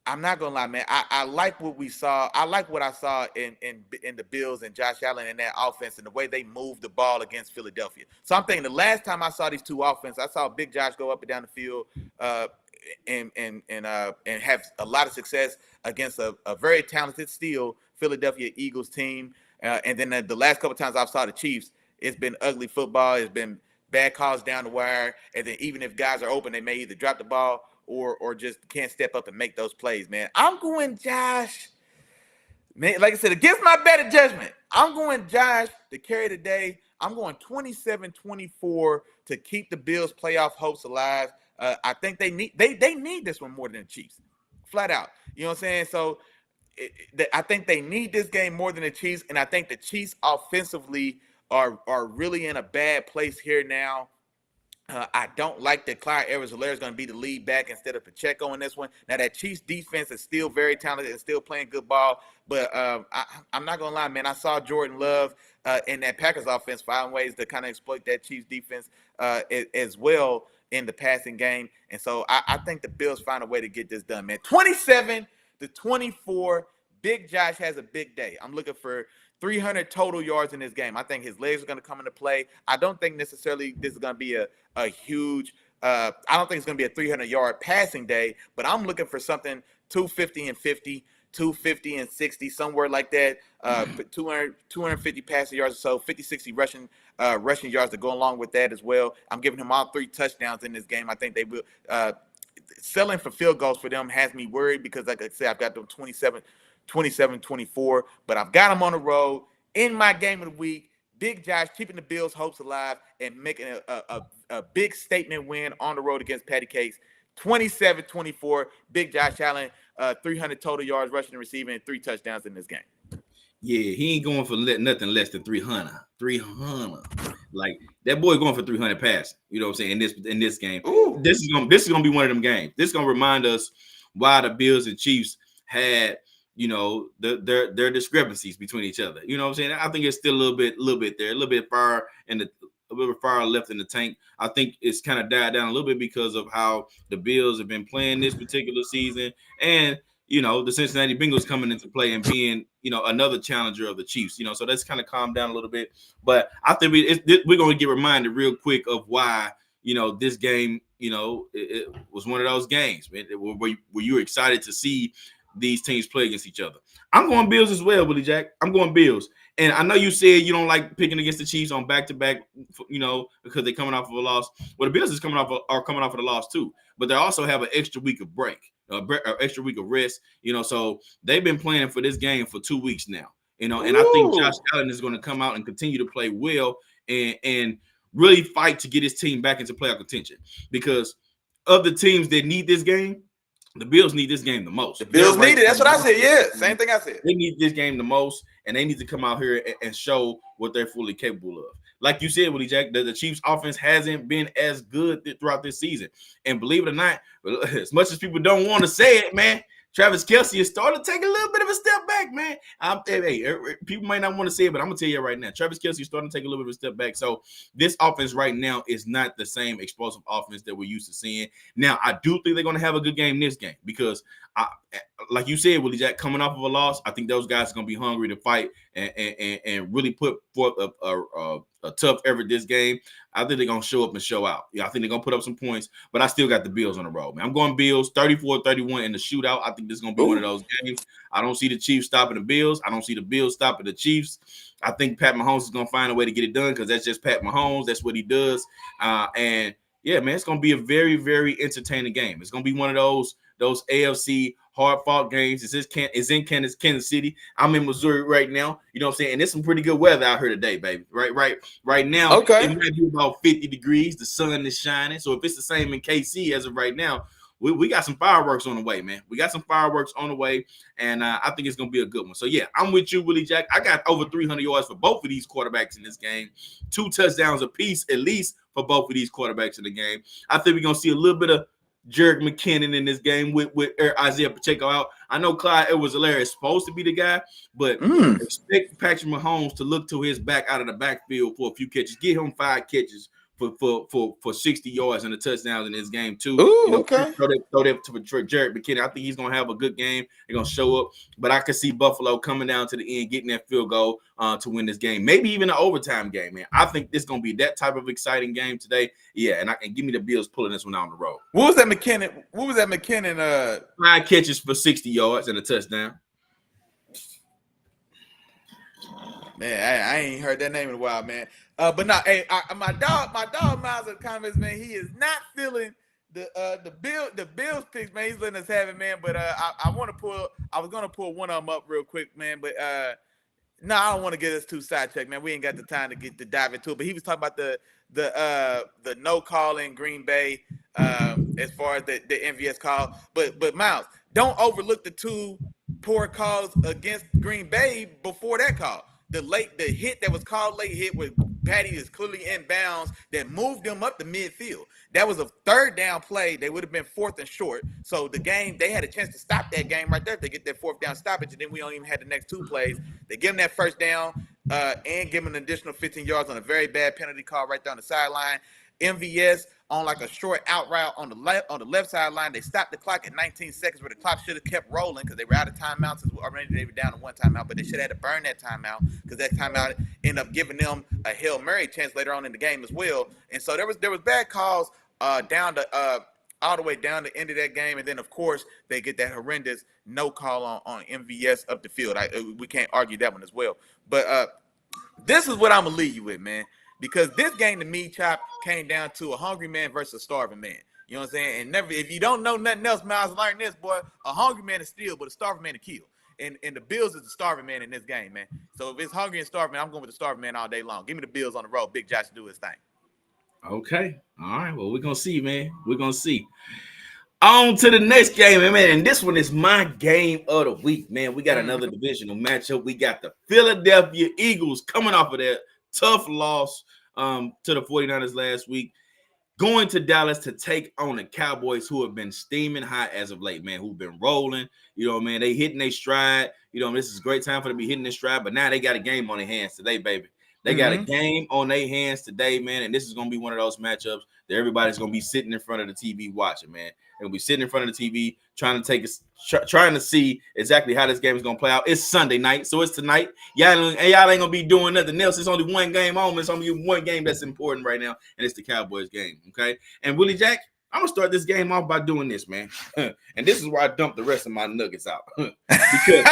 I'm not gonna lie, man. I like what we saw. I like what I saw in the Bills and Josh Allen in that offense and the way they moved the ball against Philadelphia. So I'm thinking the last time I saw these two offenses, I saw Big Josh go up and down the field and have a lot of success against a very talented still Philadelphia Eagles team. And then the last couple times I've saw the Chiefs, it's been ugly football. It's been bad calls down the wire. And then even if guys are open, they may either drop the ball or just can't step up and make those plays, man. I'm going Josh. Man, like I said, against my better judgment, I'm going Josh to carry the day. I'm going 27-24 to keep the Bills' playoff hopes alive. I think they need this one more than the Chiefs, flat out. You know what I'm saying? So I think they need this game more than the Chiefs, and I think the Chiefs offensively are really in a bad place here now. I don't like that Clyde Edwards-Helaire is going to be the lead back instead of Pacheco in this one. Now, that Chiefs defense is still very talented and still playing good ball, but I'm not going to lie, man. I saw Jordan Love in that Packers offense find ways to kind of exploit that Chiefs defense as well in the passing game, and so I think the Bills find a way to get this done, man. 27-24, Big Josh has a big day. I'm looking for 300 total yards in this game. I think his legs are going to come into play. I don't think necessarily this is going to be a huge I don't think it's going to be a 300-yard passing day, but I'm looking for something 250 and 50, 250 and 60, somewhere like that. 250 passing yards or so, 50, 60 rushing yards to go along with that as well. I'm giving him all 3 touchdowns in this game. I think they will selling for field goals for them has me worried because, like I said, I've got them 27-24, but I've got them on the road in my game of the week. Big Josh keeping the Bills' hopes alive and making a big statement win on the road against Patty Cakes. 27-24. Big Josh Allen, 300 total yards rushing and receiving, and 3 touchdowns in this game. Yeah, he ain't going for nothing less than 300. 300. Like that boy going for 300 passing. You know what I'm saying? In this game. Ooh. This is gonna be one of them games. This is gonna remind us why the Bills and Chiefs had, you know, their discrepancies between each other. You know what I'm saying? I think it's still a little bit there, a little bit far left in the tank. I think it's kind of died down a little bit because of how the Bills have been playing this particular season, and you know, the Cincinnati Bengals coming into play and being, you know, another challenger of the Chiefs, you know, so that's kind of calmed down a little bit. But I think we're going to get reminded real quick of why, you know, this game, you know, it was one of those games, man, where you were excited to see these teams play against each other. I'm going Bills as well, Willie Jack. I'm going Bills. And I know you said you don't like picking against the Chiefs on back-to-back, you know, because they're coming off of a loss. Well, the Bills are coming off of a loss too, but they also have an extra week of break. Extra week of rest, you know, so they've been planning for this game for 2 weeks now, you know, and I think Josh Allen is going to come out and continue to play well and really fight to get his team back into playoff contention, because of the teams that need this game, the Bills need this game the most. The Bills need it. That's what I said. Yeah, same thing I said. They need this game the most, and they need to come out here and show what they're fully capable of. Like you said, Willie Jack, the Chiefs offense hasn't been as good throughout this season. And believe it or not, as much as people don't want to say it, man, Travis Kelce is starting to take a little bit of a step back, man. People might not want to say it, but I'm going to tell you right now, Travis Kelce is starting to take a little bit of a step back. So this offense right now is not the same explosive offense that we're used to seeing. Now, I do think they're going to have a good game this game because, like you said, Willie Jack, coming off of a loss, I think those guys are going to be hungry to fight and really put forth a tough effort this game. I think they're going to show up and show out. Yeah, I think they're going to put up some points, but I still got the Bills on the road, man. I'm going Bills 34-31 in the shootout. I think this is going to be one of those games. I don't see the Chiefs stopping the Bills. I don't see the Bills stopping the Chiefs. I think Pat Mahomes is going to find a way to get it done because that's just Pat Mahomes. That's what he does. And, yeah, man, it's going to be a very, very entertaining game. It's going to be one of those AFC hard-fought games. It's in Kansas City. I'm in Missouri right now. You know what I'm saying? And there's some pretty good weather out here today, baby. Right now, okay. It might be about 50 degrees. The sun is shining. So if it's the same in KC as of right now, we got some fireworks on the way, man. We got some fireworks on the way, and I think it's going to be a good one. So, yeah, I'm with you, Willie Jack. I got over 300 yards for both of these quarterbacks in this game. 2 touchdowns apiece, at least, for both of these quarterbacks in the game. I think we're going to see a little bit of Jerick McKinnon in this game with Isaiah Pacheco out. I know Clyde Edwards-Helaire is supposed to be the guy, but expect Patrick Mahomes to look to his back out of the backfield for a few catches. Get him 5 catches for 60 yards and a touchdown in this game too. Ooh, okay. Throw that to Jerick McKinnon. I think he's gonna have a good game. They're gonna show up, but I could see Buffalo coming down to the end, getting that field goal to win this game. Maybe even an overtime game, man. I think it's gonna be that type of exciting game today. Yeah, and give me the Bills pulling this one down the road. What was that McKinnon? 5 catches for 60 yards and a touchdown. Man, I ain't heard that name in a while, man. But no, hey, my dog Miles in the comments, man, he is not feeling the Bills picks, man. He's letting us have it, man. But I was gonna pull one of them up real quick, man. But no, I don't want to get us too sidetracked, man. We ain't got the time to dive into it. But he was talking about the no call in Green Bay as far as the MVS call. But Miles, don't overlook the 2 poor calls against Green Bay before that call. The hit that was called late hit with Patty is clearly in bounds that moved them up the midfield. That was a 3rd down play. They would have been 4th and short. So the game, they had a chance to stop that game right there if they get that 4th down stoppage, and then we don't even have the next 2 plays. They give them that 1st down and give them an additional 15 yards on a very bad penalty call right down the sideline. MVS on like a short out route on the left sideline. They stopped the clock at 19 seconds where the clock should have kept rolling because they were out of timeouts already. They were down to 1 timeout, but they should have had to burn that timeout because that timeout ended up giving them a Hail Mary chance later on in the game as well. And so there was bad calls down to all the way down the end of that game, and then of course they get that horrendous no call on MVS up the field. We can't argue that one as well. But this is what I'm gonna leave you with, man. Because this game to me, Chop, came down to a hungry man versus a starving man. You know what I'm saying? And never, if you don't know nothing else, Miles, learn this, boy. A hungry man is steal, but a starving man to kill. And the Bills is the starving man in this game, man. So if it's hungry and starving, I'm going with the starving man all day long. Give me the Bills on the road. Big Josh do his thing. Okay. All right. Well, we're gonna see, man. We're gonna see. On to the next game, man. And this one is my game of the week, man. We got another divisional matchup. We got the Philadelphia Eagles coming off of that tough loss to the 49ers last week, going to Dallas to take on the Cowboys, who have been steaming hot as of late, man, who've been rolling. You know, man, they hitting their stride. You know, this is a great time for them to be hitting their stride, but now they got a game on their hands today, baby. They got a game on their hands today, man, and this is going to be one of those matchups that everybody's going to be sitting in front of the TV watching, man. They'll be sitting in front of the TV trying to see exactly how this game is going to play out. It's Sunday night, so it's tonight. Y'all ain't going to be doing nothing else. It's only one game on. It's only one game that's important right now, and it's the Cowboys game, okay? And Willie Jack, I'm going to start this game off by doing this, man. And this is where I dump the rest of my nuggets out. Because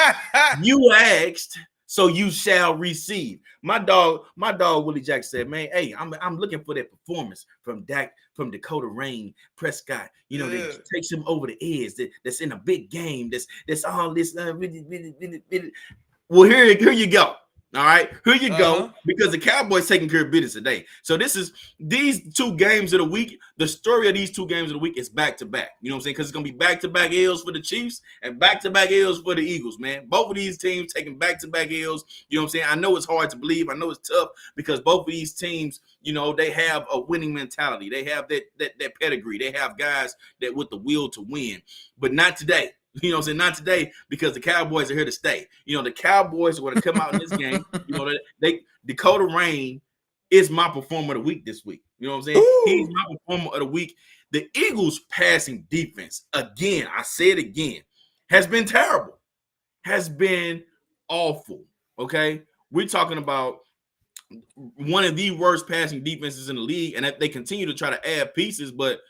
you asked, so you shall receive. My dog Willie Jack said, man, hey, I'm looking for that performance from Dakota Rain Prescott. You know, that takes him over the edge. That's in a big game. That's all this. Really. Well, here you go. All right, here you go, because the Cowboys taking care of business today. So these 2 games of the week. The story of these 2 games of the week is back to back. You know what I'm saying? Because it's gonna be back to back L's for the Chiefs and back to back L's for the Eagles, man. Both of these teams taking back to back L's. You know what I'm saying? I know it's hard to believe. I know it's tough because both of these teams, you know, they have a winning mentality. They have that pedigree. They have guys that with the will to win, but not today. You know what I'm saying? Not today, because the Cowboys are here to stay. You know, the Cowboys are going to come out in this game. You know, Dakota Rain is my performer of the week this week. You know what I'm saying? Ooh. He's my performer of the week. The Eagles' passing defense, again, I say it again, has been terrible. Has been awful, okay? We're talking about one of the worst passing defenses in the league, and that they continue to try to add pieces, but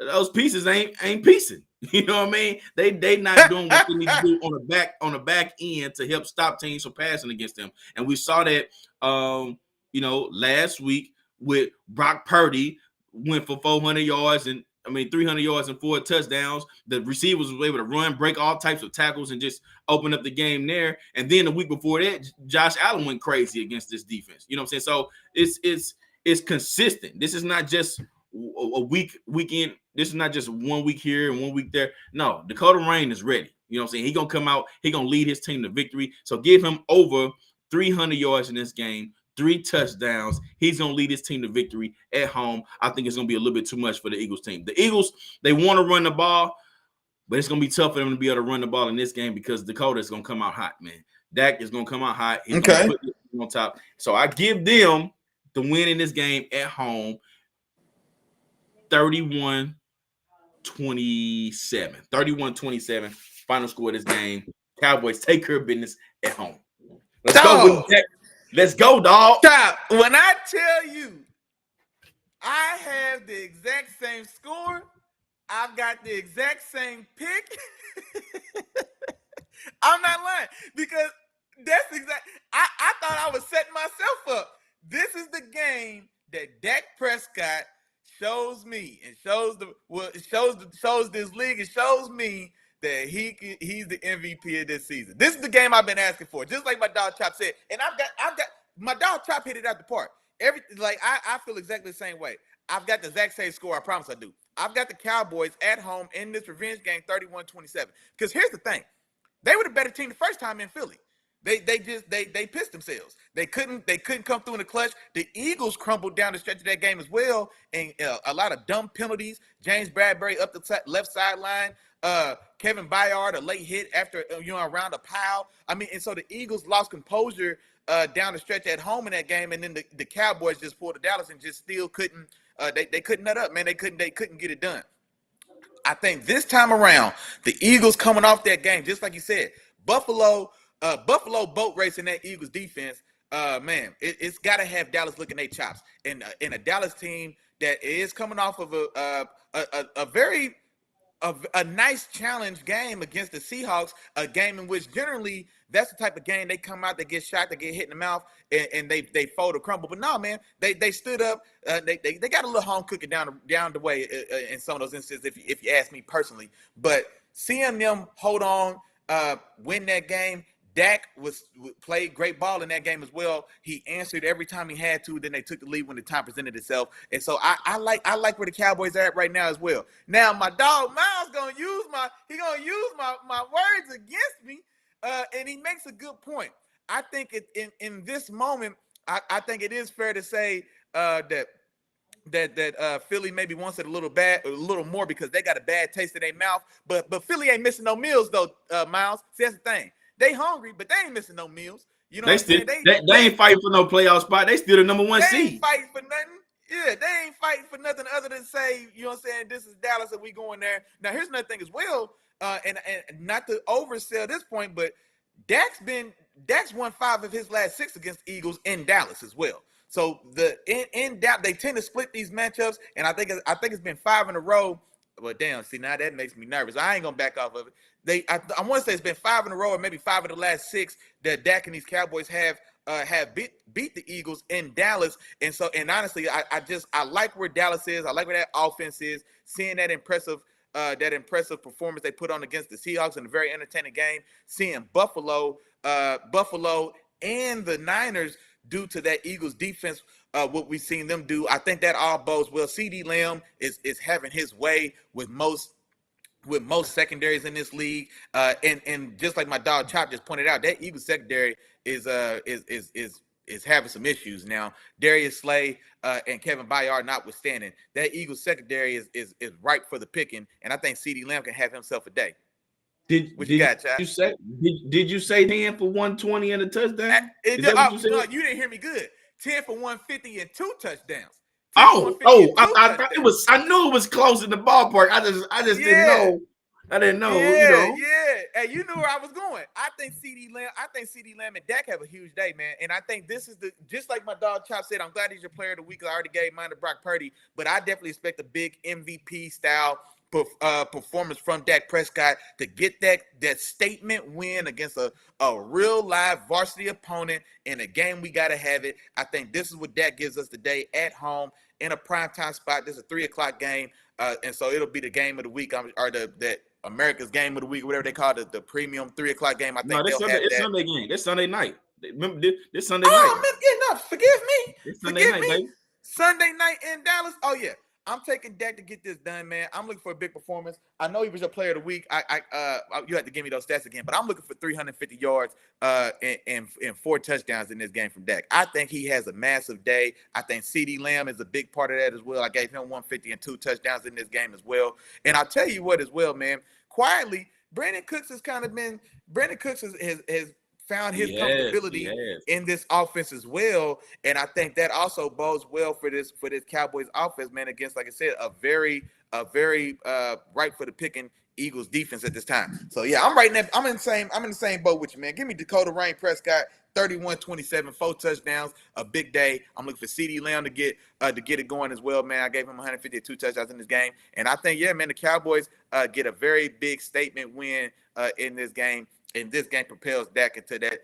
those pieces ain't piecing. You know what I mean? They not doing what they need to do on the back end to help stop teams from passing against them. And we saw that last week with Brock Purdy went for 400 yards and 300 yards and 4 touchdowns. The receivers were able to run, break all types of tackles, and just open up the game there. And then the week before that, Josh Allen went crazy against this defense. You know what I'm saying? So it's consistent. This is not just a weekend. This is not just 1 week here and 1 week there. No, Dakota Rain is ready. You know what I'm saying? He's going to come out. He's going to lead his team to victory. So give him over 300 yards in this game, 3 touchdowns. He's going to lead his team to victory at home. I think it's going to be a little bit too much for the Eagles team. The Eagles, they want to run the ball, but it's going to be tough for them to be able to run the ball in this game because Dakota is going to come out hot, man. Dak is going to come out hot. He's going to put this on top. So I give them the win in this game at home, 31-27. 31-27. Final score of this game. Cowboys take care of business at home. Let's go. Let's go, dog. Stop. When I tell you I have the exact same score, I've got the exact same pick. I'm not lying because that's exact. I thought I was setting myself up. This is the game that Dak Prescott shows me and shows this league. It shows me that he's the MVP of this season. This is the game I've been asking for, just like my dog Chop said. And I've got my dog Chop hit it out the park. I feel exactly the same way. I've got the exact same score. I promise I do. I've got the Cowboys at home in this revenge game, 31-27. Because here's the thing: they were the better team the first time in Philly. They pissed themselves. They couldn't come through in the clutch. The Eagles crumbled down the stretch of that game as well, and a lot of dumb penalties. James Bradbury up the left sideline. Kevin Byard, a late hit after around a pile. And so the Eagles lost composure down the stretch at home in that game, and then the Cowboys just pulled the Dallas and just still couldn't. They couldn't nut up, man. They couldn't get it done. I think this time around, the Eagles coming off that game, just like you said, Buffalo boat race in that Eagles defense, man, it's got to have Dallas looking their chops. And a Dallas team that is coming off of a a nice challenge game against the Seahawks, a game in which generally that's the type of game they come out, they get shot, they get hit in the mouth, and they fold or crumble. But no, man, they stood up. They got a little home cooking down the way in some of those instances, if you ask me personally. But seeing them hold on, win that game. Dak played great ball in that game as well. He answered every time he had to. Then they took the lead when the time presented itself. And so I like where the Cowboys are at right now as well. Now my dog Miles gonna use my words against me, and he makes a good point. I think in this moment, I think it is fair to say that Philly maybe wants it a little more because they got a bad taste in their mouth. But Philly ain't missing no meals though, Miles. See, that's the thing. They hungry, but they ain't missing no meals. You know, they ain't fighting for no playoff spot. They still the number one seed. They ain't fighting for nothing. Yeah, they ain't fighting for nothing other than say, you know what I'm saying, this is Dallas and we going there. Now, here's another thing as well, and not to oversell this point, but Dak's won 5 of his last 6 against Eagles in Dallas as well. So in Dallas, they tend to split these matchups, and I think it's been 5 in a row. But damn, see, now that makes me nervous. I ain't gonna back off of it. I want to say it's been 5 in a row, or maybe 5 of the last 6 that Dak and these Cowboys have beat the Eagles in Dallas. And honestly, I like where Dallas is. I like where that offense is. Seeing that impressive performance they put on against the Seahawks in a very entertaining game. Seeing Buffalo and the Niners due to that Eagles defense, what we've seen them do, I think that all bodes well. CeeDee Lamb is having his way with most secondaries in this league, and just like my dog Chop just pointed out, that Eagles secondary is having some issues now. Darius Slay and Kevin Byard notwithstanding, that Eagles secondary is ripe for the picking, and I think CeeDee Lamb can have himself a day. Did you say 10 for 120 and a touchdown? No, you didn't hear me good. 10 for 150 and 2 touchdowns. I knew it was close in the ballpark. I just didn't know. I didn't know. Yeah. Hey, you knew where I was going. I think CeeDee Lamb and Dak have a huge day, man. And I think this is just like my dog Chop said, I'm glad he's your player of the week. I already gave mine to Brock Purdy, but I definitely expect a big MVP style performance from Dak Prescott to get that statement win against a real live varsity opponent in a game we got to have it. I think this is what Dak gives us today at home in a primetime spot. This is a 3:00 game, and so it'll be the game of the week, or that America's game of the week, whatever they call it, the premium 3:00 game. I think it's Sunday game. It's Sunday night. Remember this Sunday night. Oh, man, forgive me. It's Sunday night, baby. Sunday night in Dallas. Oh yeah. I'm taking Dak to get this done, man. I'm looking for a big performance. I know he was your player of the week. You have to give me those stats again, but I'm looking for 350 yards and 4 touchdowns in this game from Dak. I think he has a massive day. I think CeeDee Lamb is a big part of that as well. I gave him 150 and 2 touchdowns in this game as well. And I'll tell you what as well, man. Quietly, Brandon Cooks has found his comfortability in this offense as well, and I think that also bodes well for this Cowboys offense, man. Against, like I said, a very right for the picking Eagles defense at this time. So yeah, I'm in the same boat with you, man. Give me Dakota Rain Prescott, 31-27, 4 touchdowns, a big day. I'm looking for CeeDee Lamb to get it going as well, man. I gave him 152 touchdowns in this game, and I think the Cowboys get a very big statement win in this game. And this game propels Dak into that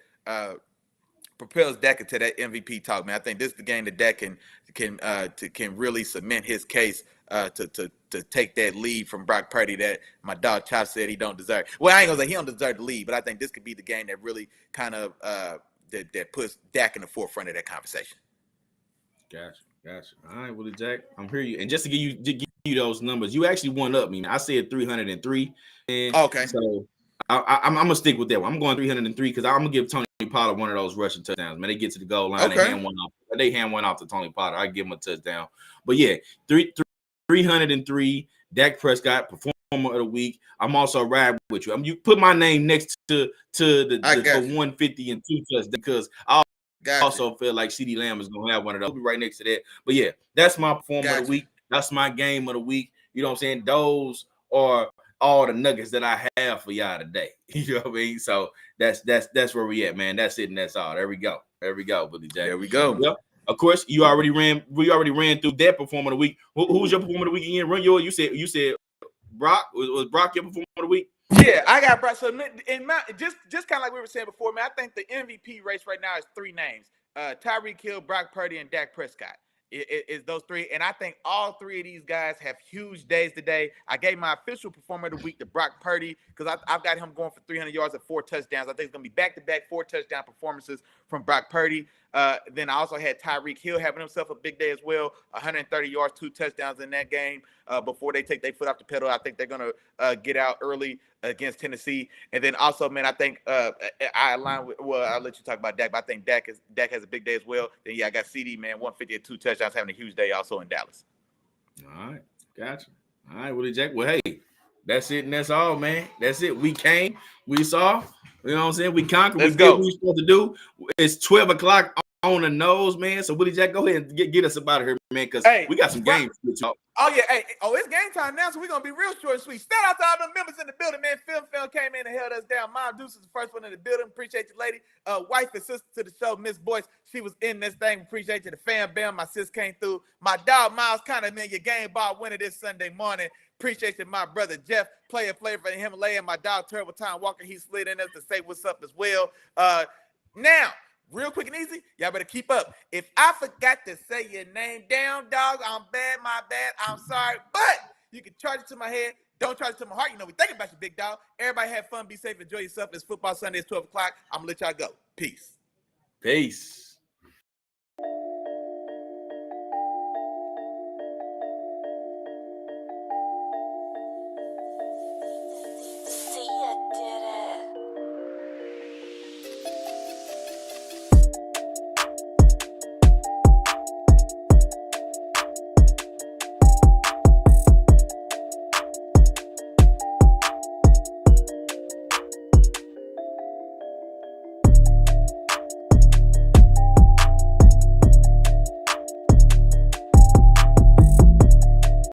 MVP talk, man. I think this is the game that Dak can really cement his case to take that lead from Brock Purdy that my dog Chop said he don't deserve. Well, I ain't gonna say he don't deserve the lead, but I think this could be the game that really kind of that puts Dak in the forefront of that conversation. Gotcha. All right, Willie Jack, I'm hearing you. And just to give you those numbers, you actually won up me. I said 303. And okay. So I'm gonna stick with that one. I'm going 303 because I'm gonna give Tony Pollard one of those rushing touchdowns. Man, they get to the goal line, okay. They hand one off to Tony Pollard. I give him a touchdown. But yeah, 303. Dak Prescott, performer of the week. I'm also riding with you. You put my name next to the 150 and 2 touchdowns because I also feel like CeeDee Lamb is gonna have one of those. I'll be right next to that. But yeah, that's my performer of the week. That's my game of the week. You know what I'm saying? Those are all the nuggets that I have for y'all today. You know what I mean? So that's where we at, man. That's it, and that's all. There we go, Willie Jack. There we go. Yep. Of course, we already ran through that performer of the week. Who's your performer of the week again? Run yours. You said Brock? Was Brock your performer of the week? Yeah, I got Brock. So in my just kind of like we were saying before, man, I think the MVP race right now is 3 names: Tyreek Hill, Brock Purdy, and Dak Prescott. Is those 3, and I think all 3 of these guys have huge days today. I gave my official performer of the week to Brock Purdy because I've got him going for 300 yards and 4 touchdowns. I think it's going to be back-to-back 4 touchdown performances from Brock Purdy. Then I also had Tyreek Hill having himself a big day as well, 130 yards, 2 touchdowns in that game. Before they take their foot off the pedal, I think they're going to get out early against Tennessee. And then also, man, I think I align with, well, I'll let you talk about Dak, but I think Dak has a big day as well. Then, yeah, I got CD, man, 150 and 2 touchdowns, having a huge day also in Dallas. All right, gotcha. All right, Willie Jack. Well, hey, that's it and that's all, man. That's it. We came, we saw, you know what I'm saying? We conquered. Let's we go. did what we supposed to do. It's 12 o'clock on the nose, man. So, Willie Jack, go ahead and get us about here, man, because we got some games to talk. Oh, yeah. Hey, it's game time now, so we're going to be real short and sweet. Shout out to all the members in the building, man. Film came in and held us down. Mom Deuce is the first one in the building. Appreciate you, lady. Wife and sister to the show, Miss Boyce. She was in this thing. Appreciate you. The fam bam. My sis came through. My dog, Miles Conner, man, your game ball winner this Sunday morning. Appreciate you, my brother Jeff, player for the Himalaya. My dog, Terrible Time Walker, he slid in us to say what's up as well. Now, real quick and easy, y'all better keep up. If I forgot to say your name down, dog, I'm bad, my bad, I'm sorry. But you can charge it to my head. Don't charge it to my heart. You know we thinking about you, big dog. Everybody have fun, be safe, enjoy yourself. It's Football Sunday, it's 12 o'clock. I'm going to let y'all go. Peace. Peace.